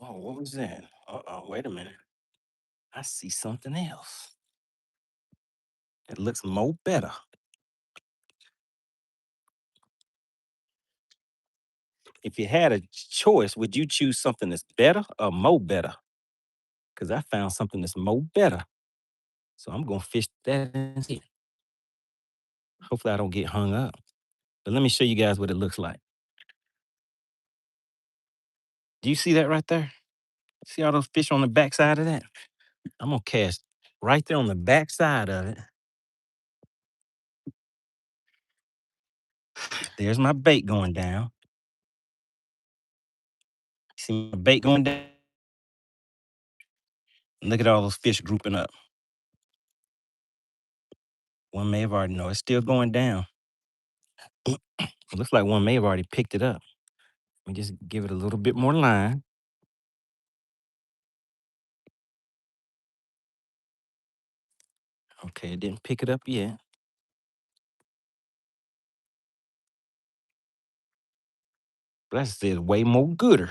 Oh, what was that? Uh-oh, wait a minute. I see something else. It looks more better. If you had a choice, would you choose something that's better or more better? Because I found something that's more better. So I'm gonna fish that and see. Hopefully I don't get hung up. But let me show you guys what it looks like. Do you see that right there? See all those fish on the backside of that? I'm gonna cast right there on the backside of it. There's my bait going down. See my bait going down? Look at all those fish grouping up. One may have already, no, it's still going down. It looks like one may have already picked it up. Let me just give it a little bit more line. Okay, it didn't pick it up yet. But that says way more gooder.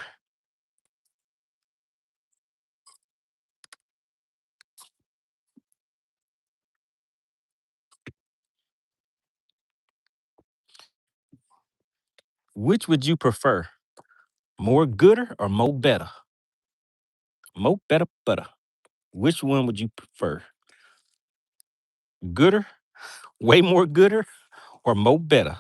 Which would you prefer? More gooder or more better? More better butter. Which one would you prefer? Gooder? Way more gooder or more better?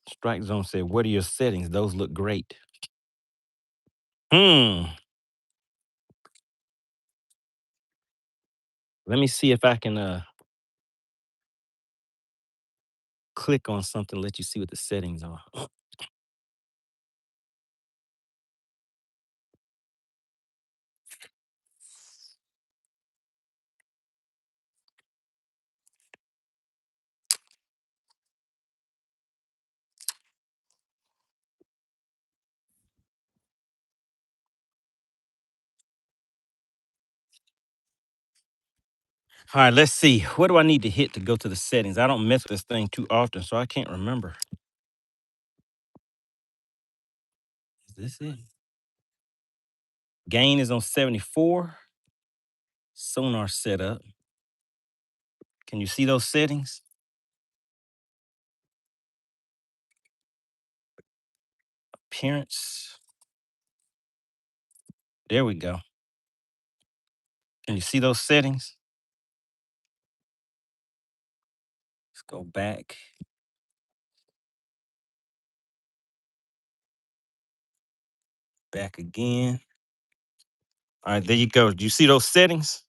Strike Zone said, what are your settings? Those look great. Let me see if I can click on something, let you see what the settings are. All right, let's see. What do I need to hit to go to the settings? I don't mess with this thing too often, so I can't remember. Is this it? Gain is on 74. Sonar setup. Can you see those settings? Appearance. There we go. Can you see those settings? Let's go back. Back again. All right, there you go. Do you see those settings?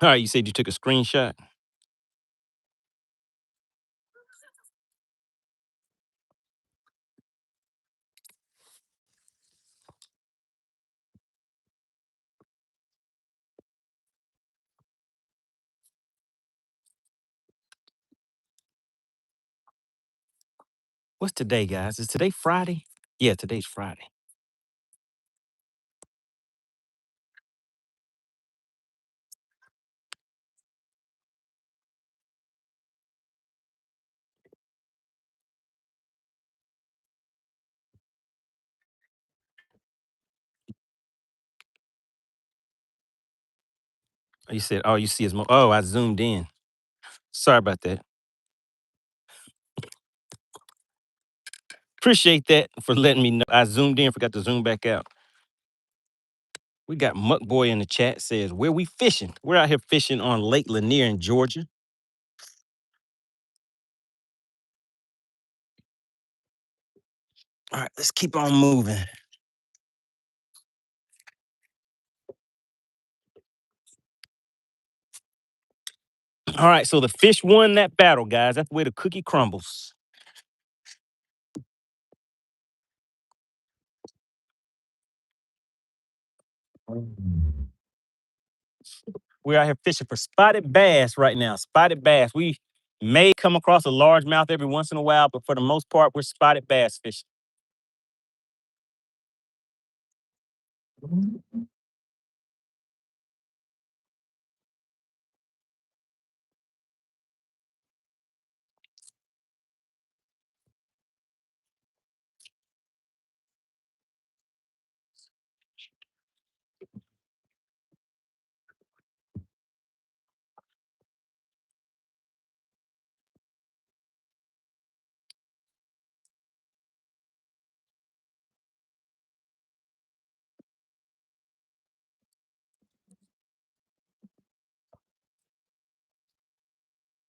All right, you said you took a screenshot. What's today, guys? Is today Friday? Yeah, today's Friday. You said all you see is more. Oh, I zoomed in. Sorry about that. Appreciate that for letting me know. I zoomed in, forgot to zoom back out. We got Muck Boy in the chat says, where we fishing? We're out here fishing on Lake Lanier in Georgia. All right, let's keep on moving. All right, so the fish won that battle, guys. That's the way the cookie crumbles. We're out here fishing for spotted bass right now. Spotted bass. We may come across a largemouth every once in a while, but for the most part, we're spotted bass fishing.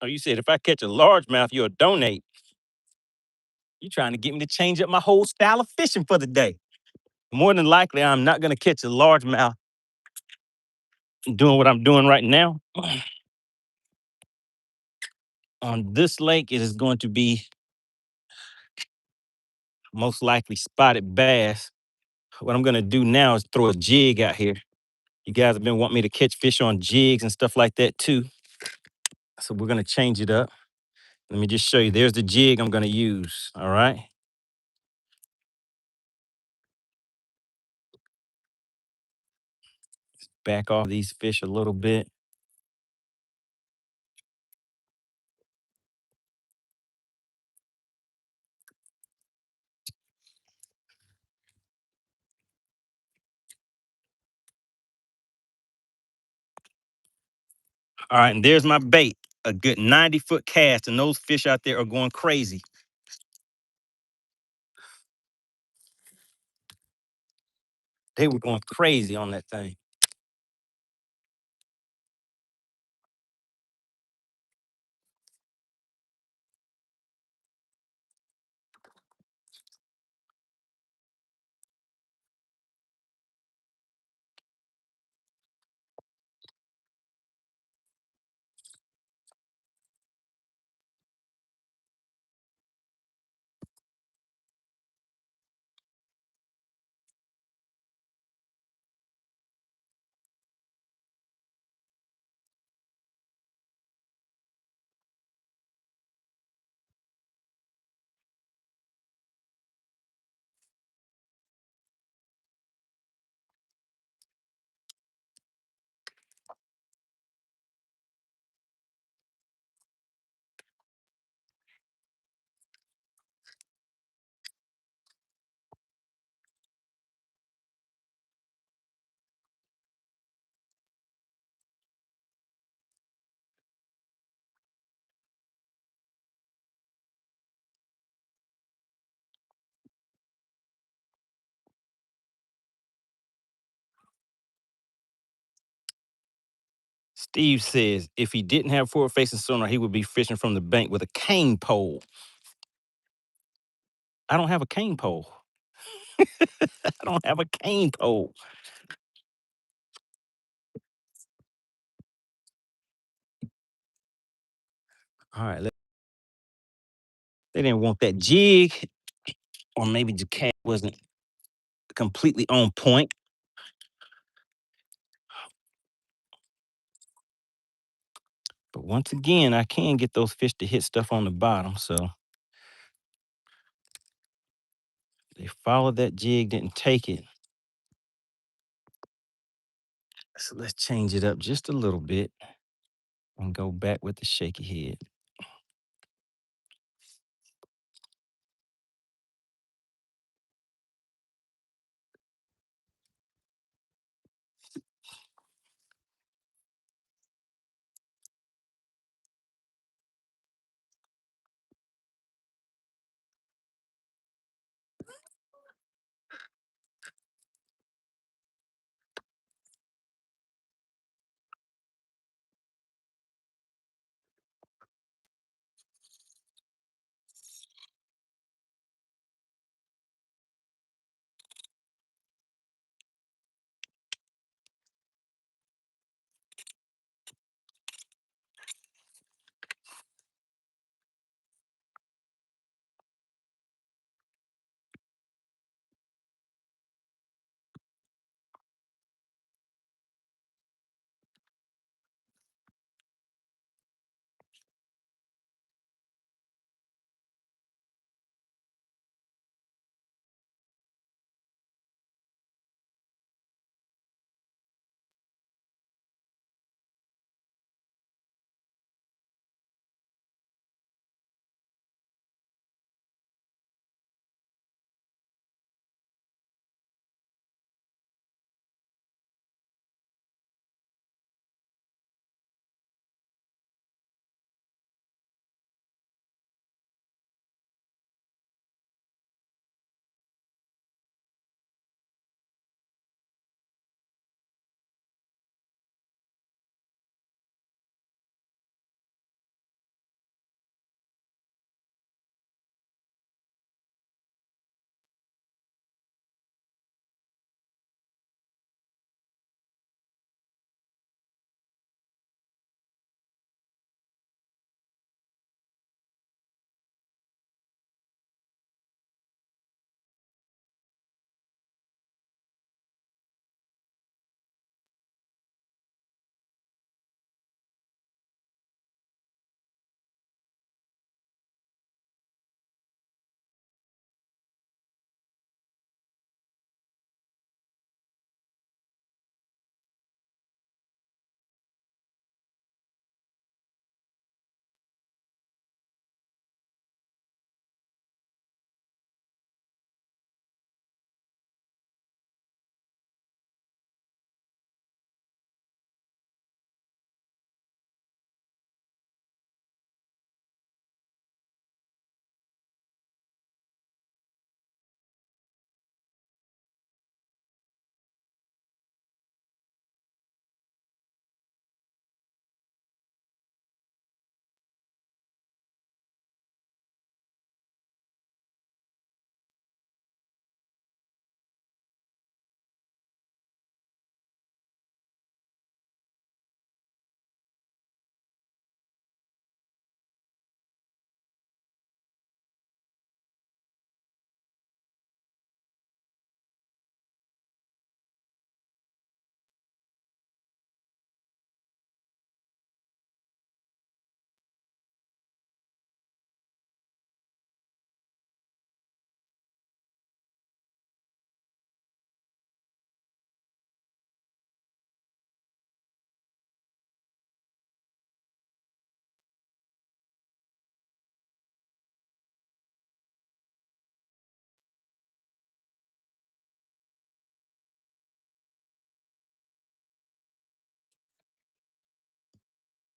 Oh, you said if I catch a largemouth, you'll donate. You trying to get me to change up my whole style of fishing for the day. More than likely, I'm not going to catch a largemouth doing what I'm doing right now. On this lake, it is going to be most likely spotted bass. What I'm going to do now is throw a jig out here. You guys have been wanting me to catch fish on jigs and stuff like that too. So we're going to change it up. Let me just show you. There's the jig I'm going to use. All right. Back off these fish a little bit. All right. And there's my bait. A good 90-foot cast. And those fish out there are going crazy. They were going crazy on that thing. Steve says if he didn't have forward-facing sonar, he would be fishing from the bank with a cane pole. I don't have a cane pole. I don't have a cane pole. All right. They didn't want that jig, or maybe the cat wasn't completely on point. But once again, I can get those fish to hit stuff on the bottom. So they followed that jig, didn't take it. So let's change it up just a little bit and go back with the shaky head.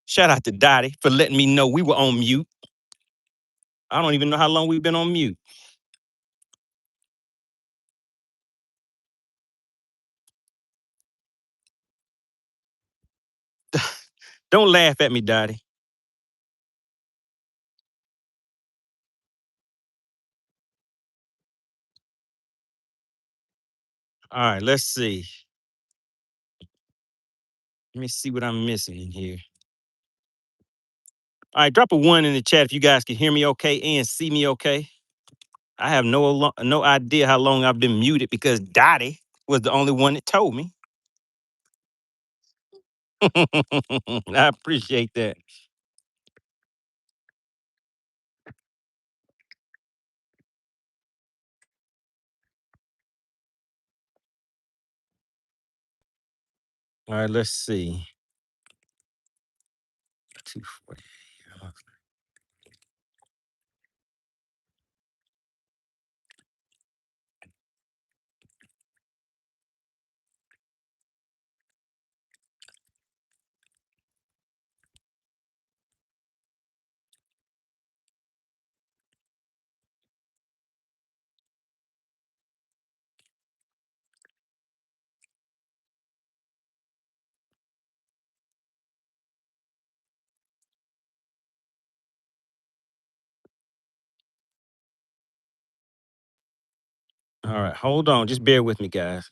Shout out to Dottie for letting me know we were on mute. I don't even know how long we've been on mute. Don't laugh at me, Dottie. All right, let's see. Let me see what I'm missing in here. All right, drop a 1 in the chat if you guys can hear me okay and see me okay. I have no idea how long I've been muted because Dottie was the only one that told me. I appreciate that. All right, let's see. 240. All right, hold on. Just bear with me, guys.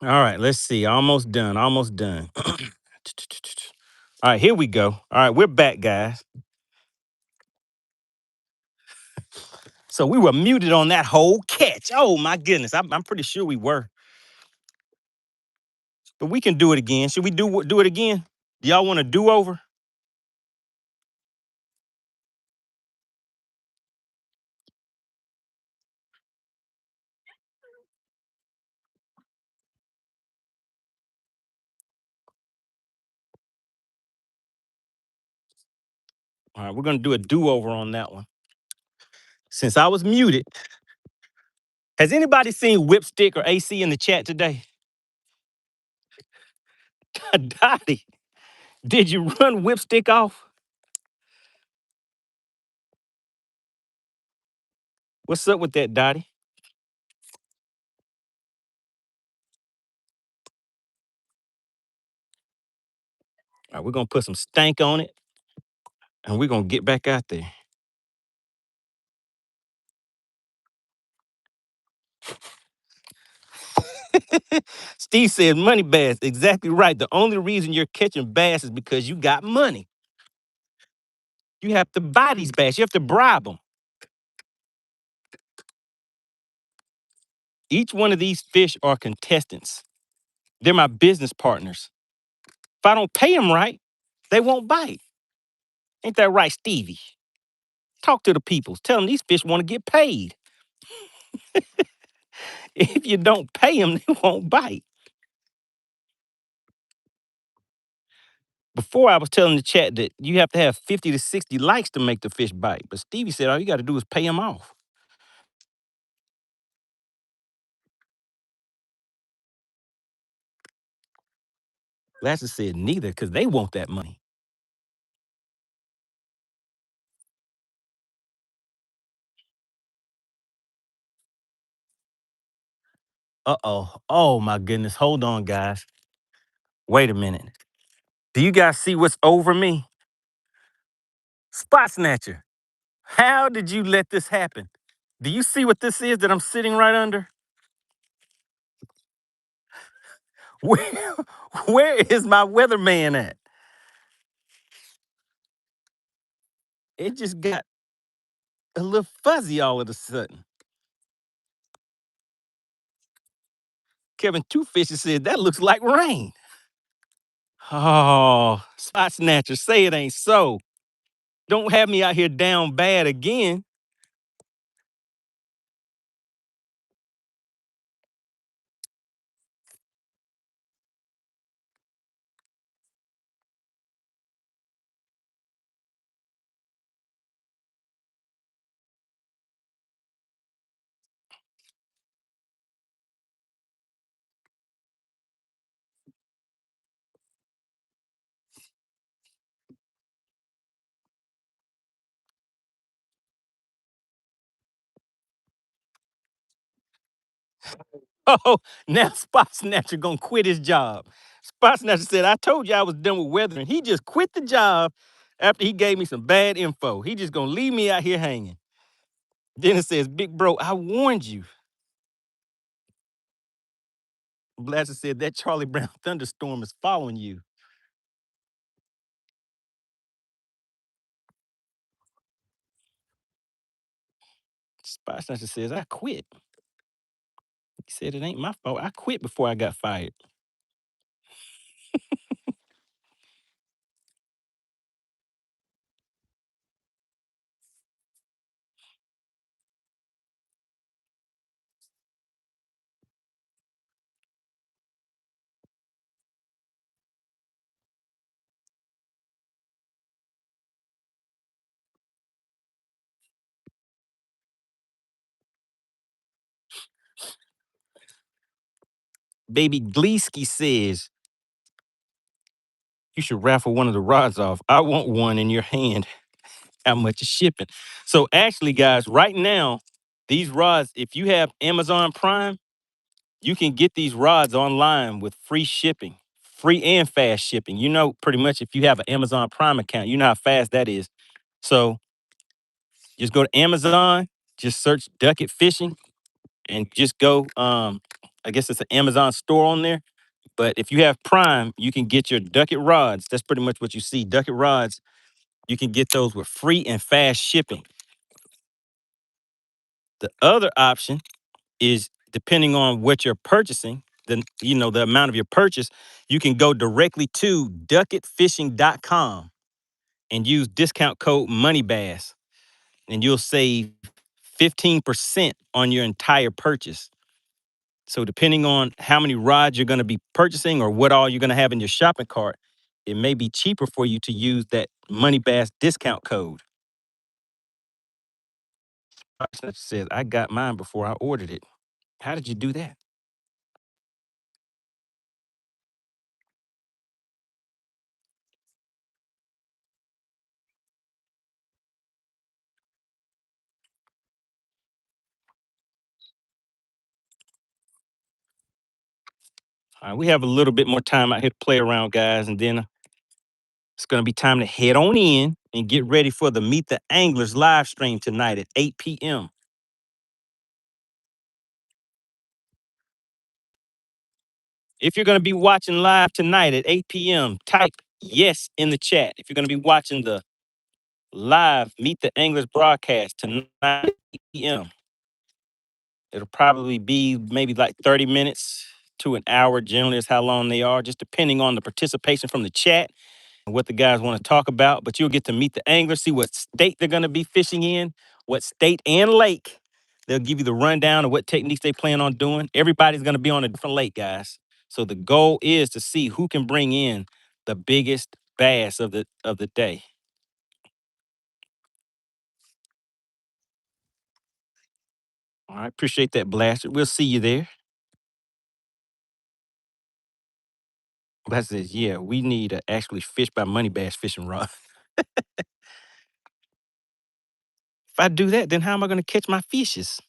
All right, let's see. Almost done. Almost done. All right, here we go. All right, we're back, guys. So we were muted on that whole catch. Oh my goodness, I'm pretty sure we were. But we can do it again. Should we do it again? Do y'all want to do over? All right, we're gonna do a do-over on that one. Since I was muted, has anybody seen Whipstick or AC in the chat today? Dottie, did you run Whipstick off? What's up with that, Dottie? All right, we're gonna put some stank on it, and we're gonna get back out there. Steve said, "Money bass." Exactly right. The only reason you're catching bass is because you got money. You have to buy these bass. You have to bribe them. Each one of these fish are contestants. They're my business partners. If I don't pay them right, they won't bite. Ain't that right, Stevie? Talk to the people. Tell them these fish want to get paid. If you don't pay them, they won't bite. Before I was telling the chat that you have to have 50 to 60 likes to make the fish bite. But Stevie said all you got to do is pay them off. Glasses said neither because they want that money. Uh-oh. Oh, my goodness. Hold on, guys. Wait a minute. Do you guys see what's over me? Spot snatcher. How did you let this happen? Do you see what this is that I'm sitting right under? Where, where is my weatherman at? It just got a little fuzzy all of a sudden. Kevin Two Fishes said, that looks like rain. Oh, spot snatcher, say it ain't so. Don't have me out here down bad again. Oh, now Spot Snatcher gonna quit his job. Spot Snatcher said, I told you I was done with weathering. He just quit the job after he gave me some bad info. He just gonna leave me out here hanging. Then it says, big bro, I warned you. Blaster said, that Charlie Brown thunderstorm is following you. Spot Snatcher says, I quit. He said, it ain't my fault. I quit before I got fired. Baby Gleesky says, you should raffle one of the rods off. I want one in your hand. How much is shipping? So actually, guys, right now, these rods, if you have Amazon Prime, you can get these rods online with free shipping, free and fast shipping. You know, pretty much if you have an Amazon Prime account, you know how fast that is. So just go to Amazon, just search Duck It Fishing, and just go. I guess it's an Amazon store on there. But if you have Prime, you can get your Duck It rods. That's pretty much what you see. Duck It rods, you can get those with free and fast shipping. The other option is depending on what you're purchasing, the amount of your purchase, you can go directly to duckitfishing.com and use discount code MoneyBass, and you'll save 15% on your entire purchase. So depending on how many rods you're going to be purchasing or what all you're going to have in your shopping cart, it may be cheaper for you to use that MoneyBass discount code. Person says, I got mine before I ordered it. How did you do that? All right, we have a little bit more time out here to play around, guys, and then it's going to be time to head on in and get ready for the Meet the Anglers live stream tonight at 8 p.m. If you're going to be watching live tonight at 8 p.m., type yes in the chat. If you're going to be watching the live Meet the Anglers broadcast tonight at 8 p.m., it'll probably be maybe like 30 minutes to an hour, generally, is how long they are, just depending on the participation from the chat and what the guys want to talk about. But you'll get to meet the anglers, see what state they're going to be fishing in, what state and lake. They'll give you the rundown of what techniques they plan on doing. Everybody's going to be on a different lake, guys. So the goal is to see who can bring in the biggest bass of the day. All right, appreciate that, Blaster. We'll see you there. Blaster says, yeah, we need to actually fish by money bass fishing rod. If I do that, then how am I going to catch my fishes?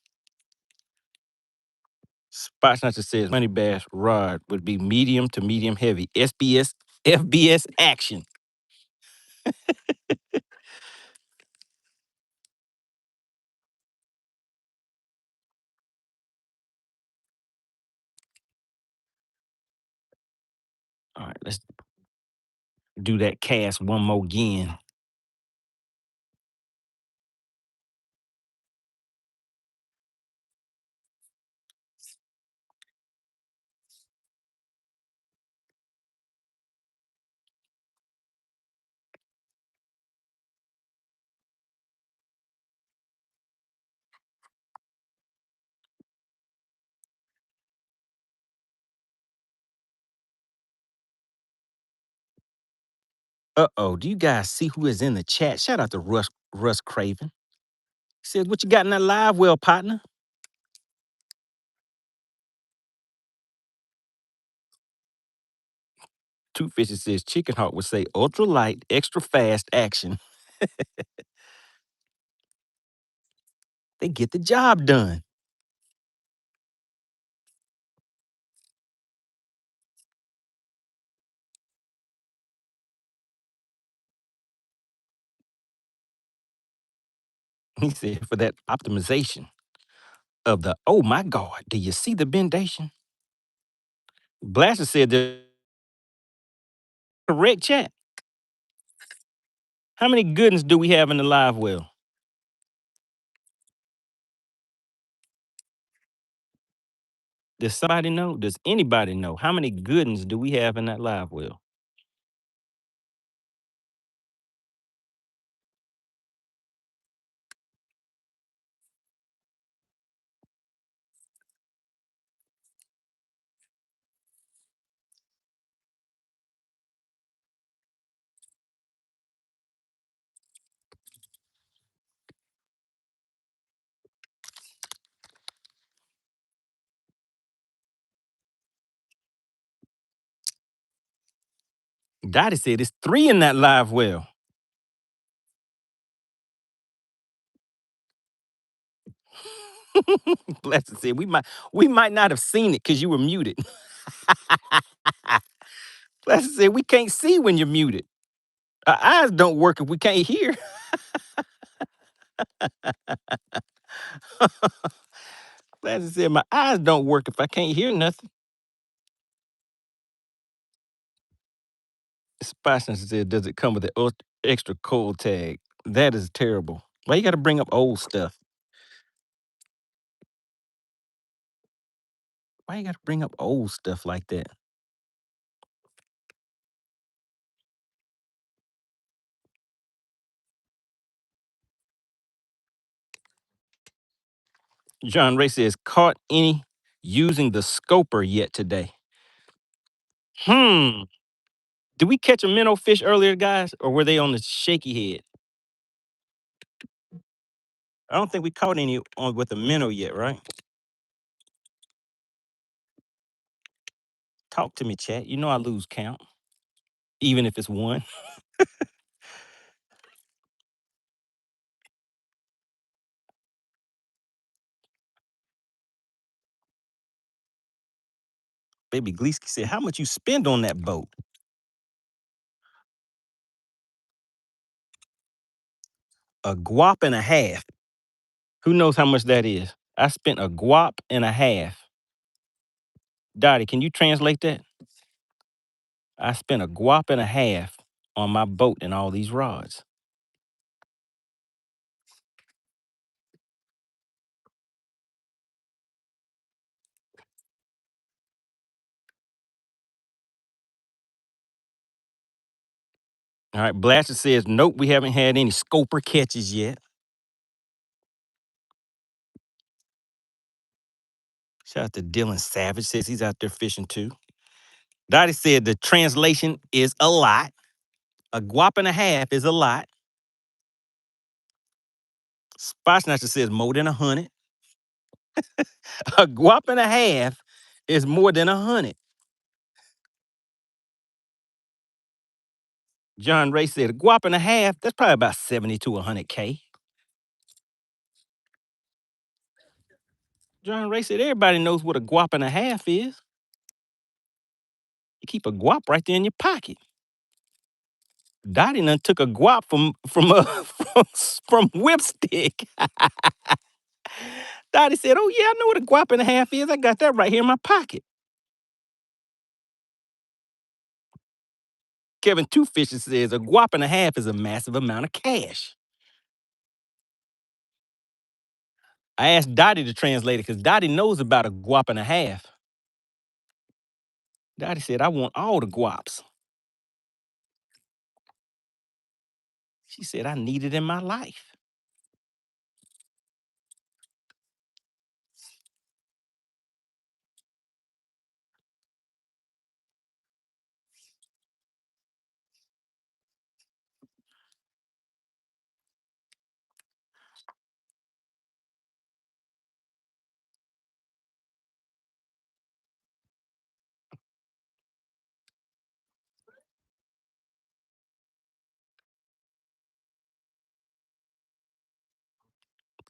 Spot Snatcher says money bass rod would be medium to medium heavy. SBS FBS action. All right, let's do that cast one more again. Uh-oh, do you guys see who is in the chat? Shout out to Russ Craven. He said, what you got in that live well, partner? Two Fishes says Chicken Heart would say ultra light, extra fast action. They get the job done. He said for that optimization of the, oh my God, do you see the bendation? Blaster said the correct chat. How many goodness do we have in the live well? Does somebody know? Does anybody know? How many goodness do we have in that live well? Dottie said it's 3 in that live well. Blaster said we might not have seen it because you were muted. Blaster said we can't see when you're muted. Our eyes don't work if we can't hear. Blaster said my eyes don't work if I can't hear nothing. Spicer said, does it come with an extra cold tag? That is terrible. Why you got to bring up old stuff? Why you got to bring up old stuff like that? John Ray says, caught any using the scoper yet today? Did we catch a minnow fish earlier, guys? Or were they on the shaky head? I don't think we caught any on with a minnow yet, right? Talk to me, chat. You know I lose count, even if it's one. Baby Gleesky said, how much you spend on that boat? A guap and a half. Who knows how much that is? I spent a guap and a half. Dottie, can you translate that? I spent a guap and a half on my boat and all these rods. All right, Blaster says, nope, we haven't had any scoper catches yet. Shout out to Dylan Savage, says he's out there fishing too. Dottie said the translation is a lot. A guap and a half is a lot. Spot Snatcher says more than 100. A guap and a half is more than 100. John Ray said a guap and a half, that's probably about 70 to 100K. John Ray said everybody knows what a guap and a half is. You keep a guap right there in your pocket. Dottie done took a guap from Whipstick. Dottie said, "Oh yeah, I know what a guap and a half is. I got that right here in my pocket." Kevin Two Fishes says a guap and a half is a massive amount of cash. I asked Dottie to translate it because Dottie knows about a guap and a half. Dottie said, "I want all the guaps." She said, "I need it in my life."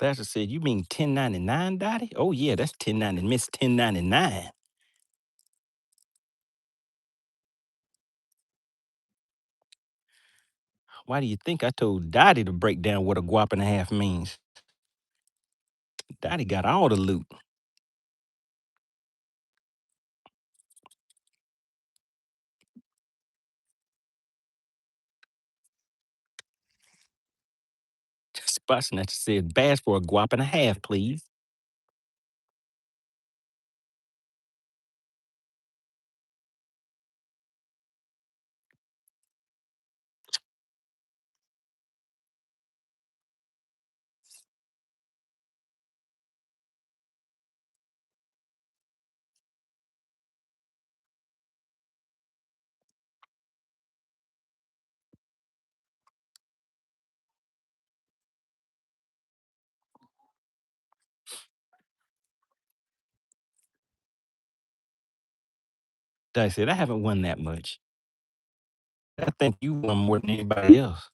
Pastor said, "You mean 1099, Dottie? Oh yeah, that's 1090, Miss 1099. Why do you think I told Dottie to break down what a guap and a half means? Dottie got all the loot." Spot Snatcher said, "Bass for a guap and a half, please." Dottie said, "I haven't won that much. I think you won more than anybody else."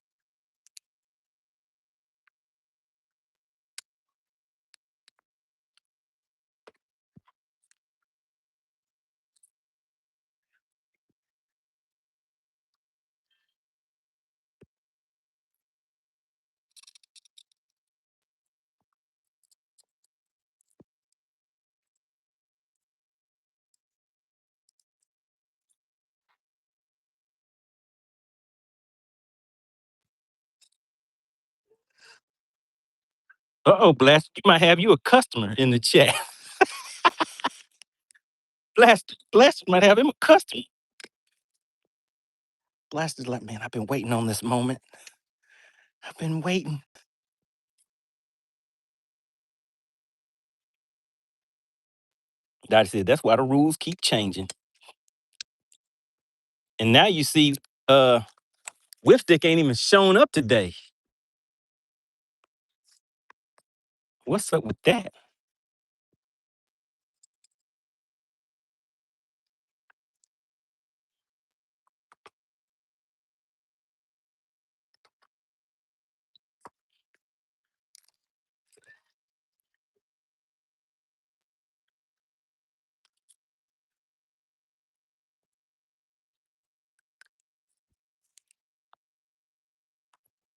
Uh-oh, Blast, you might have you a customer in the chat. Blast might have him a customer. Blast is like, "Man, I've been waiting on this moment. I've been waiting." Dottie said, "That's why the rules keep changing." And now you see, Whipstick ain't even shown up today. What's up with that?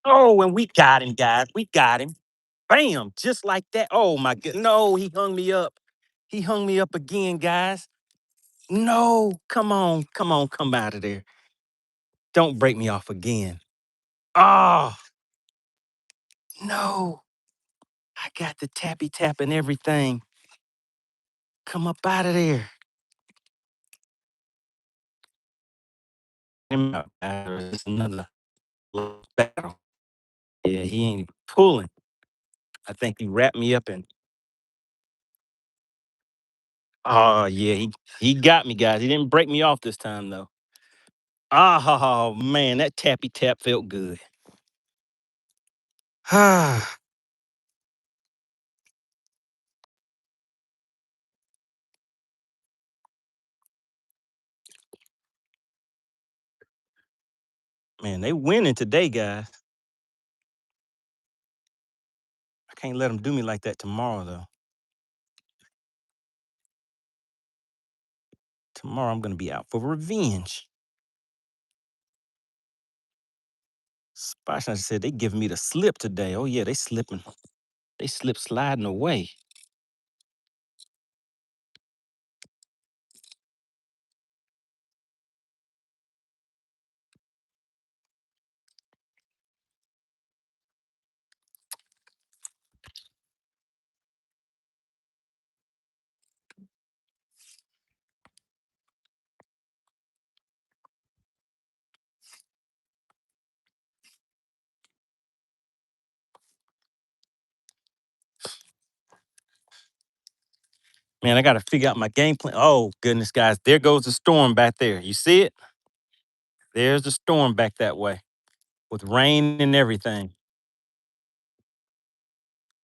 Oh, and we got him, guys. We got him. Bam, just like that. Oh my god. No, he hung me up. He hung me up again, guys. No, come on, come on, come out of there. Don't break me off again. Oh, no. I got the tappy tap and everything. Come up out of there. It's another little battle. Yeah, he ain't pulling. I think he wrapped me up in. Oh yeah, he got me, guys. He didn't break me off this time though. Oh man, that tappy tap felt good. Ah, man, they winning today, guys. I can't let them do me like that tomorrow though. Tomorrow I'm gonna be out for revenge. Spot said they giving me the slip today. Oh yeah, they slipping. They slip sliding away. Man, I got to figure out my game plan. Oh, goodness, guys. There goes the storm back there. You see it? There's the storm back that way with rain and everything.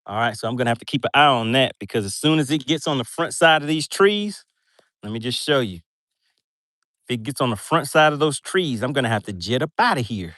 All right, so I'm going to have to keep an eye on that because as soon as it gets on the front side of these trees, let me just show you. If it gets on the front side of those trees, I'm going to have to jet up out of here.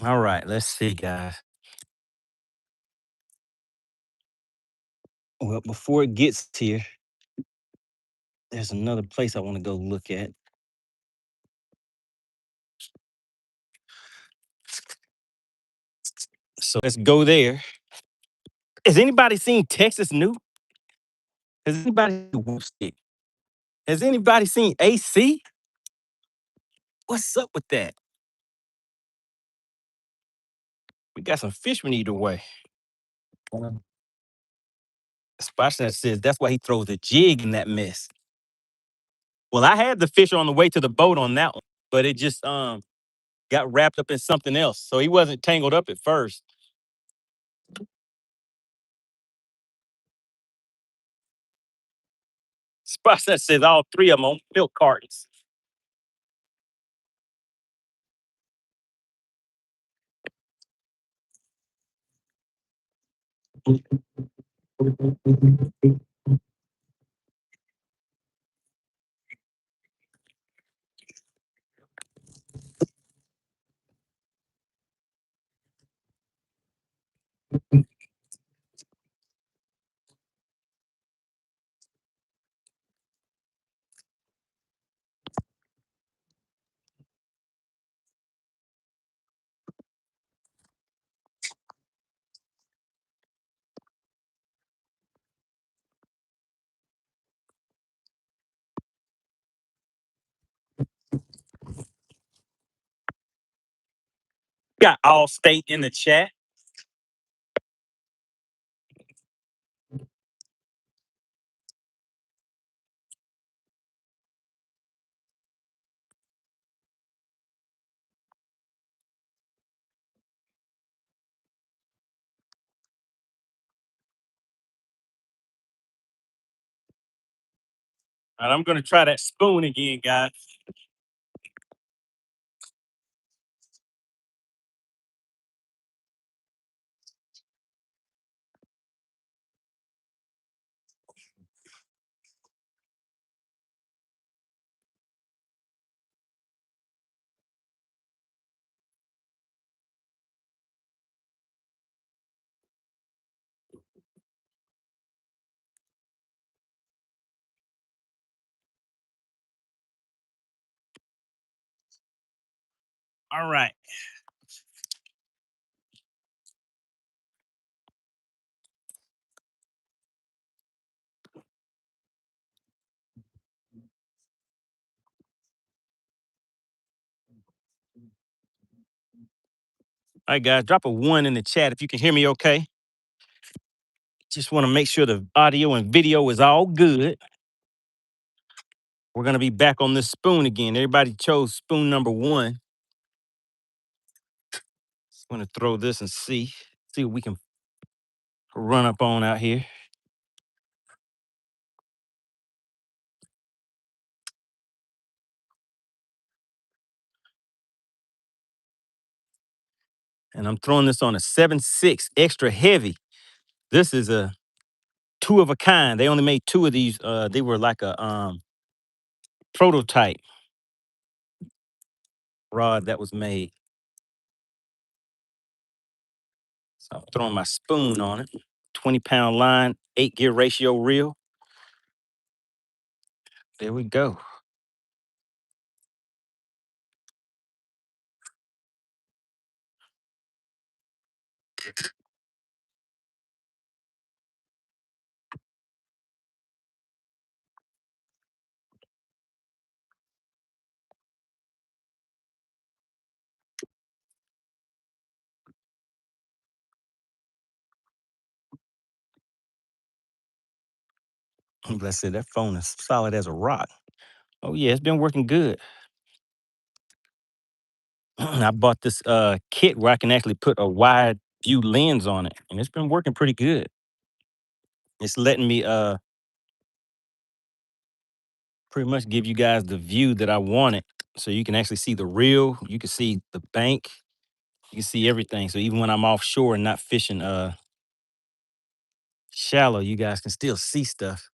All right, let's see, guys. Well, before it gets here, there's another place I want to go look at. So let's go there. Has anybody seen Texas New? Has anybody seen Whoopstick? Has anybody seen AC? What's up with that? We got some fishermen either way. Spotshot says that's why he throws the jig in that mess. Well, I had the fish on the way to the boat on that one, but it just got wrapped up in something else. So he wasn't tangled up at first. Spotshot says all three of them on milk cartons. Got all state in the chat. All right, I'm gonna try that spoon again, guys. All right. All right, guys, drop a 1 in the chat if you can hear me okay. Just want to make sure the audio and video is all good. We're going to be back on this spoon again. Everybody chose spoon number 1. Just want to throw this and see what we can run up on out here. And I'm throwing this on a 7.6 extra heavy. This is a two of a kind. They only made two of these. They were like a prototype rod that was made. So I'm throwing my spoon on it. 20-pound line, 8-gear ratio reel. There we go. Let's say that phone is solid as a rock. Oh yeah, it's been working good. I bought this kit where I can actually put a wide view lens on it, and it's been working pretty good. It's letting me pretty much give you guys the view that I wanted. So you can actually see the reel, you can see the bank, you can see everything. So even when I'm offshore and not fishing shallow, you guys can still see stuff.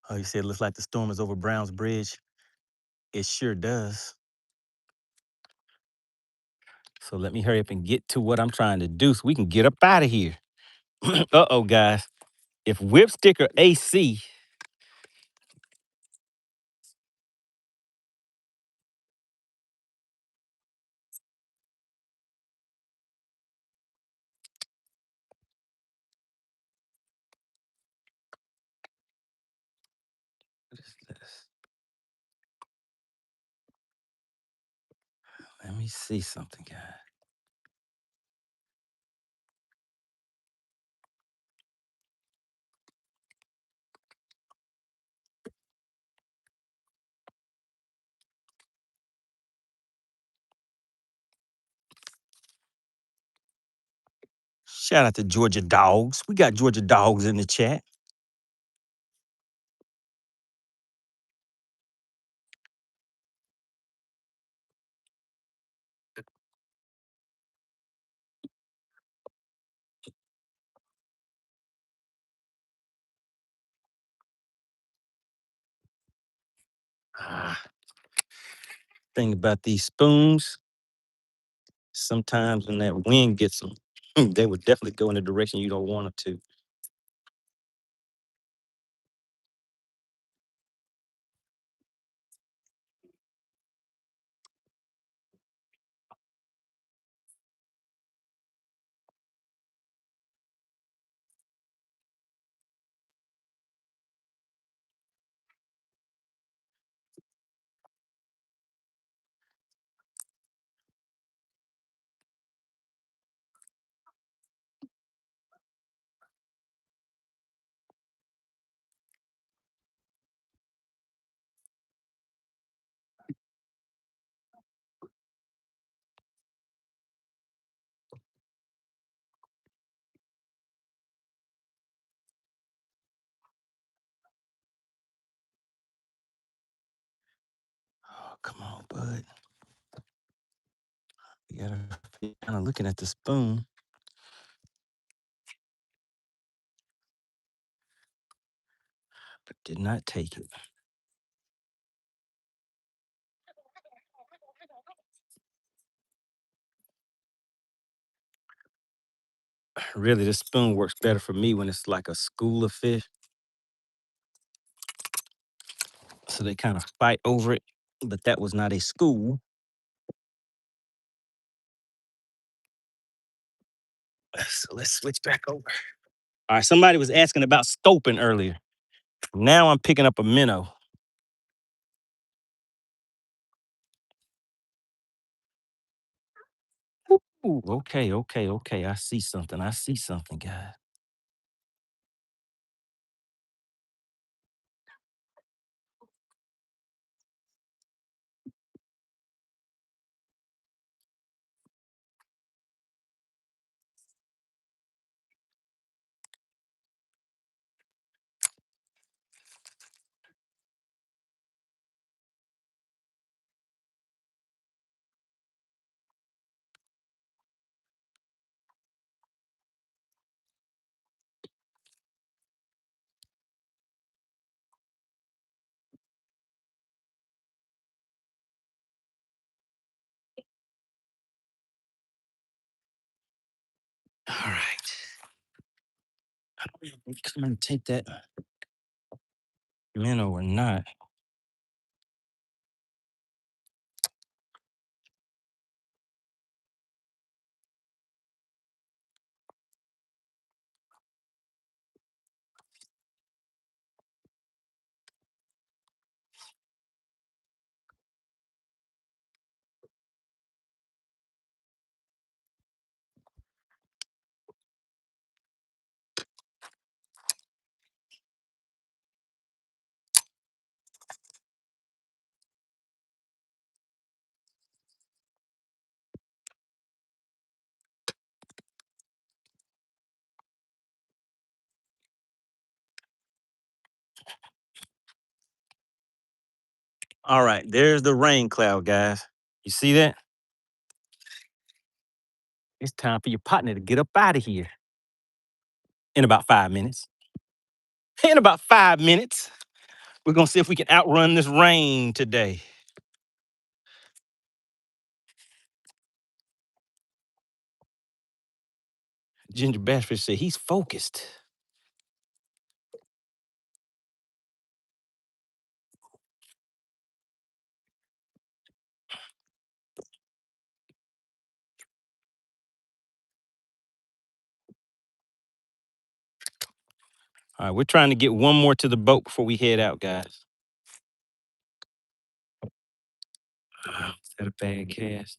Oh, you said it looks like the storm is over Brown's Bridge. It sure does. So let me hurry up and get to what I'm trying to do so we can get up out of here. Uh-oh, guys. If whipstick or AC, what is this? Let me see something, guys. Shout out to Georgia Dogs. We got Georgia Dogs in the chat. Ah, thing about these spoons, sometimes when that wind gets them, they would definitely go in a direction you don't want them to. Oh, come on, bud. You gotta be kind of looking at the spoon. But did not take it. Really, this spoon works better for me when it's like a school of fish. so they kind of fight over it. But that was not a school. So let's switch back over. All right, somebody was asking about scoping earlier. Now I'm picking up a minnow. Ooh, okay. I see something, guys. All right. I don't know if I'm gonna take that minnow or not. All right, there's the rain cloud, guys. You see that? It's time for your partner to get up out of here in about 5 minutes. In about 5 minutes, we're gonna see if we can outrun this rain today. Ginger Bassfish said he's focused. All right, we're trying to get one more to the boat before we head out, guys. Is that a bad cast?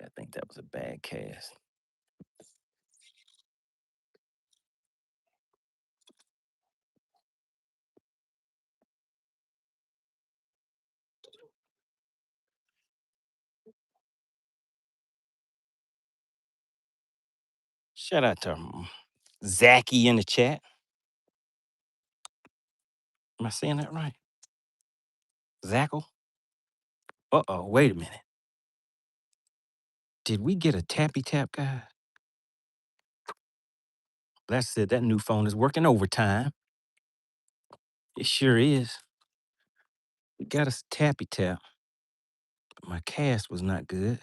I think that was a bad cast. Shout out to Zachy in the chat. Am I saying that right? Zackle? Uh-oh, wait a minute. Did we get a tappy tap, guy? That said that new phone is working overtime. It sure is. We got us a tappy tap. But my cast was not good.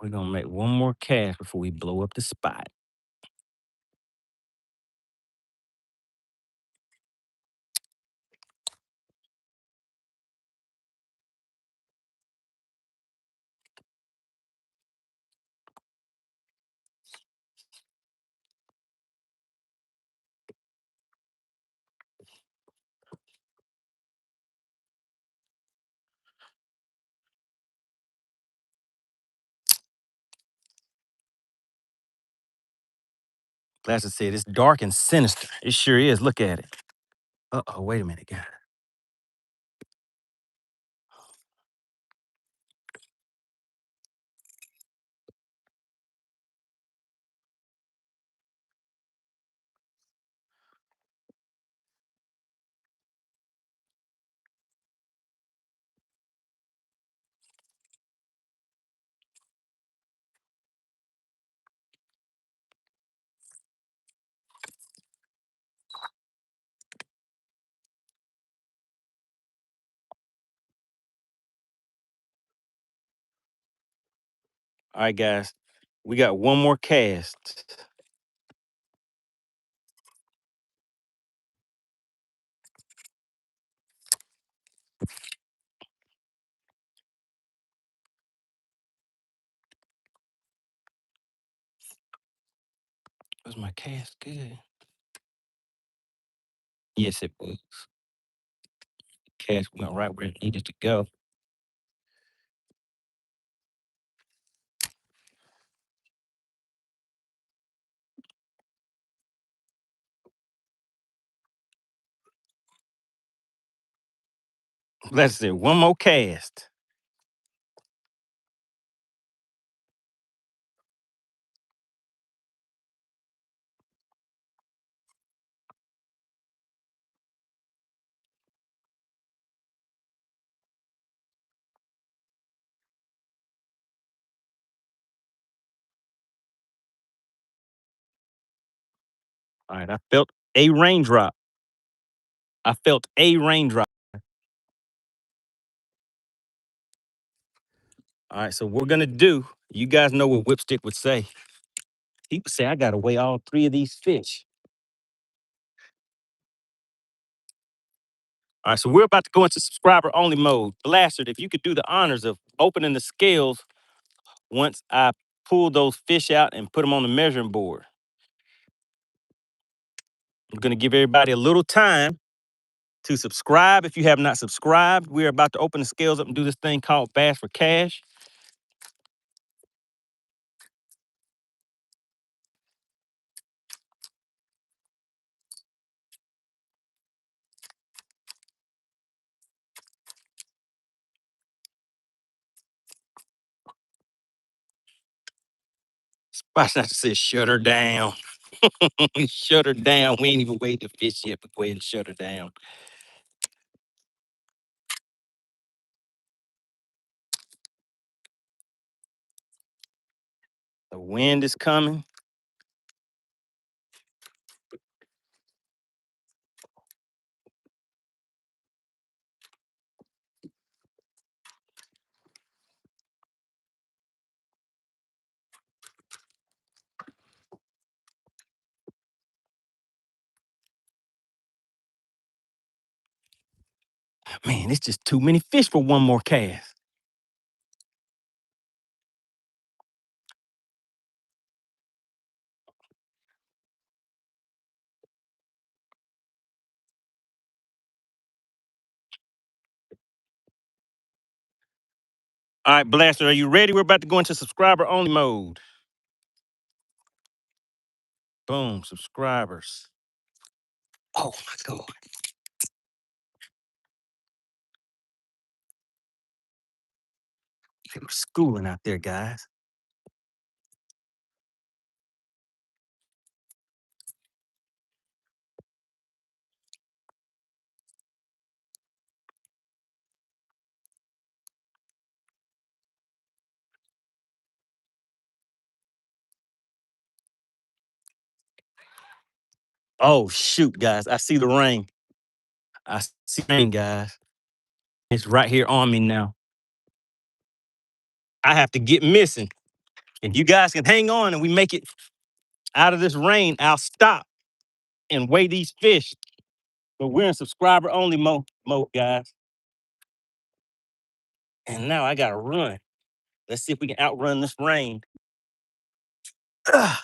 We're gonna make one more cast before we blow up the spot. Glasses said it's dark and sinister. It sure is. Look at it. Uh-oh, wait a minute, guys. All right, guys. We got one more cast. Was my cast good? Yes, it was. Cast went right where it needed to go. Let's see, one more cast. All right, I felt a raindrop. I felt a raindrop. All right, so we're gonna do. You guys know what Whipstick would say. He would say, "I gotta weigh all three of these fish." All right, so we're about to go into subscriber only mode. Blastard, if you could do the honors of opening the scales once I pull those fish out and put them on the measuring board. I'm gonna give everybody a little time to subscribe if you have not subscribed. We're about to open the scales up and do this thing called Bass for Cash. Spot not to say shut her down. Shut her down. We ain't even weighed the fish yet, but go ahead and shut her down. The wind is coming. Man, it's just too many fish for one more cast. All right, Blaster, are you ready? We're about to go into subscriber only mode. Boom, subscribers. Oh my God. They were schooling out there, guys. Oh shoot, guys. I see the rain. I see rain, guys. It's right here on me now. I have to get missing. If you guys can hang on and we make it out of this rain, I'll stop and weigh these fish. But we're in subscriber only mode, guys. And now I gotta run. Let's see if we can outrun this rain. Ugh,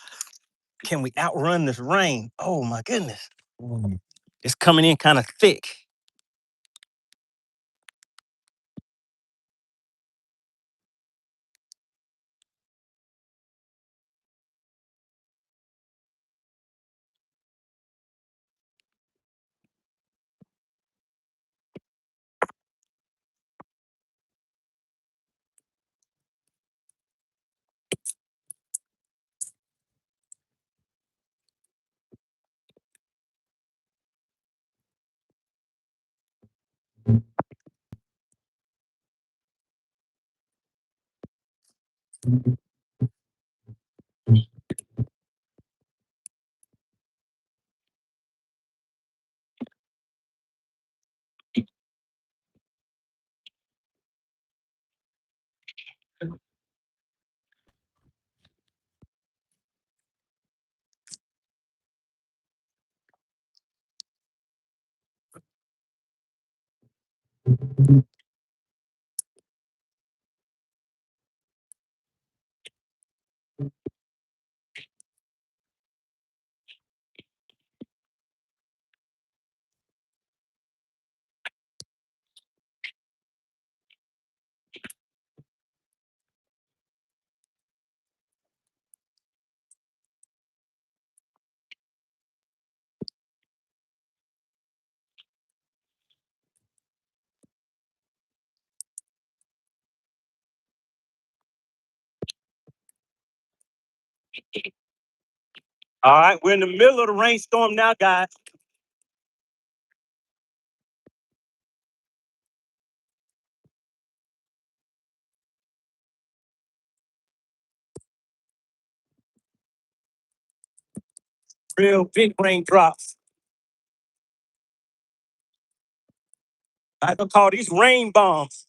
can we outrun this rain? Oh my goodness. It's coming in kind of thick. All right, we're in the middle of the rainstorm now, guys. Real big raindrops. I don't call these rain bombs.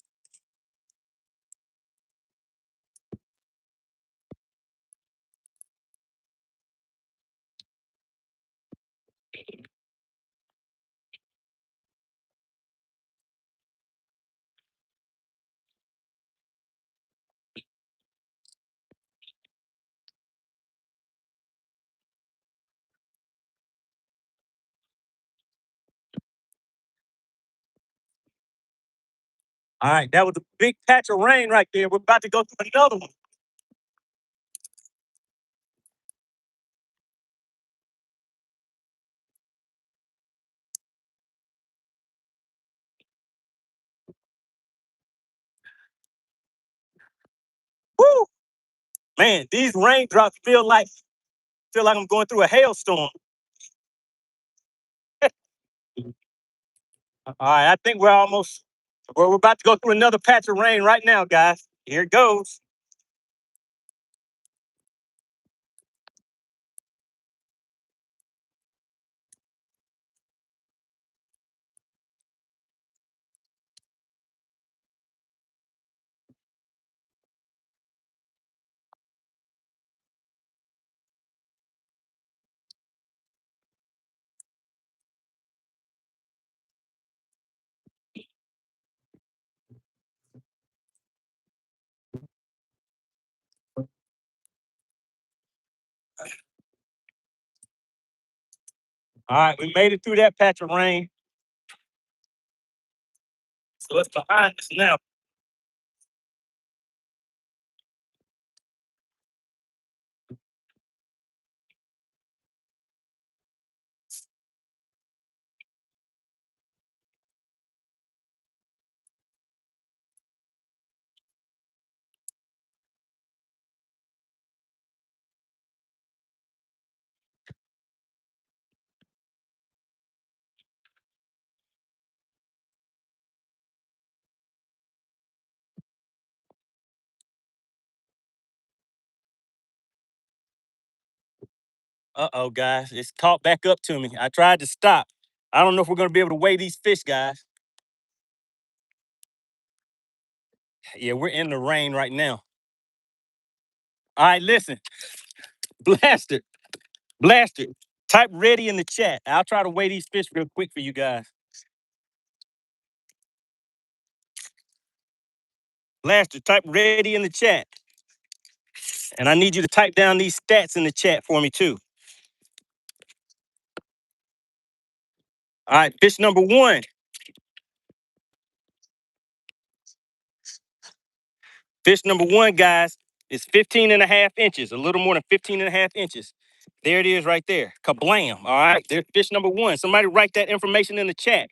All right, that was a big patch of rain right there. We're about to go through another one. Woo! Man, these raindrops feel like I'm going through a hailstorm. All right, I think we're about to go through another patch of rain right now, guys. Here it goes. All right, we made it through that patch of rain. So it's behind us now. Uh-oh, guys. It's caught back up to me. I tried to stop. I don't know if we're going to be able to weigh these fish, guys. Yeah, we're in the rain right now. All right, listen. Blast it. Blast it. Type ready in the chat. I'll try to weigh these fish real quick for you guys. Blast it. Type ready in the chat. And I need you to type down these stats in the chat for me, too. All right, fish number one. Fish number one, guys, is 15 and a half inches, a little more than 15 and a half inches. There it is right there. Kablam. All right, there's fish number one. Somebody write that information in the chat.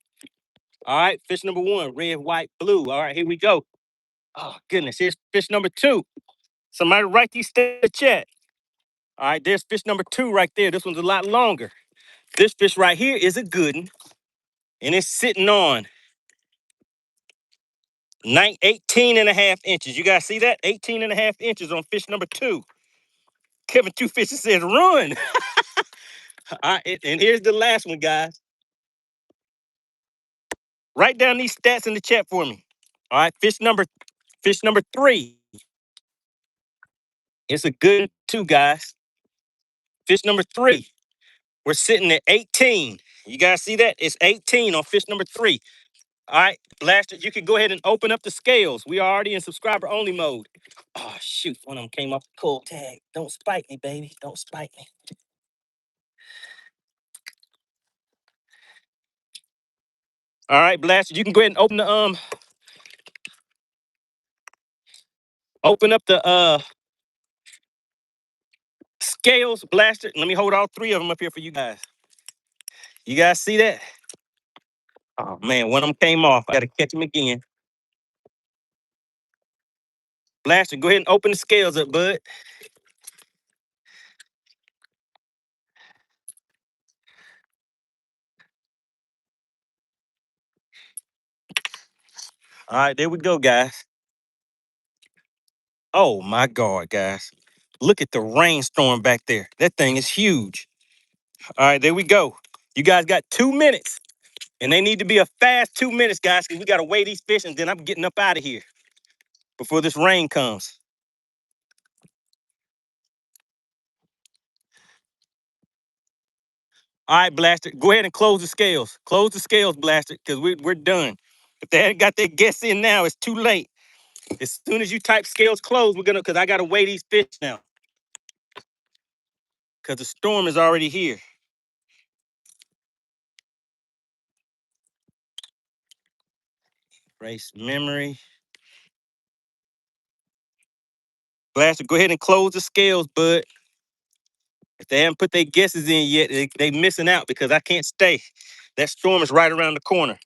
All right, fish number one, red, white, blue. All right, here we go. Oh, goodness. Here's fish number two. Somebody write these in the chat. All right, there's fish number two right there. This one's a lot longer. This fish right here is a good one, and it's sitting on 18 and a half inches. You guys see that? 18 and a half inches on fish number two. Kevin Two Fishes says, run. All right, and here's the last one, guys. Write down these stats in the chat for me. All right, fish number three. It's a good two, guys. Fish number three. We're sitting at 18. You guys see that? It's 18 on fish number three. All right, Blaster, you can go ahead and open up the scales. We are already in subscriber only mode. Oh, shoot. One of them came off the cool tag. Don't spike me, baby. Don't spike me. All right, Blaster, you can go ahead and open up the scales, Blaster. Let me hold all three of them up here for you guys. You guys see that? Oh, man, one of them came off. I got to catch them again. Blaster, go ahead and open the scales up, bud. All right, there we go, guys. Oh, my God, guys. Look at the rainstorm back there. That thing is huge. All right, there we go. You guys got 2 minutes. And they need to be a fast 2 minutes, guys, because we got to weigh these fish, and then I'm getting up out of here before this rain comes. All right, Blaster, go ahead and close the scales. Close the scales, Blaster, because we're done. If they hadn't got their guests in now, it's too late. As soon as you type scales close, because I got to weigh these fish now. Because the storm is already here. Erase memory. Blaster, go ahead and close the scales, bud. If they haven't put their guesses in yet, they missing out because I can't stay. That storm is right around the corner.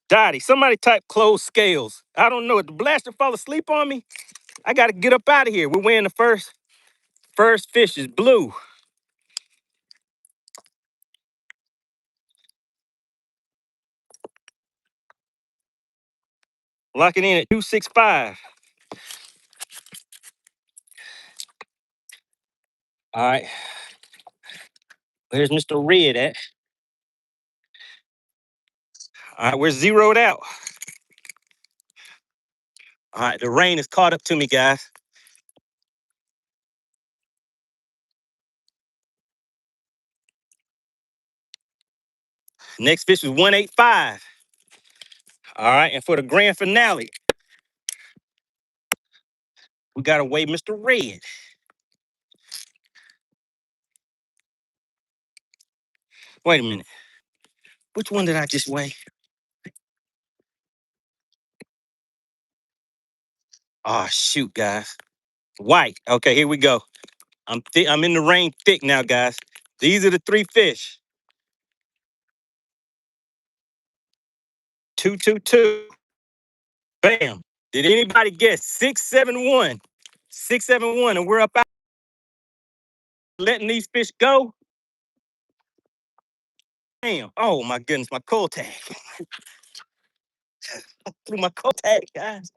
Dottie, somebody type close scales. I don't know. If the Blaster fall asleep on me, I got to get up out of here. We're weighing the first fish is blue. Lock it in at 265. All right. Where's Mr. Red at? All right, we're zeroed out. All right, the rain has caught up to me, guys. Next fish is 185. All right, and for the grand finale, we got to weigh Mr. Red. Wait a minute. Which one did I just weigh? Oh, shoot, guys. White. Okay, here we go. I'm in the rain thick now, guys. These are the three fish. 222. Bam. Did anybody guess 671? 671, and we're up out letting these fish go. Damn. Oh my goodness, my cold tag. Through my cold tag, guys.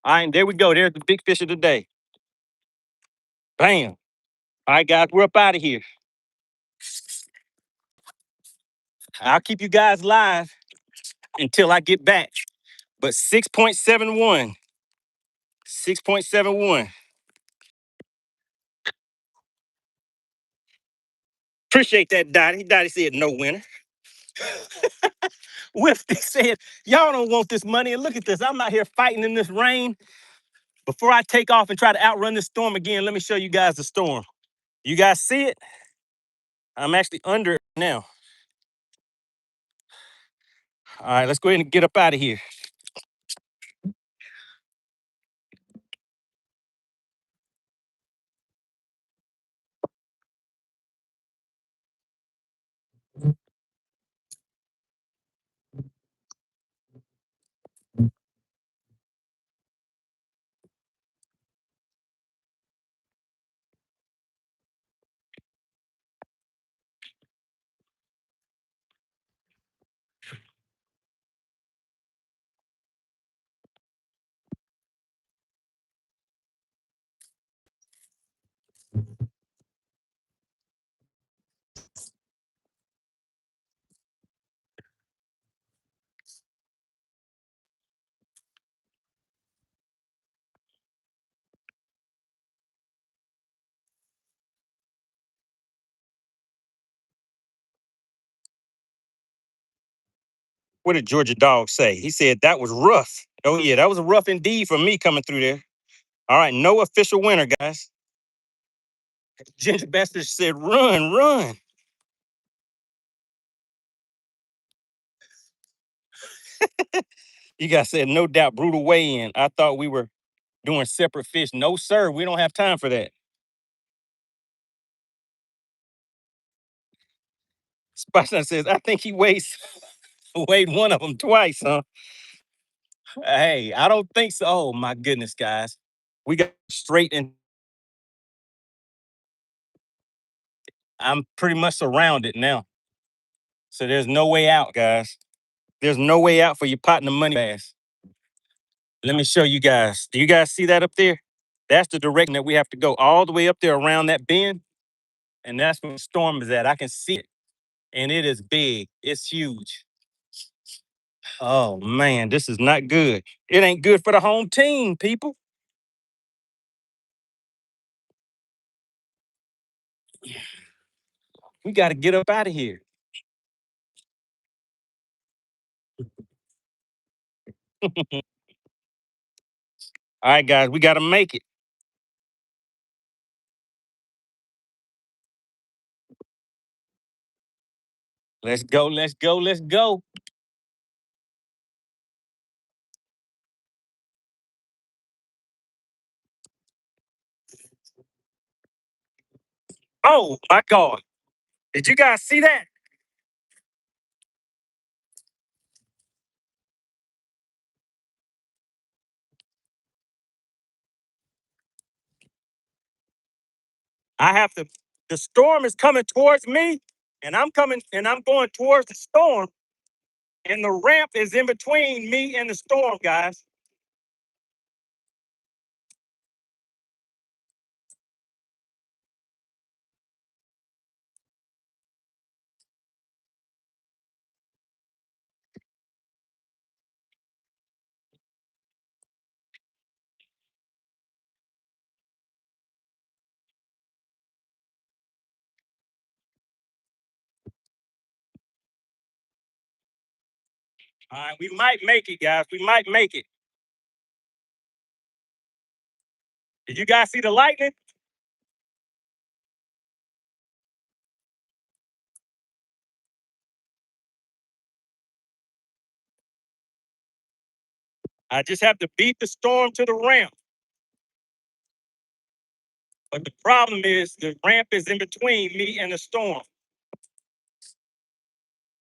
All right, there we go. There's the big fish of the day. Bam. All right, guys, we're up out of here. I'll keep you guys live until I get back. But 6.71. 6.71. Appreciate that, Dottie. Dottie said no winner. Whiskey said, y'all don't want this money. And look at this. I'm out here fighting in this rain. Before I take off and try to outrun this storm again, let me show you guys the storm. You guys see it? I'm actually under it now. All right, let's go ahead and get up out of here. What did Georgia Dog say? He said that was rough. Oh yeah, that was rough indeed for me coming through there. All right, no official winner, guys. Ginger Bastard said, run, run. You guys said, no doubt, brutal weigh-in. I thought we were doing separate fish. No, sir, we don't have time for that. Spicer says, I think he weighed one of them twice, huh? Hey, I don't think so. Oh, my goodness, guys. We got straight in. I'm pretty much surrounded now. So there's no way out, guys. There's no way out for your partner money bass. Let me show you guys. Do you guys see that up there? That's the direction that we have to go all the way up there around that bend. And that's where the storm is at. I can see it. And it is big. It's huge. Oh, man, this is not good. It ain't good for the home team, people. We got to get up out of here. All right, guys, we got to make it. Let's go, let's go, let's go. Oh, my God. Did you guys see that? I have to, the storm is coming towards me, and I'm going towards the storm, and the ramp is in between me and the storm, guys. All right, we might make it, guys. We might make it. Did you guys see the lightning? I just have to beat the storm to the ramp. But the problem is the ramp is in between me and the storm.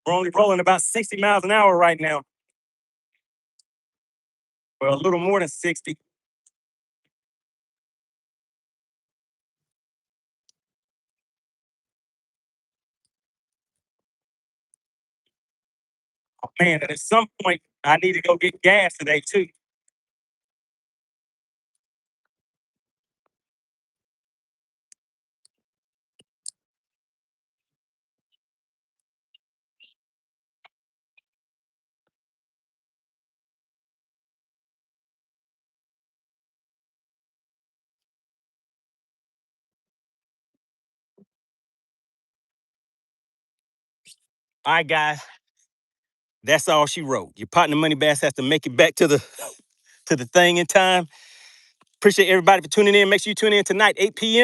We're only rolling about 60 miles an hour right now. Well, a little more than 60. Oh, man, and at some point, I need to go get gas today, too. All right, guys. That's all she wrote. Your partner Money Bass has to make it back to the thing in time. Appreciate everybody for tuning in. Make sure you tune in tonight, 8 p.m.